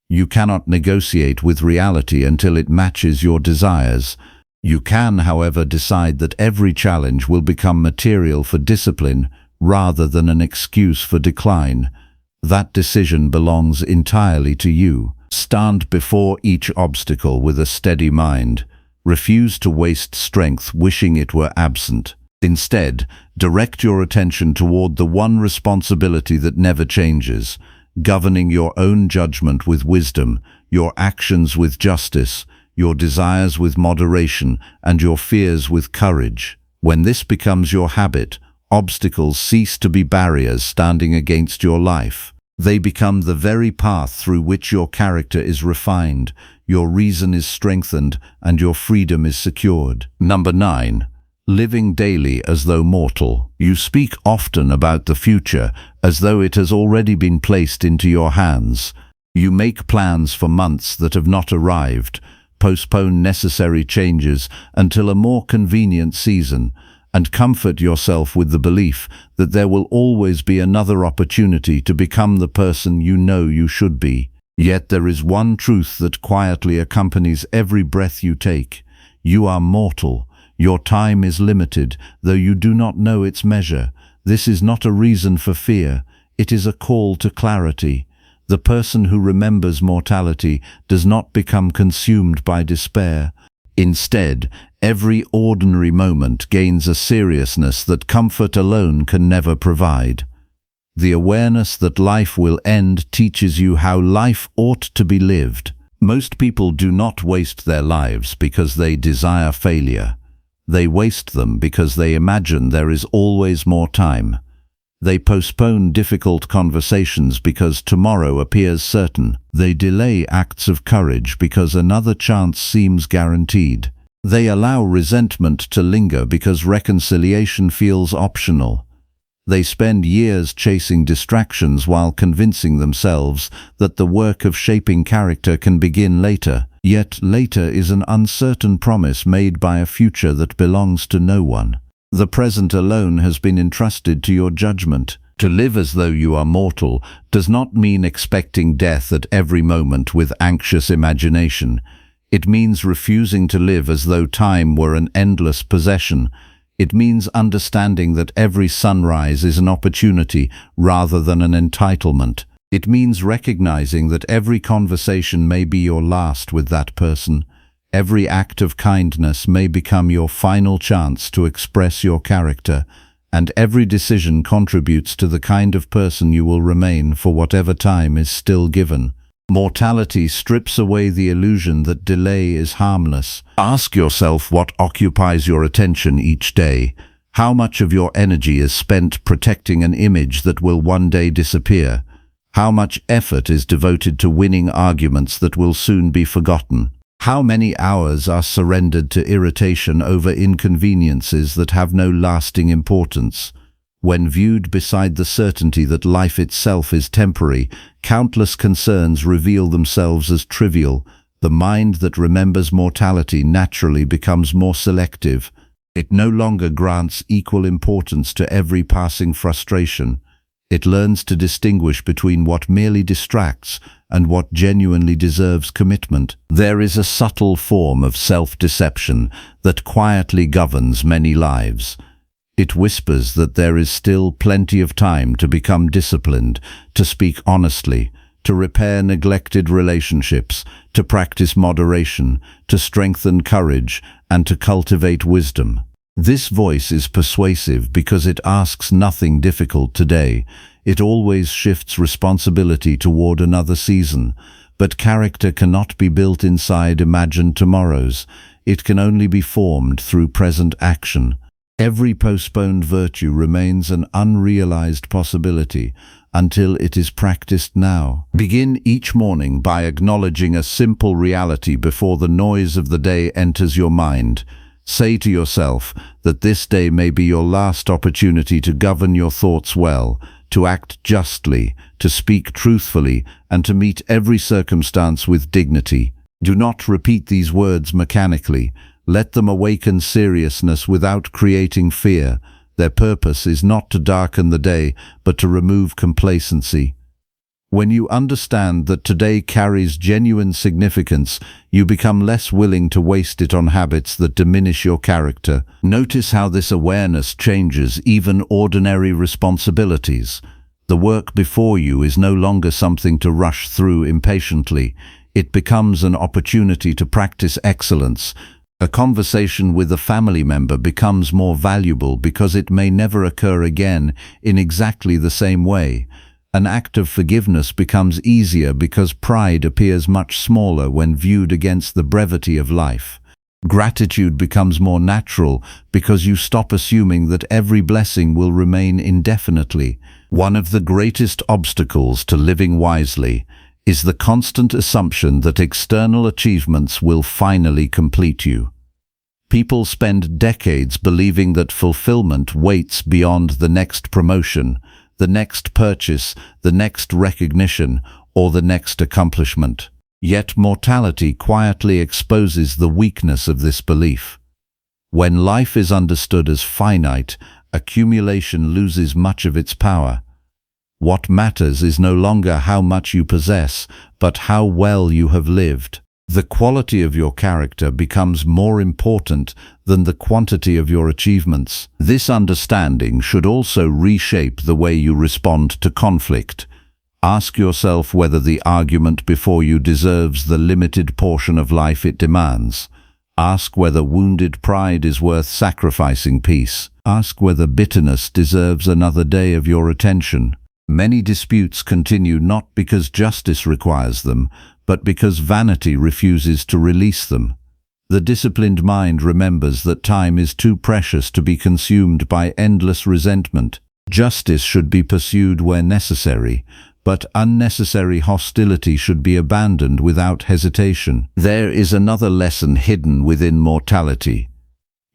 You cannot negotiate with reality until it matches your desires. You can, however, decide that every challenge will become material for discipline, rather than an excuse for decline. That decision belongs entirely to you. Stand before each obstacle with a steady mind. Refuse to waste strength wishing it were absent. Instead, direct your attention toward the one responsibility that never changes, governing your own judgment with wisdom, your actions with justice, your desires with moderation, and your fears with courage. When this becomes your habit, obstacles cease to be barriers standing against your life. They become the very path through which your character is refined, your reason is strengthened, and your freedom is secured. Number 9. Living daily as though mortal. You speak often about the future as though it has already been placed into your hands. You make plans for months that have not arrived, postpone necessary changes until a more convenient season, and comfort yourself with the belief that there will always be another opportunity to become the person you know you should be. Yet there is one truth that quietly accompanies every breath you take. You are mortal. Your time is limited, though you do not know its measure. This is not a reason for fear. It is a call to clarity. The person who remembers mortality does not become consumed by despair. Instead, every ordinary moment gains a seriousness that comfort alone can never provide. The awareness that life will end teaches you how life ought to be lived. Most people do not waste their lives because they desire failure. They waste them because they imagine there is always more time. They postpone difficult conversations because tomorrow appears certain. They delay acts of courage because another chance seems guaranteed. They allow resentment to linger because reconciliation feels optional. They spend years chasing distractions while convincing themselves that the work of shaping character can begin later. Yet later is an uncertain promise made by a future that belongs to no one. The present alone has been entrusted to your judgment. To live as though you are mortal does not mean expecting death at every moment with anxious imagination. It means refusing to live as though time were an endless possession. It means understanding that every sunrise is an opportunity rather than an entitlement. It means recognizing that every conversation may be your last with that person. Every act of kindness may become your final chance to express your character, and every decision contributes to the kind of person you will remain for whatever time is still given. Mortality strips away the illusion that delay is harmless. Ask yourself what occupies your attention each day. How much of your energy is spent protecting an image that will one day disappear? How much effort is devoted to winning arguments that will soon be forgotten? How many hours are surrendered to irritation over inconveniences that have no lasting importance? When viewed beside the certainty that life itself is temporary, countless concerns reveal themselves as trivial. The mind that remembers mortality naturally becomes more selective. It no longer grants equal importance to every passing frustration. It learns to distinguish between what merely distracts and what genuinely deserves commitment. There is a subtle form of self-deception that quietly governs many lives. It whispers that there is still plenty of time to become disciplined, to speak honestly, to repair neglected relationships, to practice moderation, to strengthen courage, and to cultivate wisdom. This voice is persuasive because it asks nothing difficult today. It always shifts responsibility toward another season. But character cannot be built inside imagined tomorrows. It can only be formed through present action. Every postponed virtue remains an unrealized possibility until it is practiced now. Begin each morning by acknowledging a simple reality before the noise of the day enters your mind. Say to yourself that this day may be your last opportunity to govern your thoughts well, to act justly, to speak truthfully, and to meet every circumstance with dignity. Do not repeat these words mechanically. Let them awaken seriousness without creating fear. Their purpose is not to darken the day, but to remove complacency. When you understand that today carries genuine significance, you become less willing to waste it on habits that diminish your character. Notice how this awareness changes even ordinary responsibilities. The work before you is no longer something to rush through impatiently. It becomes an opportunity to practice excellence. A conversation with a family member becomes more valuable because it may never occur again in exactly the same way. An act of forgiveness becomes easier because pride appears much smaller when viewed against the brevity of life. Gratitude becomes more natural because you stop assuming that every blessing will remain indefinitely. One of the greatest obstacles to living wisely is the constant assumption that external achievements will finally complete you. People spend decades believing that fulfillment waits beyond the next promotion, the next purchase, the next recognition, or the next accomplishment. Yet mortality quietly exposes the weakness of this belief. When life is understood as finite, accumulation loses much of its power. What matters is no longer how much you possess, but how well you have lived. The quality of your character becomes more important than the quantity of your achievements. This understanding should also reshape the way you respond to conflict. Ask yourself whether the argument before you deserves the limited portion of life it demands. Ask whether wounded pride is worth sacrificing peace. Ask whether bitterness deserves another day of your attention. Many disputes continue not because justice requires them, but because vanity refuses to release them. The disciplined mind remembers that time is too precious to be consumed by endless resentment. Justice should be pursued where necessary, but unnecessary hostility should be abandoned without hesitation. There is another lesson hidden within mortality.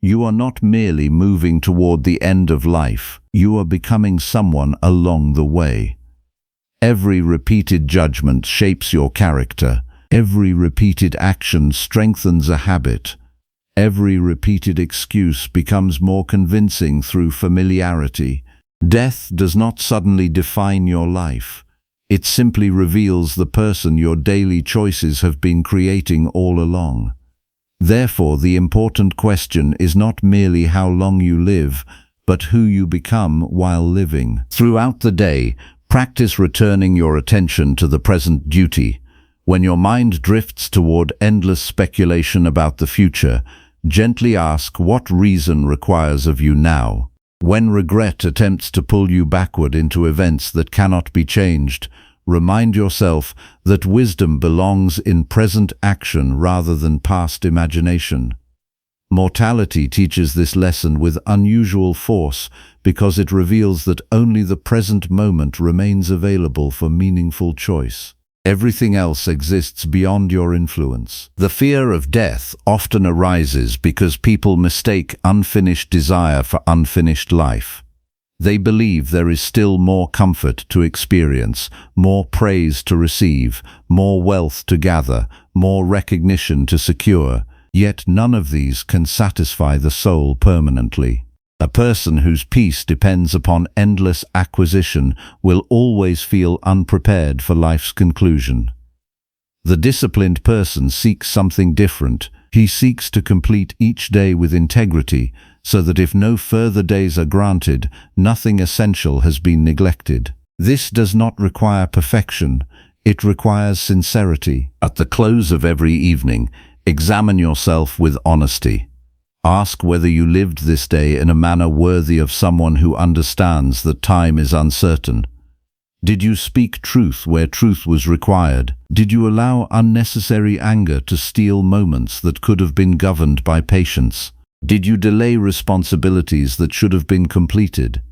You are not merely moving toward the end of life, you are becoming someone along the way. Every repeated judgment shapes your character. Every repeated action strengthens a habit. Every repeated excuse becomes more convincing through familiarity. Death does not suddenly define your life. It simply reveals the person your daily choices have been creating all along. Therefore, the important question is not merely how long you live, but who you become while living. Throughout the day, practice returning your attention to the present duty. When your mind drifts toward endless speculation about the future, gently ask what reason requires of you now. When regret attempts to pull you backward into events that cannot be changed, remind yourself that wisdom belongs in present action rather than past imagination. Mortality teaches this lesson with unusual force because it reveals that only the present moment remains available for meaningful choice. Everything else exists beyond your influence. The fear of death often arises because people mistake unfinished desire for unfinished life. They believe there is still more comfort to experience, more praise to receive, more wealth to gather, more recognition to secure. Yet none of these can satisfy the soul permanently. A person whose peace depends upon endless acquisition will always feel unprepared for life's conclusion. The disciplined person seeks something different. He seeks to complete each day with integrity, so that if no further days are granted, nothing essential has been neglected. This does not require perfection. It requires sincerity. At the close of every evening, examine yourself with honesty. Ask whether you lived this day in a manner worthy of someone who understands that time is uncertain. Did you speak truth where truth was required? Did you allow unnecessary anger to steal moments that could have been governed by patience? Did you delay responsibilities that should have been completed?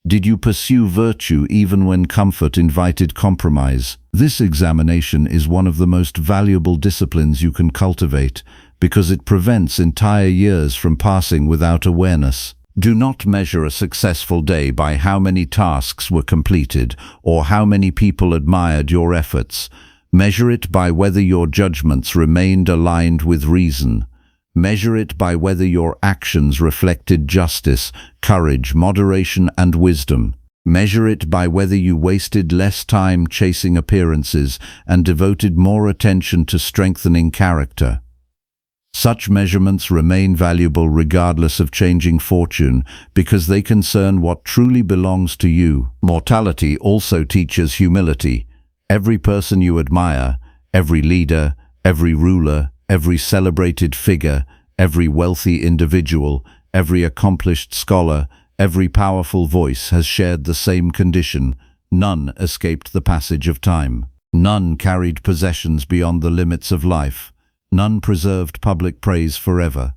Did you pursue virtue even when comfort invited compromise? This examination is one of the most valuable disciplines you can cultivate because it prevents entire years from passing without awareness. Do not measure a successful day by how many tasks were completed or how many people admired your efforts. Measure it by whether your judgments remained aligned with reason. Measure it by whether your actions reflected justice, courage, moderation, and wisdom. Measure it by whether you wasted less time chasing appearances and devoted more attention to strengthening character. Such measurements remain valuable regardless of changing fortune because they concern what truly belongs to you. Mortality also teaches humility. Every person you admire, every leader, every ruler, every celebrated figure, every wealthy individual, every accomplished scholar, every powerful voice has shared the same condition. None escaped the passage of time. None carried possessions beyond the limits of life. None preserved public praise forever.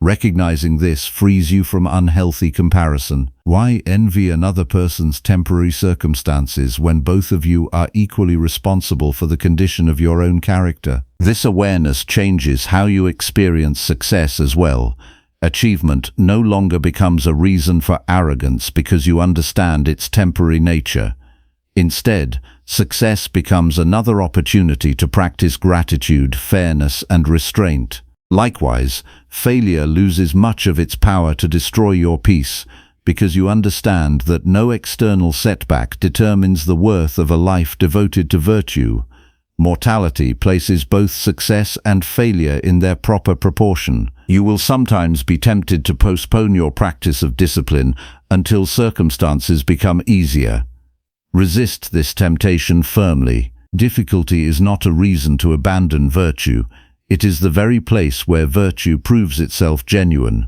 Recognizing this frees you from unhealthy comparison. Why envy another person's temporary circumstances when both of you are equally responsible for the condition of your own character? This awareness changes how you experience success as well. Achievement no longer becomes a reason for arrogance because you understand its temporary nature. Instead, success becomes another opportunity to practice gratitude, fairness, and restraint. Likewise, failure loses much of its power to destroy your peace because you understand that no external setback determines the worth of a life devoted to virtue. Mortality places both success and failure in their proper proportion. You will sometimes be tempted to postpone your practice of discipline until circumstances become easier. Resist this temptation firmly. Difficulty is not a reason to abandon virtue. It is the very place where virtue proves itself genuine.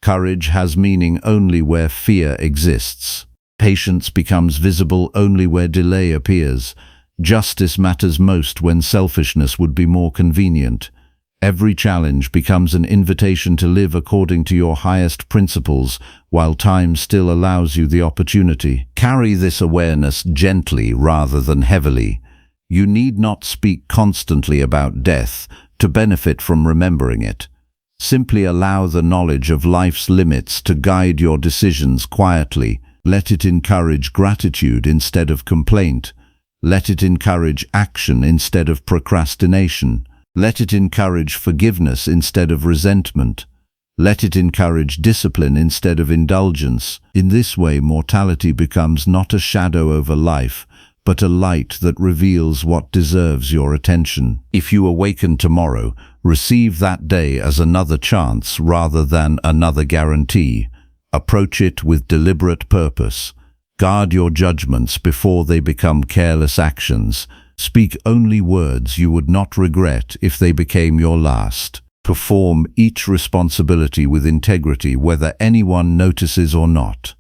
Courage has meaning only where fear exists. Patience becomes visible only where delay appears. Justice matters most when selfishness would be more convenient. Every challenge becomes an invitation to live according to your highest principles, while time still allows you the opportunity. Carry this awareness gently rather than heavily. You need not speak constantly about death to benefit from remembering it. Simply allow the knowledge of life's limits to guide your decisions quietly. Let it encourage gratitude instead of complaint. Let it encourage action instead of procrastination. Let it encourage forgiveness instead of resentment. Let it encourage discipline instead of indulgence. In this way, mortality becomes not a shadow over life, but a light that reveals what deserves your attention. If you awaken tomorrow, receive that day as another chance rather than another guarantee. Approach it with deliberate purpose. Guard your judgments before they become careless actions. Speak only words you would not regret if they became your last. Perform each responsibility with integrity, whether anyone notices or not.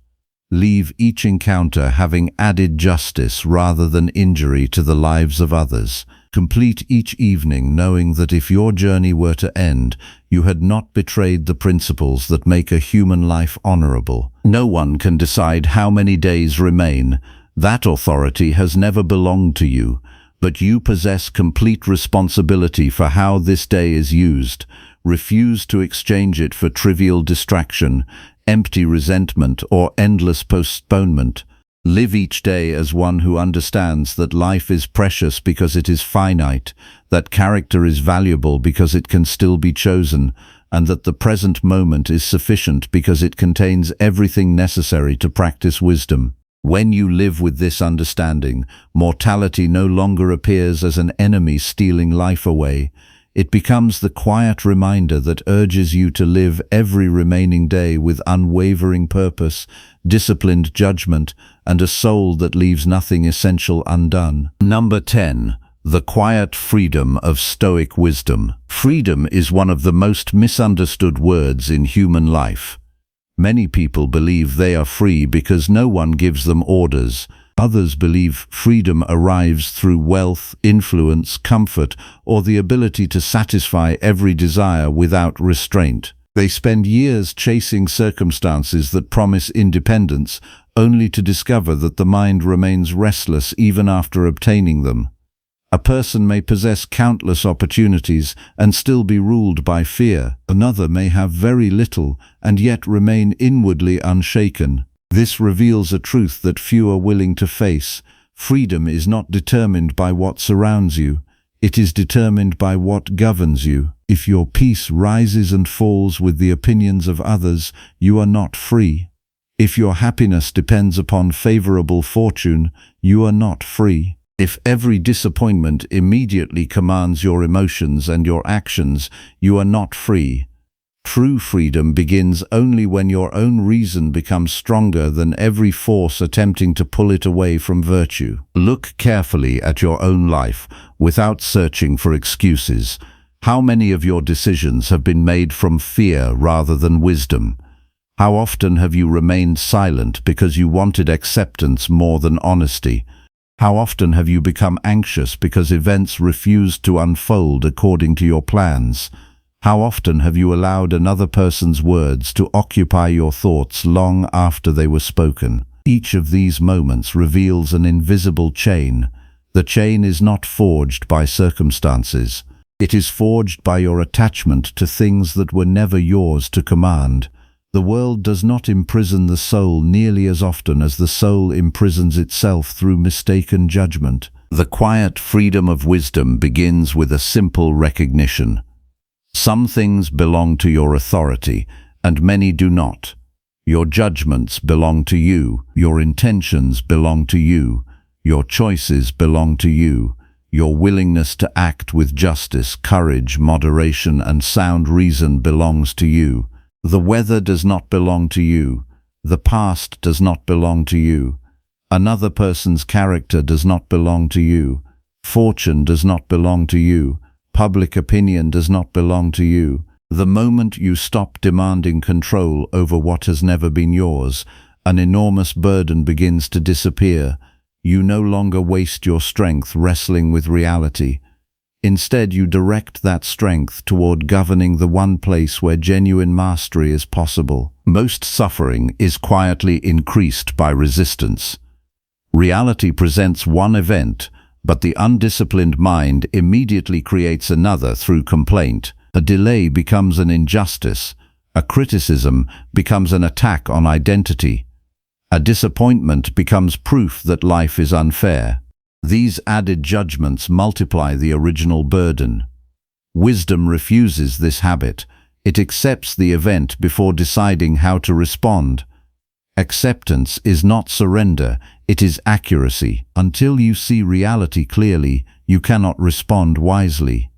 Leave each encounter having added justice rather than injury to the lives of others. Complete each evening knowing that if your journey were to end, you had not betrayed the principles that make a human life honorable. No one can decide how many days remain. That authority has never belonged to you. But you possess complete responsibility for how this day is used. Refuse to exchange it for trivial distraction, empty resentment, or endless postponement. Live each day as one who understands that life is precious because it is finite, that character is valuable because it can still be chosen, and that the present moment is sufficient because it contains everything necessary to practice wisdom. When you live with this understanding, mortality no longer appears as an enemy stealing life away. It becomes the quiet reminder that urges you to live every remaining day with unwavering purpose, disciplined judgment, and a soul that leaves nothing essential undone. Number 10. The quiet freedom of Stoic wisdom. Freedom is one of the most misunderstood words in human life. Many people believe they are free because no one gives them orders. Others believe freedom arrives through wealth, influence, comfort, or the ability to satisfy every desire without restraint. They spend years chasing circumstances that promise independence, only to discover that the mind remains restless even after obtaining them. A person may possess countless opportunities and still be ruled by fear. Another may have very little and yet remain inwardly unshaken. This reveals a truth that few are willing to face. Freedom is not determined by what surrounds you. It is determined by what governs you. If your peace rises and falls with the opinions of others, you are not free. If your happiness depends upon favorable fortune, you are not free. If every disappointment immediately commands your emotions and your actions, you are not free. True freedom begins only when your own reason becomes stronger than every force attempting to pull it away from virtue. Look carefully at your own life without searching for excuses. How many of your decisions have been made from fear rather than wisdom? How often have you remained silent because you wanted acceptance more than honesty? How often have you become anxious because events refused to unfold according to your plans? How often have you allowed another person's words to occupy your thoughts long after they were spoken? Each of these moments reveals an invisible chain. The chain is not forged by circumstances. It is forged by your attachment to things that were never yours to command. The world does not imprison the soul nearly as often as the soul imprisons itself through mistaken judgment. The quiet freedom of wisdom begins with a simple recognition. Some things belong to your authority, and many do not. Your judgments belong to you. Your intentions belong to you. Your choices belong to you. Your willingness to act with justice, courage, moderation, and sound reason belongs to you. The weather does not belong to you. The past does not belong to you. Another person's character does not belong to you. Fortune does not belong to you. Public opinion does not belong to you. The moment you stop demanding control over what has never been yours, an enormous burden begins to disappear. You no longer waste your strength wrestling with reality. Instead, you direct that strength toward governing the one place where genuine mastery is possible. Most suffering is quietly increased by resistance. Reality presents one event, but the undisciplined mind immediately creates another through complaint. A delay becomes an injustice. A criticism becomes an attack on identity. A disappointment becomes proof that life is unfair. These added judgments multiply the original burden. Wisdom refuses this habit. It accepts the event before deciding how to respond. Acceptance is not surrender, it is accuracy. Until you see reality clearly, you cannot respond wisely.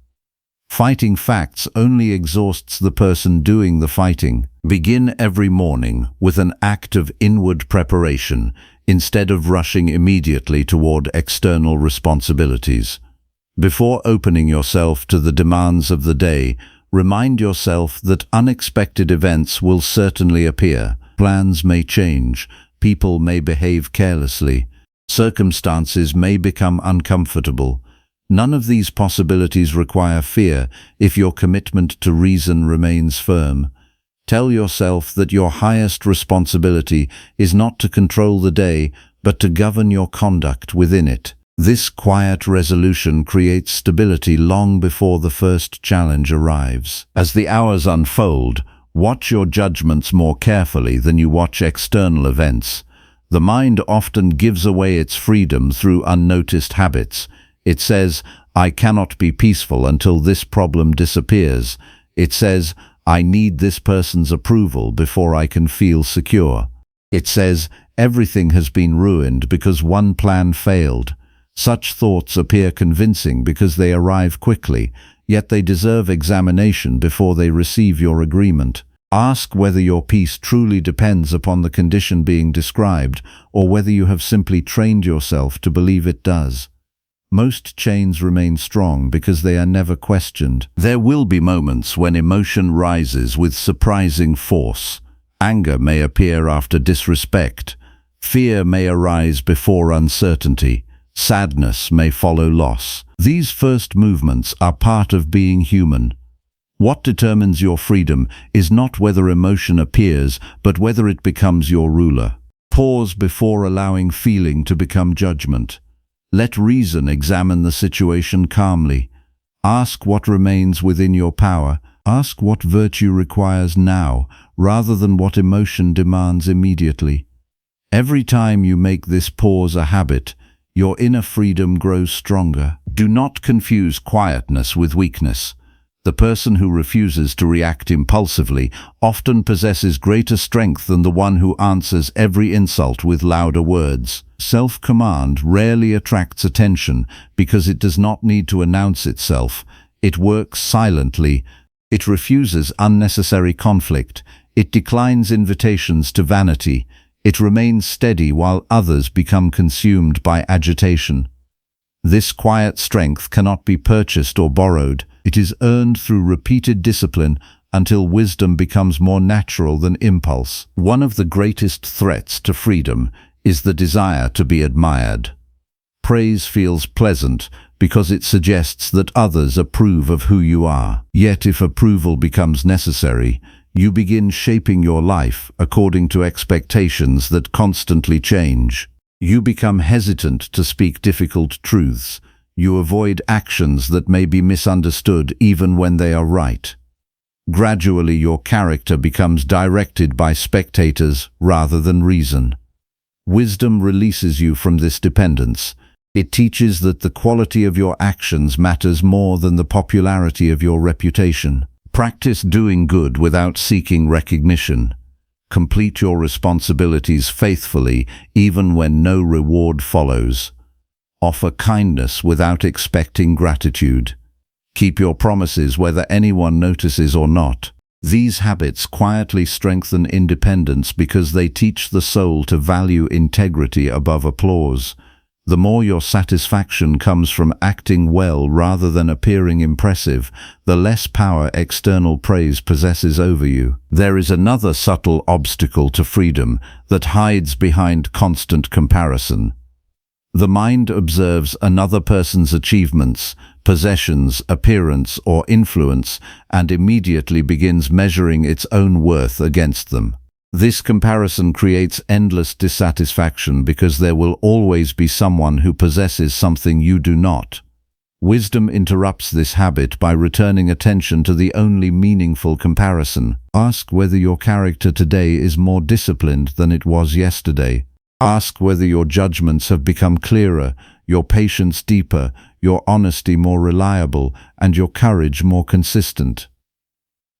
Fighting facts only exhausts the person doing the fighting. Begin every morning with an act of inward preparation, instead of rushing immediately toward external responsibilities. Before opening yourself to the demands of the day, remind yourself that unexpected events will certainly appear. Plans may change, people may behave carelessly, circumstances may become uncomfortable. None of these possibilities require fear if your commitment to reason remains firm. Tell yourself that your highest responsibility is not to control the day, but to govern your conduct within it. This quiet resolution creates stability long before the first challenge arrives. As the hours unfold, watch your judgments more carefully than you watch external events. The mind often gives away its freedom through unnoticed habits. It says, "I cannot be peaceful until this problem disappears." It says, "I need this person's approval before I can feel secure." It says, "Everything has been ruined because one plan failed." Such thoughts appear convincing because they arrive quickly, yet they deserve examination before they receive your agreement. Ask whether your peace truly depends upon the condition being described, or whether you have simply trained yourself to believe it does. Most chains remain strong because they are never questioned. There will be moments when emotion rises with surprising force. Anger may appear after disrespect. Fear may arise before uncertainty. Sadness may follow loss. These first movements are part of being human. What determines your freedom is not whether emotion appears, but whether it becomes your ruler. Pause before allowing feeling to become judgment. Let reason examine the situation calmly. Ask what remains within your power. Ask what virtue requires now, rather than what emotion demands immediately. Every time you make this pause a habit, your inner freedom grows stronger. Do not confuse quietness with weakness. The person who refuses to react impulsively often possesses greater strength than the one who answers every insult with louder words. Self-command rarely attracts attention because it does not need to announce itself. It works silently. It refuses unnecessary conflict. It declines invitations to vanity. It remains steady while others become consumed by agitation. This quiet strength cannot be purchased or borrowed. It is earned through repeated discipline until wisdom becomes more natural than impulse. One of the greatest threats to freedom is the desire to be admired. Praise feels pleasant because it suggests that others approve of who you are. Yet if approval becomes necessary, you begin shaping your life according to expectations that constantly change. You become hesitant to speak difficult truths. You avoid actions that may be misunderstood even when they are right. Gradually, your character becomes directed by spectators rather than reason. Wisdom releases you from this dependence. It teaches that the quality of your actions matters more than the popularity of your reputation. Practice doing good without seeking recognition. Complete your responsibilities faithfully even when no reward follows. Offer kindness without expecting gratitude. Keep your promises whether anyone notices or not. These habits quietly strengthen independence because they teach the soul to value integrity above applause. The more your satisfaction comes from acting well rather than appearing impressive, the less power external praise possesses over you. There is another subtle obstacle to freedom that hides behind constant comparison. The mind observes another person's achievements, possessions, appearance, or influence, and immediately begins measuring its own worth against them. This comparison creates endless dissatisfaction because there will always be someone who possesses something you do not. Wisdom interrupts this habit by returning attention to the only meaningful comparison. Ask whether your character today is more disciplined than it was yesterday. Ask whether your judgments have become clearer, your patience deeper, your honesty more reliable, and your courage more consistent.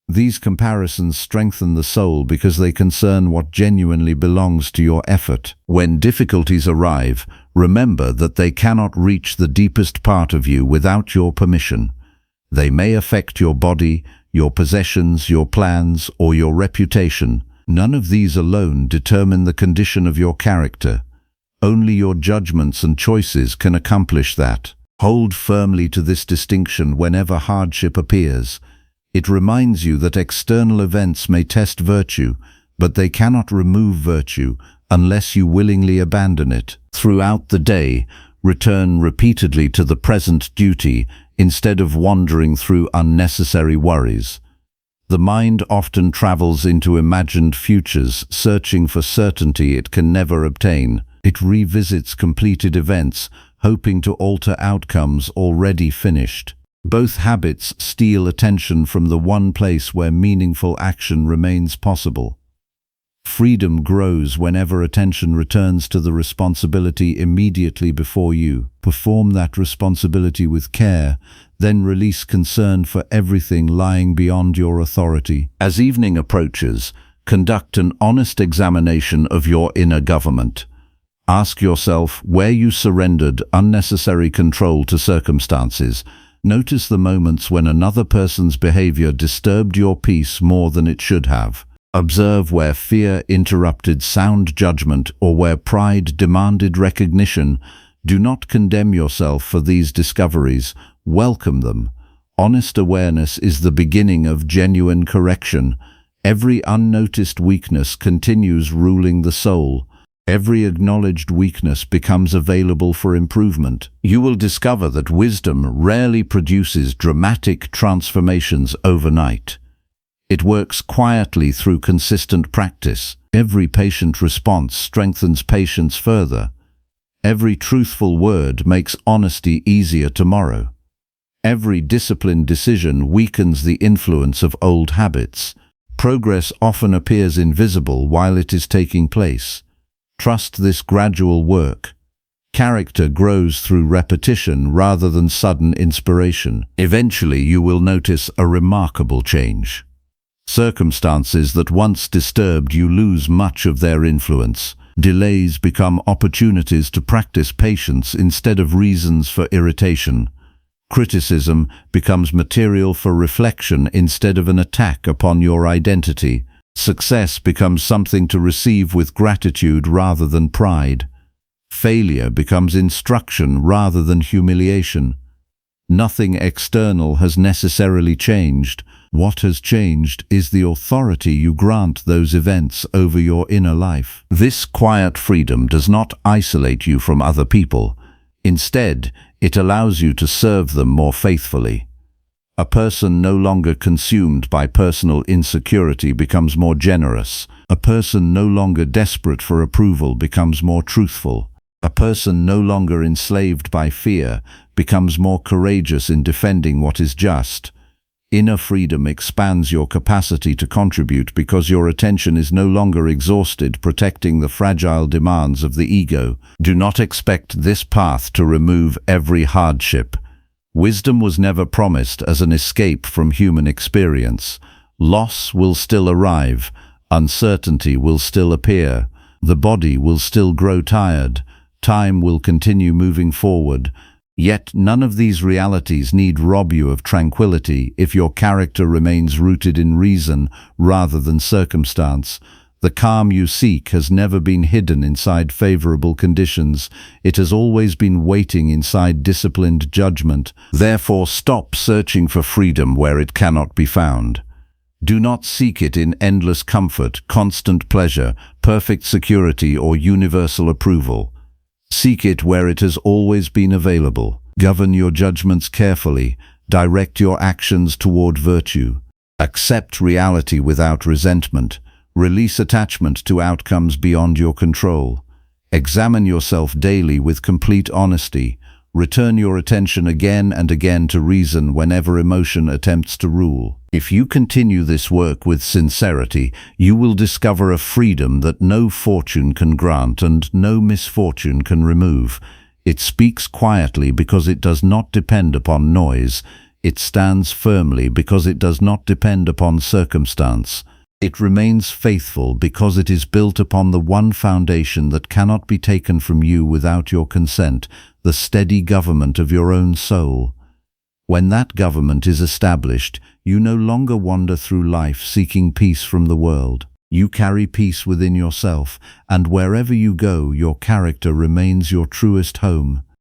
These comparisons strengthen the soul because they concern what genuinely belongs to your effort. When difficulties arrive, remember that they cannot reach the deepest part of you without your permission. They may affect your body, your possessions, your plans, or your reputation. None of these alone determine the condition of your character. Only your judgments and choices can accomplish that. Hold firmly to this distinction whenever hardship appears. It reminds you that external events may test virtue, but they cannot remove virtue unless you willingly abandon it. Throughout the day, return repeatedly to the present duty instead of wandering through unnecessary worries. The mind often travels into imagined futures, searching for certainty it can never obtain. It revisits completed events, hoping to alter outcomes already finished. Both habits steal attention from the one place where meaningful action remains possible. Freedom grows whenever attention returns to the responsibility immediately before you. Perform that responsibility with care, then release concern for everything lying beyond your authority. As evening approaches, conduct an honest examination of your inner government. Ask yourself where you surrendered unnecessary control to circumstances. Notice the moments when another person's behavior disturbed your peace more than it should have. Observe where fear interrupted sound judgment or where pride demanded recognition. Do not condemn yourself for these discoveries. Welcome them. Honest awareness is the beginning of genuine correction. Every unnoticed weakness continues ruling the soul. Every acknowledged weakness becomes available for improvement. You will discover that wisdom rarely produces dramatic transformations overnight. It works quietly through consistent practice. Every patient response strengthens patience further. Every truthful word makes honesty easier tomorrow. Every disciplined decision weakens the influence of old habits. Progress often appears invisible while it is taking place. Trust this gradual work. Character grows through repetition rather than sudden inspiration. Eventually, you will notice a remarkable change. Circumstances that once disturbed you lose much of their influence. Delays become opportunities to practice patience instead of reasons for irritation. Criticism becomes material for reflection instead of an attack upon your identity. Success becomes something to receive with gratitude rather than pride. Failure becomes instruction rather than humiliation. Nothing external has necessarily changed. What has changed is the authority you grant those events over your inner life. This quiet freedom does not isolate you from other people. Instead, it allows you to serve them more faithfully. A person no longer consumed by personal insecurity becomes more generous. A person no longer desperate for approval becomes more truthful. A person no longer enslaved by fear becomes more courageous in defending what is just. Inner freedom expands your capacity to contribute because your attention is no longer exhausted protecting the fragile demands of the ego. Do not expect this path to remove every hardship. Wisdom was never promised as an escape from human experience. Loss will still arrive. Uncertainty will still appear. The body will still grow tired. Time will continue moving forward. Yet none of these realities need rob you of tranquility if your character remains rooted in reason rather than circumstance. The calm you seek has never been hidden inside favorable conditions. It has always been waiting inside disciplined judgment. Therefore, stop searching for freedom where it cannot be found. Do not seek it in endless comfort, constant pleasure, perfect security, or universal approval. Seek it where it has always been available. Govern your judgments carefully. Direct your actions toward virtue. Accept reality without resentment. Release attachment to outcomes beyond your control. Examine yourself daily with complete honesty. Return your attention again and again to reason whenever emotion attempts to rule. If you continue this work with sincerity, you will discover a freedom that no fortune can grant and no misfortune can remove. It speaks quietly because it does not depend upon noise. It stands firmly because it does not depend upon circumstance. It remains faithful because it is built upon the one foundation that cannot be taken from you without your consent, the steady government of your own soul. When that government is established, you no longer wander through life seeking peace from the world. You carry peace within yourself, and wherever you go, your character remains your truest home.